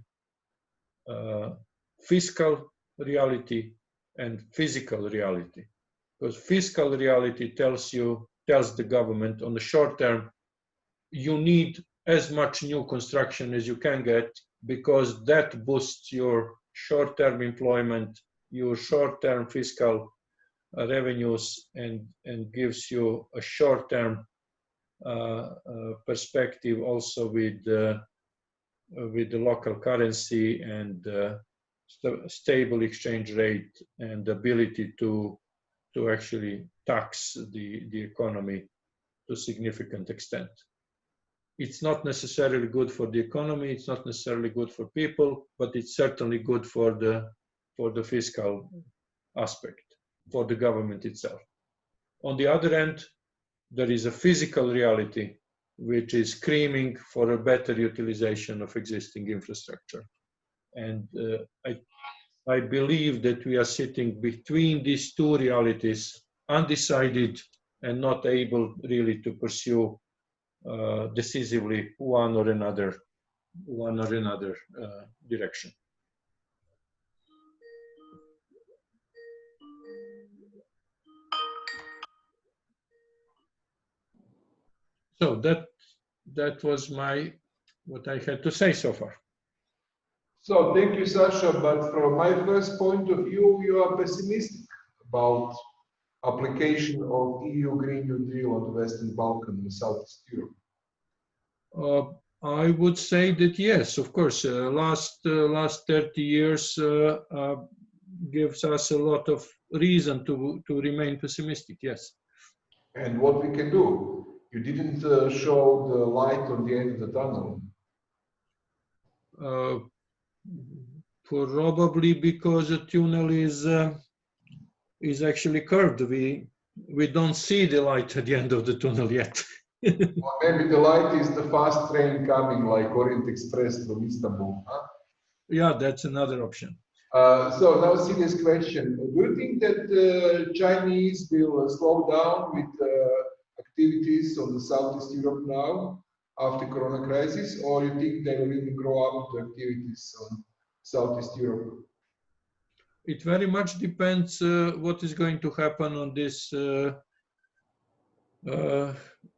fiscal reality and physical reality. Because fiscal reality tells the government on the short term, you need as much new construction as you can get because that boosts your short-term employment, your short-term fiscal revenues, and gives you a short-term perspective also with the local currency and stable exchange rate and ability to actually tax the economy to a significant extent. It's not necessarily good for the economy, it's not necessarily good for people, but it's certainly good for the fiscal aspect, for the government itself. On the other end, there is a physical reality which is screaming for a better utilization of existing infrastructure. And I believe that we are sitting between these two realities, undecided and not able really to pursue decisively one or another direction. So that was what I had to say so far. So thank you, Sasha. But from my first point of view, you are pessimistic about application of EU Green New Deal on the Western Balkan and Southeast Europe. I would say that yes, of course. Last 30 years gives us a lot of reason to remain pessimistic. Yes. And what we can do? You didn't show the light on the end of the tunnel. Probably because the tunnel is actually curved. We don't see the light at the end of the tunnel yet. Or maybe the light is the fast train coming, like Orient Express from Istanbul. Huh? Yeah, that's another option. So now, serious question: do you think that Chinese will slow down with activities on the Southeast Europe now after Corona crisis, or you think they will even grow up to activities on Southeast Europe? It very much depends what is going to happen on this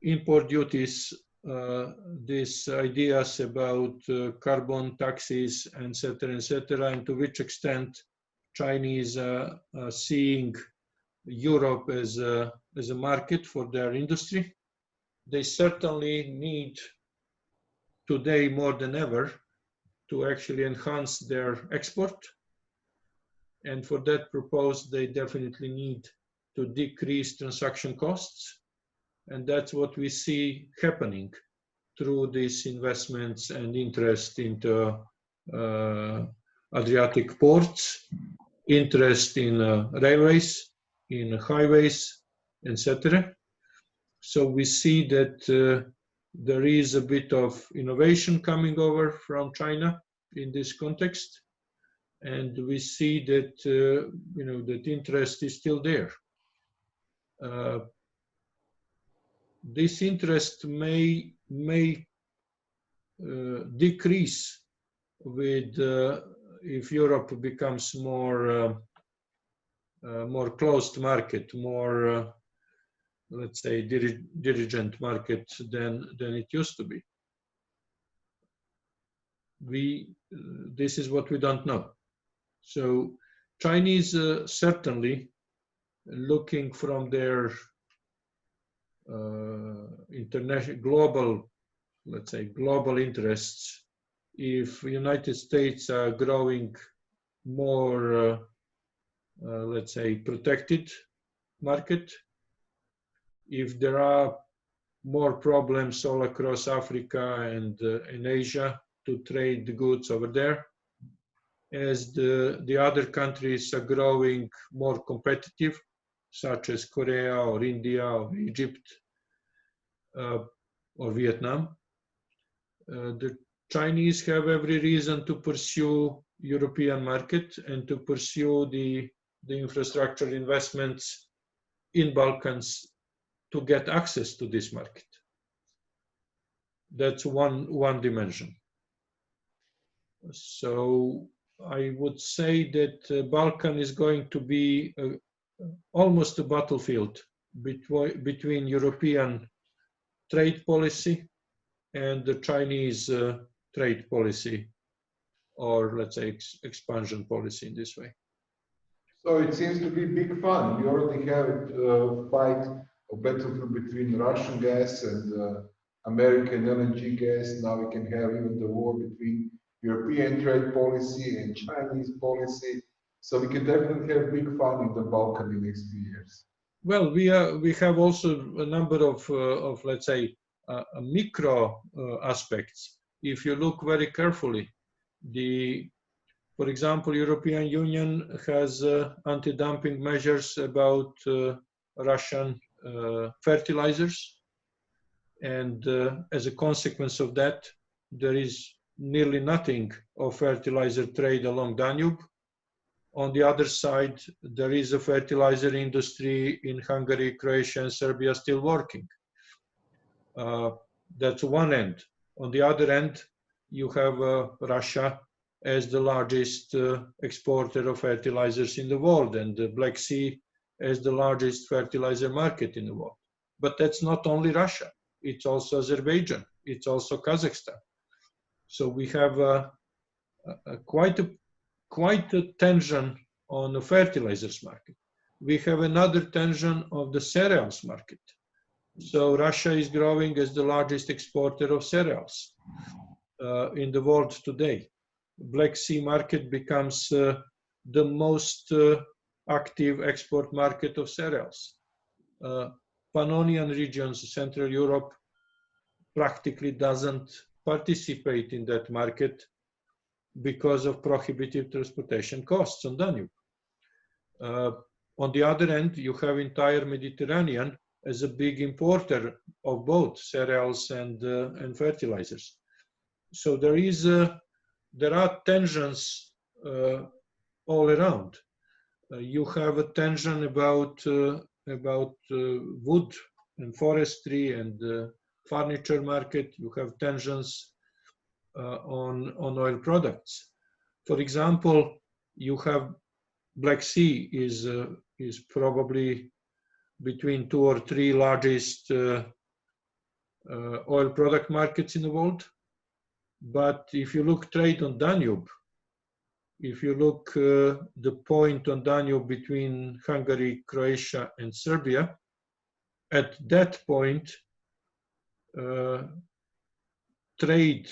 import duties, these ideas about carbon taxes, etc., and to which extent Chinese are seeing Europe as a market for their industry. They certainly need today more than ever to actually enhance their export. And for that purpose, they definitely need to decrease transaction costs. And that's what we see happening through these investments and interest into Adriatic ports, interest in railways, in highways, etc. So we see that there is a bit of innovation coming over from China in this context. And we see that that interest is still there. This interest may decrease with if Europe becomes more closed market, more let's say dirigent market than it used to be. This is what we don't know. So Chinese certainly looking from their international global, let's say global interests. If United States are growing more, let's say protected market, if there are more problems all across Africa and in Asia to trade the goods over there, as the other countries are growing more competitive, such as Korea or India or Egypt or Vietnam, the Chinese have every reason to pursue European market and to pursue the infrastructure investments in Balkans to get access to this market. That's one dimension. So I would say that Balkan is going to be almost a battlefield between European trade policy and the Chinese trade policy, or let's say expansion policy in this way. So it seems to be big fun. We already have a fight or battlefield between Russian gas and American LNG gas. Now we can have even the war between European trade policy and Chinese policy. So we can definitely have big fun in the Balkan in the next few years. Well, we have also a number of let's say micro aspects. If you look very carefully, for example, European Union has anti-dumping measures about Russian fertilizers, and as a consequence of that, there is nearly nothing of fertilizer trade along Danube. On the other side, there is a fertilizer industry in Hungary, Croatia, and Serbia still working. That's one end. On the other end, you have Russia as the largest exporter of fertilizers in the world, and the Black Sea as the largest fertilizer market in the world. But that's not only Russia. It's also Azerbaijan. It's also Kazakhstan. So we have quite a tension on the fertilizers market. We have another tension of the cereals market. So Russia is growing as the largest exporter of cereals in the world today. Black Sea market becomes the most active export market of cereals. Pannonian regions, Central Europe, practically doesn't participate in that market because of prohibitive transportation costs on Danube. On the other end, you have entire Mediterranean as a big importer of both cereals and fertilizers. So there are tensions all around. You have a tension about wood and forestry and furniture market. You have tensions on oil products. For example, you have Black Sea is probably between 2 or 3 largest oil product markets in the world. But if you look trade on Danube, if you look the point on Danube between Hungary, Croatia, and Serbia, at that point, trade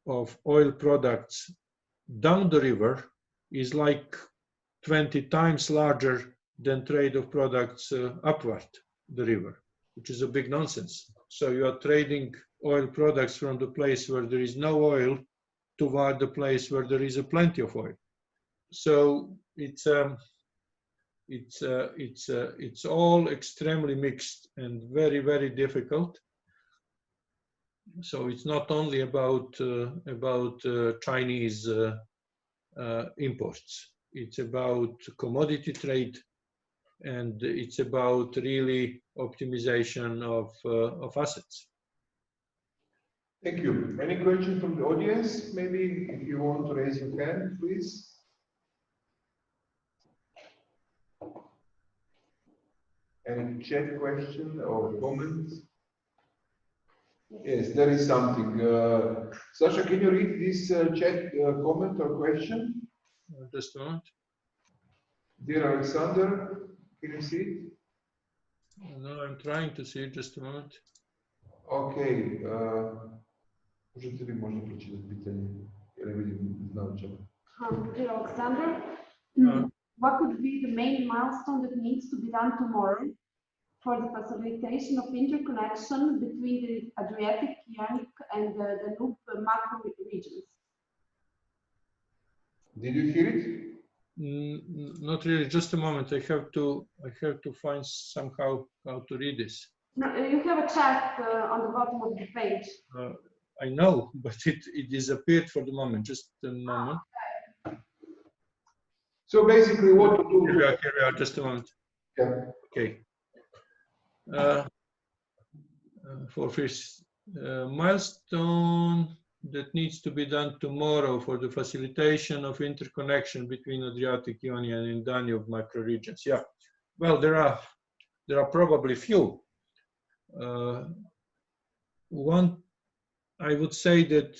of oil products down the river is like 20 times larger than trade of products upward the river, which is a big nonsense. So you are trading oil products from the place where there is no oil toward the place where there is a plenty of oil. So it's all extremely mixed and very, very difficult. So it's not only about Chinese imports. It's about commodity trade, and it's about really optimization of assets. Thank you. Any question from the audience? Maybe if you want to raise your hand, please. Any chat question or comments? Yes, there is something. Sasha, can you read this chat comment or question? Just a moment. Dear Alexander, can you see it? No, I'm trying to see it. Just a moment. Okay. Можете ли можно прочитать питание? Я не видим, знам чего. Dear Alexander, what could be the main milestone that needs to be done tomorrow for the facilitation of interconnection between the Adriatic-Ionian and the Danube Macro-Regions? Did you hear it? Not really. Just a moment. I have to find somehow how to read this. No, you have a chat on the bottom of the page. I know, but it disappeared for the moment. Just a moment. So basically, what to do? Here we are. Just a moment. Yeah. Okay. For first milestone that needs to be done tomorrow for the facilitation of interconnection between Adriatic-Ionian and Danube macro-regions. Yeah. Well, there are probably few. One, I would say that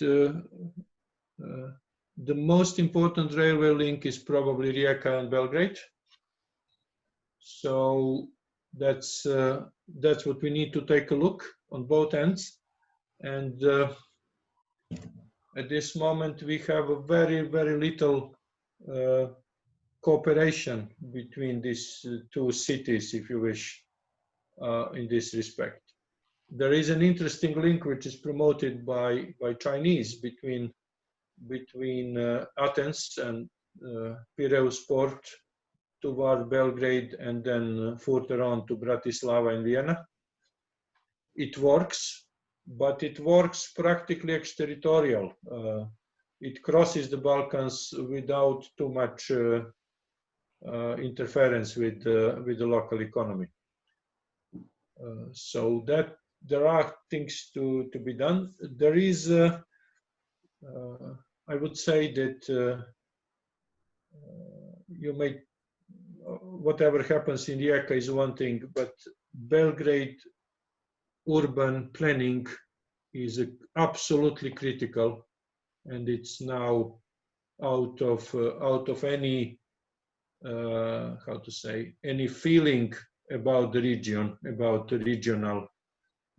the most important railway link is probably Rijeka and Belgrade. So that's what we need to take a look on both ends. And at this moment, we have a very, very little cooperation between these two cities, if you wish, in this respect. There is an interesting link which is promoted by Chinese between Athens and Piraeus port toward Belgrade and then further on to Bratislava and Vienna. It works, but it works practically exterritorial. It crosses the Balkans without too much interference with the local economy. So that there are things to be done. There is, I would say that you may, whatever happens in Rijeka is one thing, but Belgrade urban planning is absolutely critical, and it's now out of any how to say, any feeling about the region, about the regional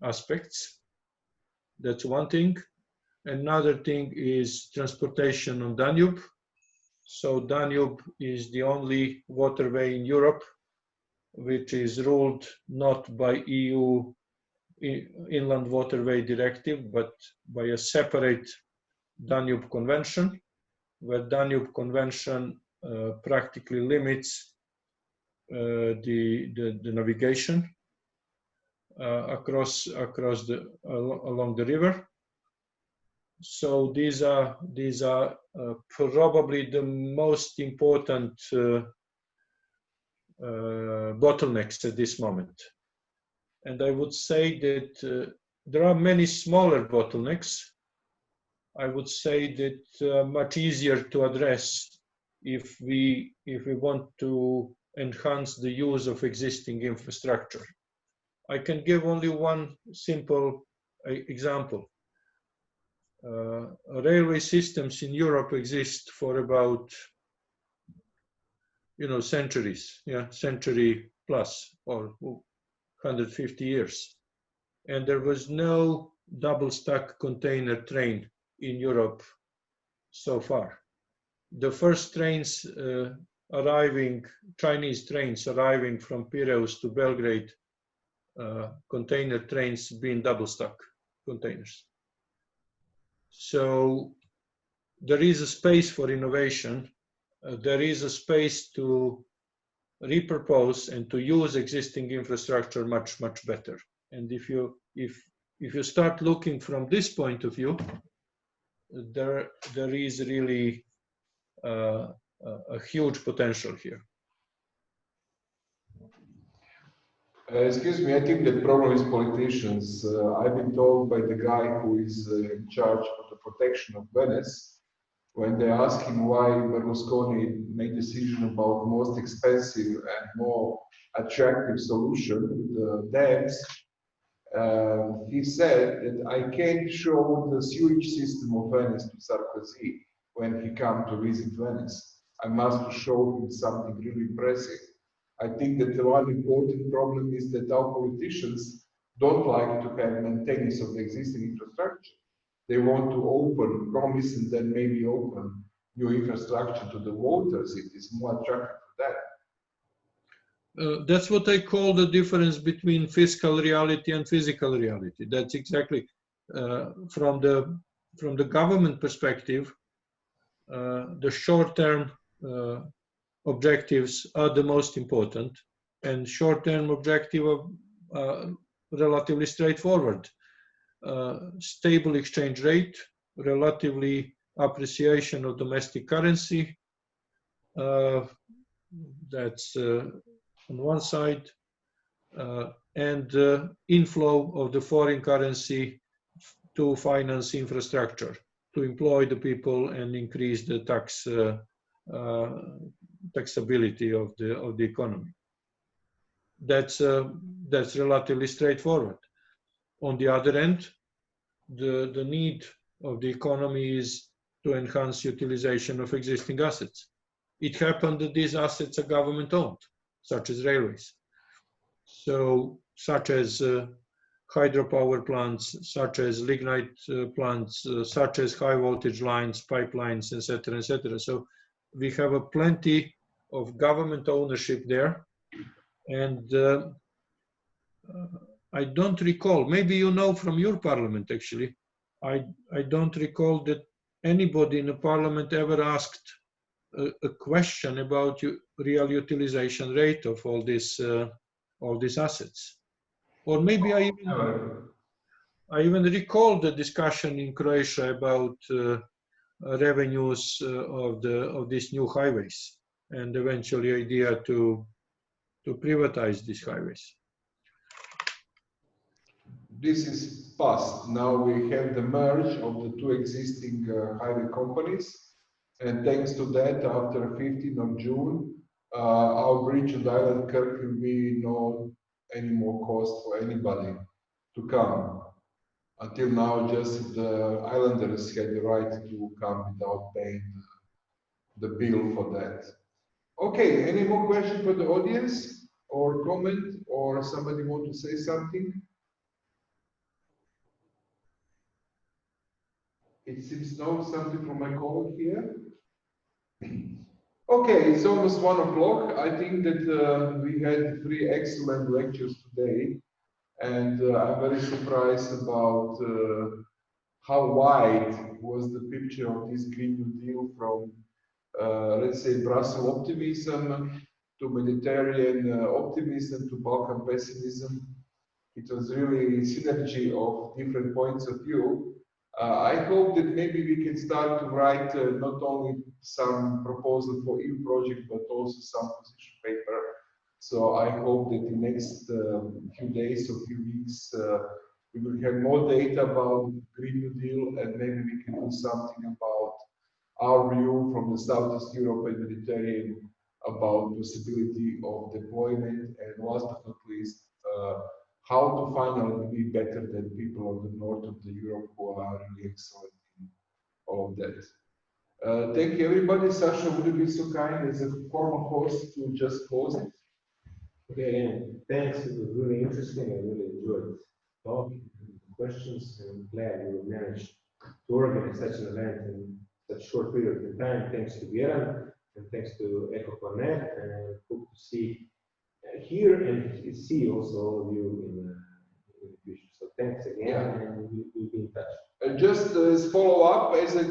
aspects. That's one thing. Another thing is transportation on Danube. So Danube is the only waterway in Europe which is ruled not by EU Inland Waterway Directive, but by a separate Danube Convention, where Danube Convention practically limits the navigation along the river. So these are probably the most important bottlenecks at this moment. And I would say that there are many smaller bottlenecks. I would say that much easier to address if we want to enhance the use of existing infrastructure. I can give only one simple example. Railway systems in Europe exist for about, centuries, century plus, or 150 years. And there was no double stack container train in Europe so far. The first trains Chinese trains arriving from Piraeus to Belgrade, container trains being double stack containers. So there is a space for innovation. There is a space to repurpose and to use existing infrastructure much better. And if you start looking from this point of view, there is really a huge potential here. Excuse me, I think the problem is politicians. I've been told by the guy who is in charge of the protection of Venice, when they ask him why Berlusconi made decision about most expensive and more attractive solution with the dams, he said that I can't show the sewage system of Venice to Sarkozy when he come to visit Venice. I must show him something really impressive. I think that the one important problem is that our politicians don't like to have maintenance of the existing infrastructure. They want to open, promise, and then maybe open new infrastructure to the waters. It is more attractive to that. That's what I call the difference between fiscal reality and physical reality. That's exactly from the government perspective. The short-term objectives are the most important, and short-term objectives are relatively straightforward. Stable exchange rate, relatively appreciation of domestic currency. That's on one side, and inflow of the foreign currency to finance infrastructure, to employ the people and increase the taxability of the economy. That's relatively straightforward. On the other end, the need of the economy is to enhance utilization of existing assets. It happened that these assets are government-owned, such as railways, such as hydropower plants, such as lignite plants, such as high-voltage lines, pipelines, etc., etc. So we have a plenty of government ownership there, and I don't recall, maybe you know from your parliament actually, I don't recall that anybody in the parliament ever asked a question about real utilization rate of all these assets. Or maybe I even recall the discussion in Croatia about revenues of these new highways, and eventually idea to privatize these highways. This is past. Now we have the merge of the two existing highway companies, and thanks to that, after 15th of June, our bridge on the island Kirk will be no any more cost for anybody to come. Until now, just the islanders had the right to come without paying the bill for that. Okay, any more questions for the audience or comment, or somebody want to say something? It seems no, something from my colleague here. Okay, it's almost 1 o'clock. I think that we had 3 excellent lectures today, and I'm very surprised about how wide was the picture of this Green New Deal from, let's say, Brussels optimism to Mediterranean optimism to Balkan pessimism. It was really a synergy of different points of view. I hope that maybe we can start to write not only some proposal for EU project, but also some position paper. So I hope that in the next few days or few weeks, we will have more data about Green New Deal, and maybe we can do something about our view from the Southeast Europe and Mediterranean about possibility of deployment, and last but not least, how to finally be better than people on the north of the Europe who are really excellent in all of that. Thank you, everybody. Sasha, would you be so kind as a former host to just close it? Okay, and thanks. It was really interesting. I really enjoyed talking, questions, and glad we managed to organize such an event in such a short period of time. Thanks to Vjeran and thanks to Eko Kvarner, and hope to see here and see also all of you in the future. So thanks again, and we'll be in touch. Just as follow up, as I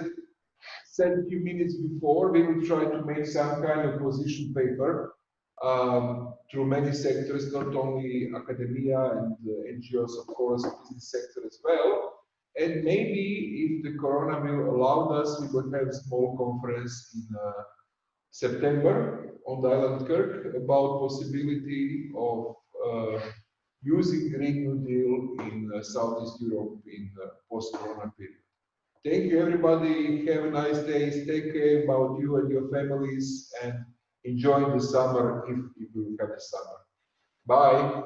said a few minutes before, we will try to make some kind of position paper through many sectors, not only academia and NGOs, of course, business sector as well. And maybe if the corona will allow us, we will have a small conference in September on the island Kirk about possibility of using Green New Deal in Southeast Europe in post-corona period. Thank you, everybody. Have a nice day. Take care about you and your families, and enjoy the summer if you will have a summer. Bye.